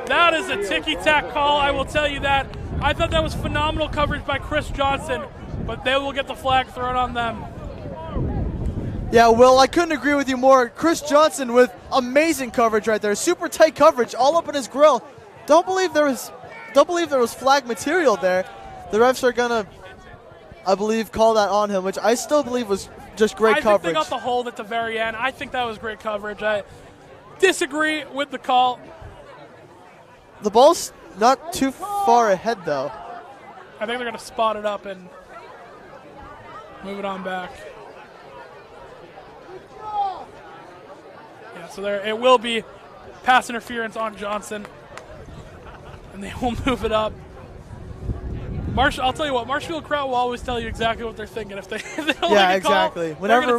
That is a ticky-tack call, I will tell you that. I thought that was phenomenal coverage by Chris Johnson, but they will get the flag thrown on them. Yeah, Will, I couldn't agree with you more. Chris Johnson with amazing coverage right there. Super tight coverage, all up in his grill. Don't believe there was flag material there. The refs are gonna, I believe, call that on him, which I still believe was just great I coverage. think they got the hold at the very end. I think that was great coverage. I disagree with the call. The ball's not too far ahead, though. I think they're going to spot it up and move it on back. Yeah, so it will be pass interference on Johnson, and they will move it up. I'll tell you what, Marshfield crowd will always tell you exactly what they're thinking if they don't like a call, exactly. Whenever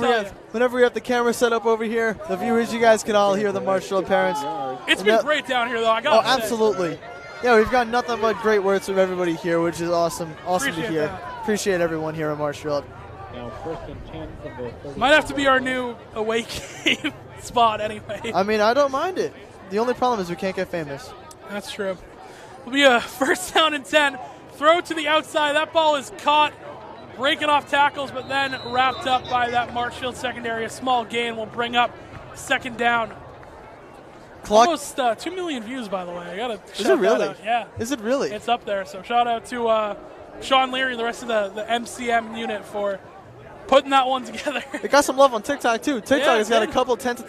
we have the camera set up over here, the viewers, you guys can all hear the Marshfield parents. It's been great down here, though. I got. Oh, absolutely. Yeah, we've got nothing but great words from everybody here, which is awesome. Awesome to hear. Appreciate everyone here in Marshfield. Now 1st and 10 from the 30. Might have to be our new away game spot anyway. I mean, I don't mind it. The only problem is we can't get famous. That's true. It'll be a 1st down and 10. Throw to the outside. That ball is caught, breaking off tackles, but then wrapped up by that Marshfield secondary. A small gain will bring up 2nd down. Almost 2 million views, by the way. I gotta. Is it really? Yeah. Is it really? It's up there. So shout out to Sean Leary and the rest of the MCM unit for putting that one together. It got some love on TikTok too. TikTok has got a couple tens of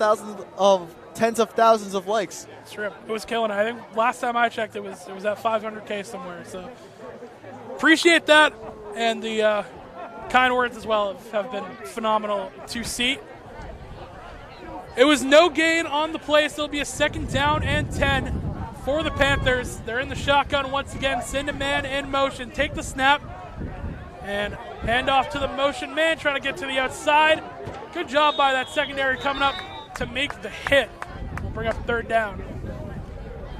thousands of likes. It's true. It was killing it. I think last time I checked, it was at 500K somewhere. So appreciate that, and the kind words as well have been phenomenal to see. It was no gain on the play, so it'll be a 2nd down and 10 for the Panthers. They're in the shotgun once again. Send a man in motion. Take the snap and hand off to the motion man, trying to get to the outside. Good job by that secondary coming up to make the hit. We'll bring up 3rd down.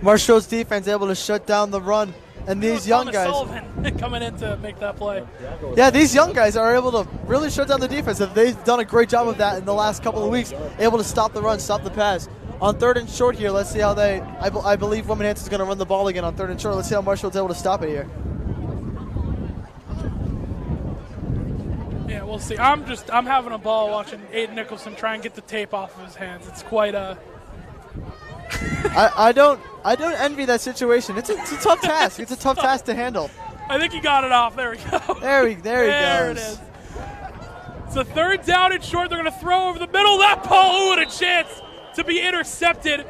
Marshfield's defense able to shut down the run, and these young guys Sullivan coming in to make that play. Yeah, these young guys are able to really shut down the defense. They've done a great job of that in the last couple of weeks, able to stop the run, stop the pass. On 3rd and short here, let's see how I believe Whitman-Hanson is going to run the ball again on 3rd and short. Let's see how Marshfield's able to stop it here. Yeah, we'll see. I'm having a ball watching Aiden Nicholson try and get the tape off of his hands. It's quite a. I don't envy that situation. It's a tough task. It's a tough task to handle. I think he got it off. There we go. There he There goes. it is. It's a 3rd down and short. They're going to throw over the middle. That ball, had a chance to be intercepted.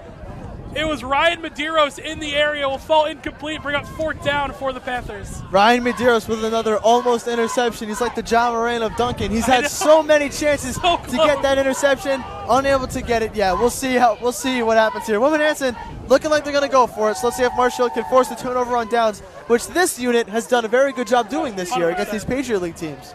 It was Ryan Medeiros in the area. Will fall incomplete. Bring up 4th down for the Panthers. Ryan Medeiros with another almost interception. He's like the John Moran of Duncan. He's had so many chances to get that interception, unable to get it. Yeah, we'll see what happens here. Whitman-Hanson looking like they're going to go for it. So let's see if Marshfield can force the turnover on downs, which this unit has done a very good job doing this year against these Patriot League teams.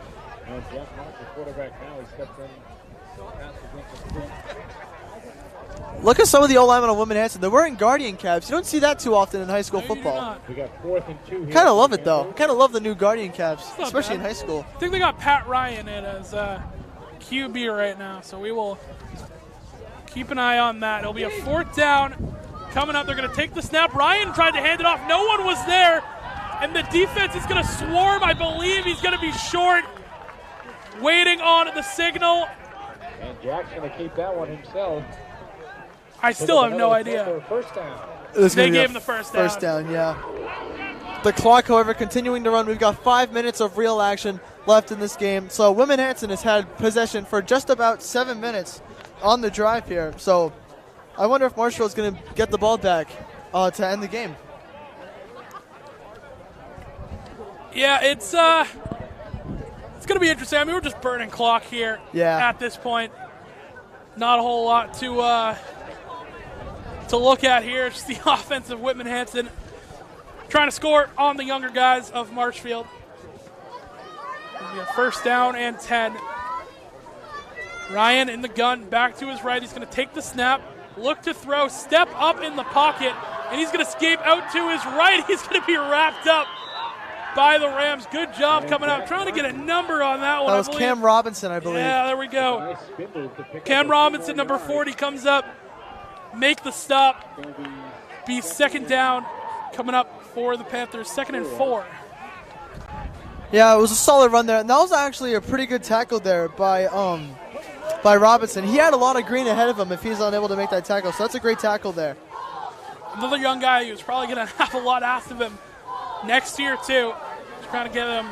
Look at some of the O-linemen on Whitman-Hanson. They're wearing Guardian caps. You don't see that too often in high school football. We got 4th and 2 here. Kind of love it, though. Kind of love the new Guardian caps, especially in high school. I think they got Pat Ryan in as QB right now, so we will keep an eye on that. It'll be a 4th down coming up. They're going to take the snap. Ryan tried to hand it off. No one was there, and the defense is going to swarm. I believe he's going to be short, waiting on the signal. And Jack's going to keep that one himself. I still have no idea. First down. They gave him the first down. First down, yeah. The clock, however, continuing to run. We've got 5 minutes of real action left in this game. So Whitman-Hanson has had possession for just about 7 minutes on the drive here. So I wonder if Marshfield is going to get the ball back to end the game. Yeah, it's going to be interesting. I mean, we're just burning clock here at this point. Not a whole lot to look at here. It's just the offense of Whitman-Hanson trying to score on the younger guys of Marshfield. It'll be a 1st down and 10. Ryan in the gun, back to his right. He's going to take the snap, look to throw, step up in the pocket, and he's going to escape out to his right. He's going to be wrapped up by the Rams. Good job coming out, trying to get a number on that one. That was Cam Robinson, I believe. Yeah, there we go. Cam Robinson, number 40, comes up, make the stop, be 2nd down coming up for the Panthers, 2nd and 4. Yeah, it was a solid run there, and that was actually a pretty good tackle there by Robinson. He had a lot of green ahead of him if he's unable to make that tackle, so that's a great tackle there. Another young guy who's probably going to have a lot asked of him next year, too. Just trying to get him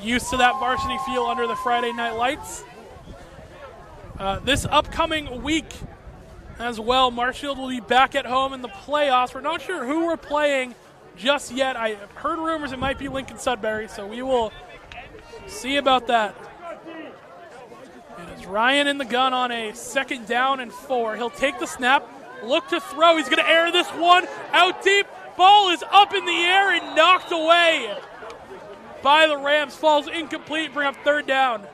used to that varsity feel under the Friday night lights. this upcoming week as well. Marshfield will be back at home in the playoffs. We're not sure who we're playing just yet. I heard rumors it might be Lincoln Sudbury, so we will see about that. It is Ryan in the gun on a 2nd down and 4. He'll take the snap, look to throw. He's going to air this one out deep. Ball is up in the air and knocked away by the Rams. Falls incomplete, bring up 3rd down.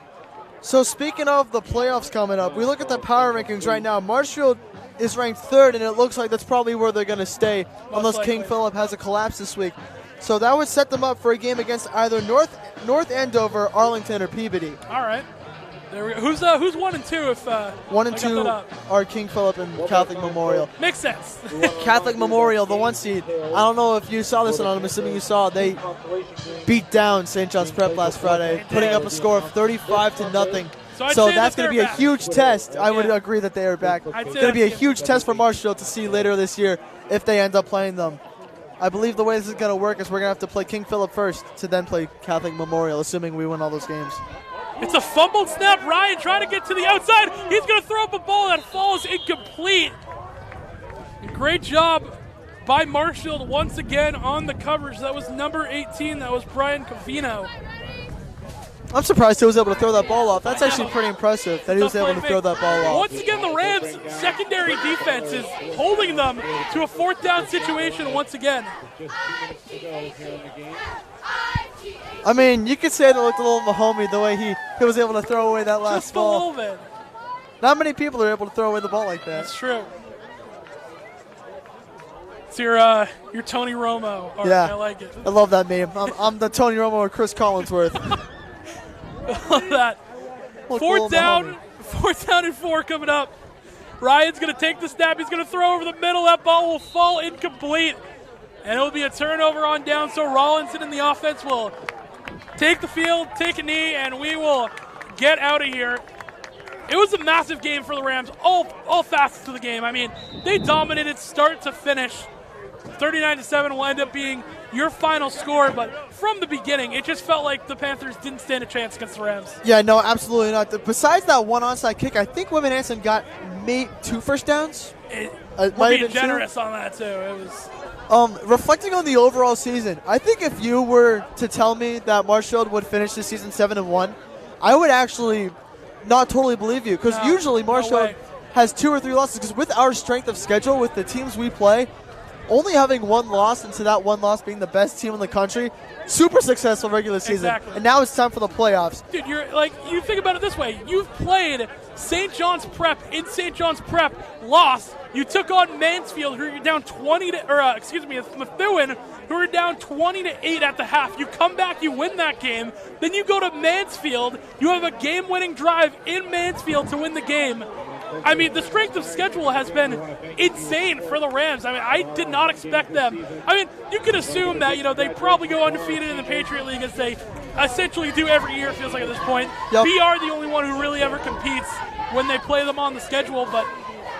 So speaking of the playoffs coming up, we look at the power rankings right now. Marshfield is ranked 3rd, and it looks like that's probably where they're going to stay unless King Philip has a collapse this week. So that would set them up for a game against either North Andover, Arlington, or Peabody. All right. There we go. Who's 1 and 2? If 1 and 2 are King Philip and Catholic Memorial. Makes sense. Catholic Memorial, the 1 seed. I don't know if you saw this, and I'm assuming you saw it. They beat down St. John's Prep last Friday, putting up a score of 35-0. So that's going to be a huge test. I would agree that they are back. It's going to be a huge test for Marshfield to see later this year if they end up playing them. I believe the way this is going to work is we're going to have to play King Philip first to then play Catholic Memorial, assuming we win all those games. It's a fumbled snap. Ryan trying to get to the outside. He's going to throw up a ball that falls incomplete. Great job by Marshfield once again on the coverage. That was number 18. That was Brian Covino. I'm surprised he was able to throw that ball off. That's actually pretty impressive that he was able to throw that ball off. Once again, the Rams' secondary defense is holding them to a 4th down situation once again. I mean, you could say that looked a little Mahomey the way he was able to throw away that last ball. Just a little bit. Not many people are able to throw away the ball like that. That's true. It's your Tony Romo art. Yeah, I like it. I love that meme. I'm the Tony Romo or Chris Collinsworth. Love that. 4th down and 4 coming up. Ryan's going to take the snap. He's going to throw over the middle. That ball will fall incomplete. And it will be a turnover on down. So Rollinson in the offense will take the field, take a knee, and we will get out of here. It was a massive game for the Rams, all facets of the game. I mean, they dominated start to finish. 39-7 will end up being your final score, but from the beginning, it just felt like the Panthers didn't stand a chance against the Rams. Yeah, no, absolutely not. Besides that one onside kick, I think Whitman-Hanson got 2 first downs. We're being generous on that, too. It was... reflecting on the overall season, I think if you were to tell me that Marshfield would finish this season 7-1, I would actually not totally believe you, because usually Marshfield has 2 or 3 losses, because with our strength of schedule, with the teams we play, only having 1 loss, and to that 1 loss being the best team in the country, super successful regular season. Exactly. And now it's time for the playoffs. Dude, you think about it this way. You've played St. John's Prep in St. John's Prep, lost. You took on Mansfield, who are down Methuen, who are down 20-8 at the half. You come back, you win that game. Then you go to Mansfield. You have a game-winning drive in Mansfield to win the game. I mean, the strength of schedule has been insane for the Rams. I mean, I did not expect them. I mean, you can assume that, they probably go undefeated in the Patriot League as they essentially do every year, it feels like at this point. Yep. BR the only one who really ever competes when they play them on the schedule. But,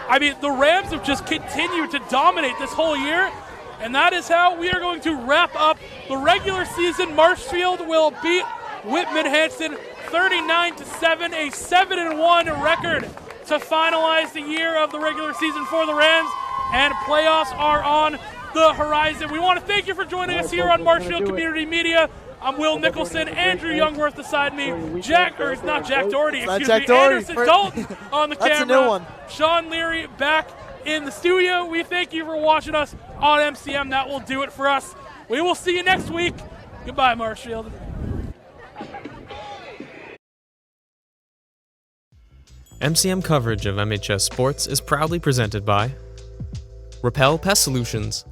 I mean, the Rams have just continued to dominate this whole year. And that is how we are going to wrap up the regular season. Marshfield will beat Whitman-Hanson 39-7, a 7-1 record to finalize the year of the regular season for the Rams, and playoffs are on the horizon. We want to thank you for joining us here on Marshfield Community Media. I'm Will Nicholson, Andrew Youngworth beside me, Anderson Dalton on the camera. That's a new one. Sean Leary back in the studio. We thank you for watching us on MCM. That will do it for us. We will see you next week. Goodbye, Marshfield. MCM coverage of MHS sports is proudly presented by Repel Pest Solutions.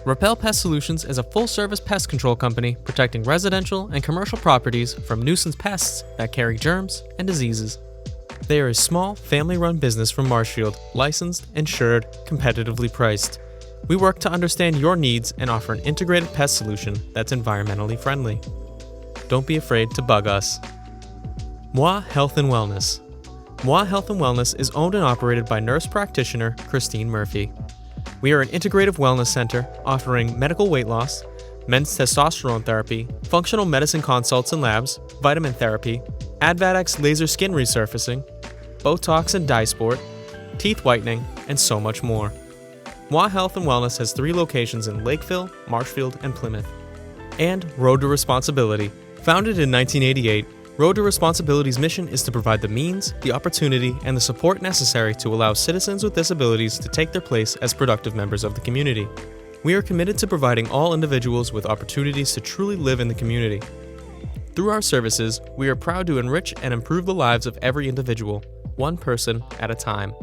Repel Pest Solutions is a full-service pest control company protecting residential and commercial properties from nuisance pests that carry germs and diseases. They are a small, family-run business from Marshfield, licensed, insured, competitively priced. We work to understand your needs and offer an integrated pest solution that's environmentally friendly. Don't be afraid to bug us. Moi Health and Wellness. Moi Health and Wellness is owned and operated by nurse practitioner Christine Murphy. We are an integrative wellness center offering medical weight loss, men's testosterone therapy, functional medicine consults and labs, vitamin therapy, Advadex laser skin resurfacing, Botox and dye sport, teeth whitening, and so much more. Moi Health and Wellness has 3 locations in Lakeville, Marshfield, and Plymouth. And Road to Responsibility. Founded in 1988, Road to Responsibility's mission is to provide the means, the opportunity, and the support necessary to allow citizens with disabilities to take their place as productive members of the community. We are committed to providing all individuals with opportunities to truly live in the community. Through our services, we are proud to enrich and improve the lives of every individual, one person at a time.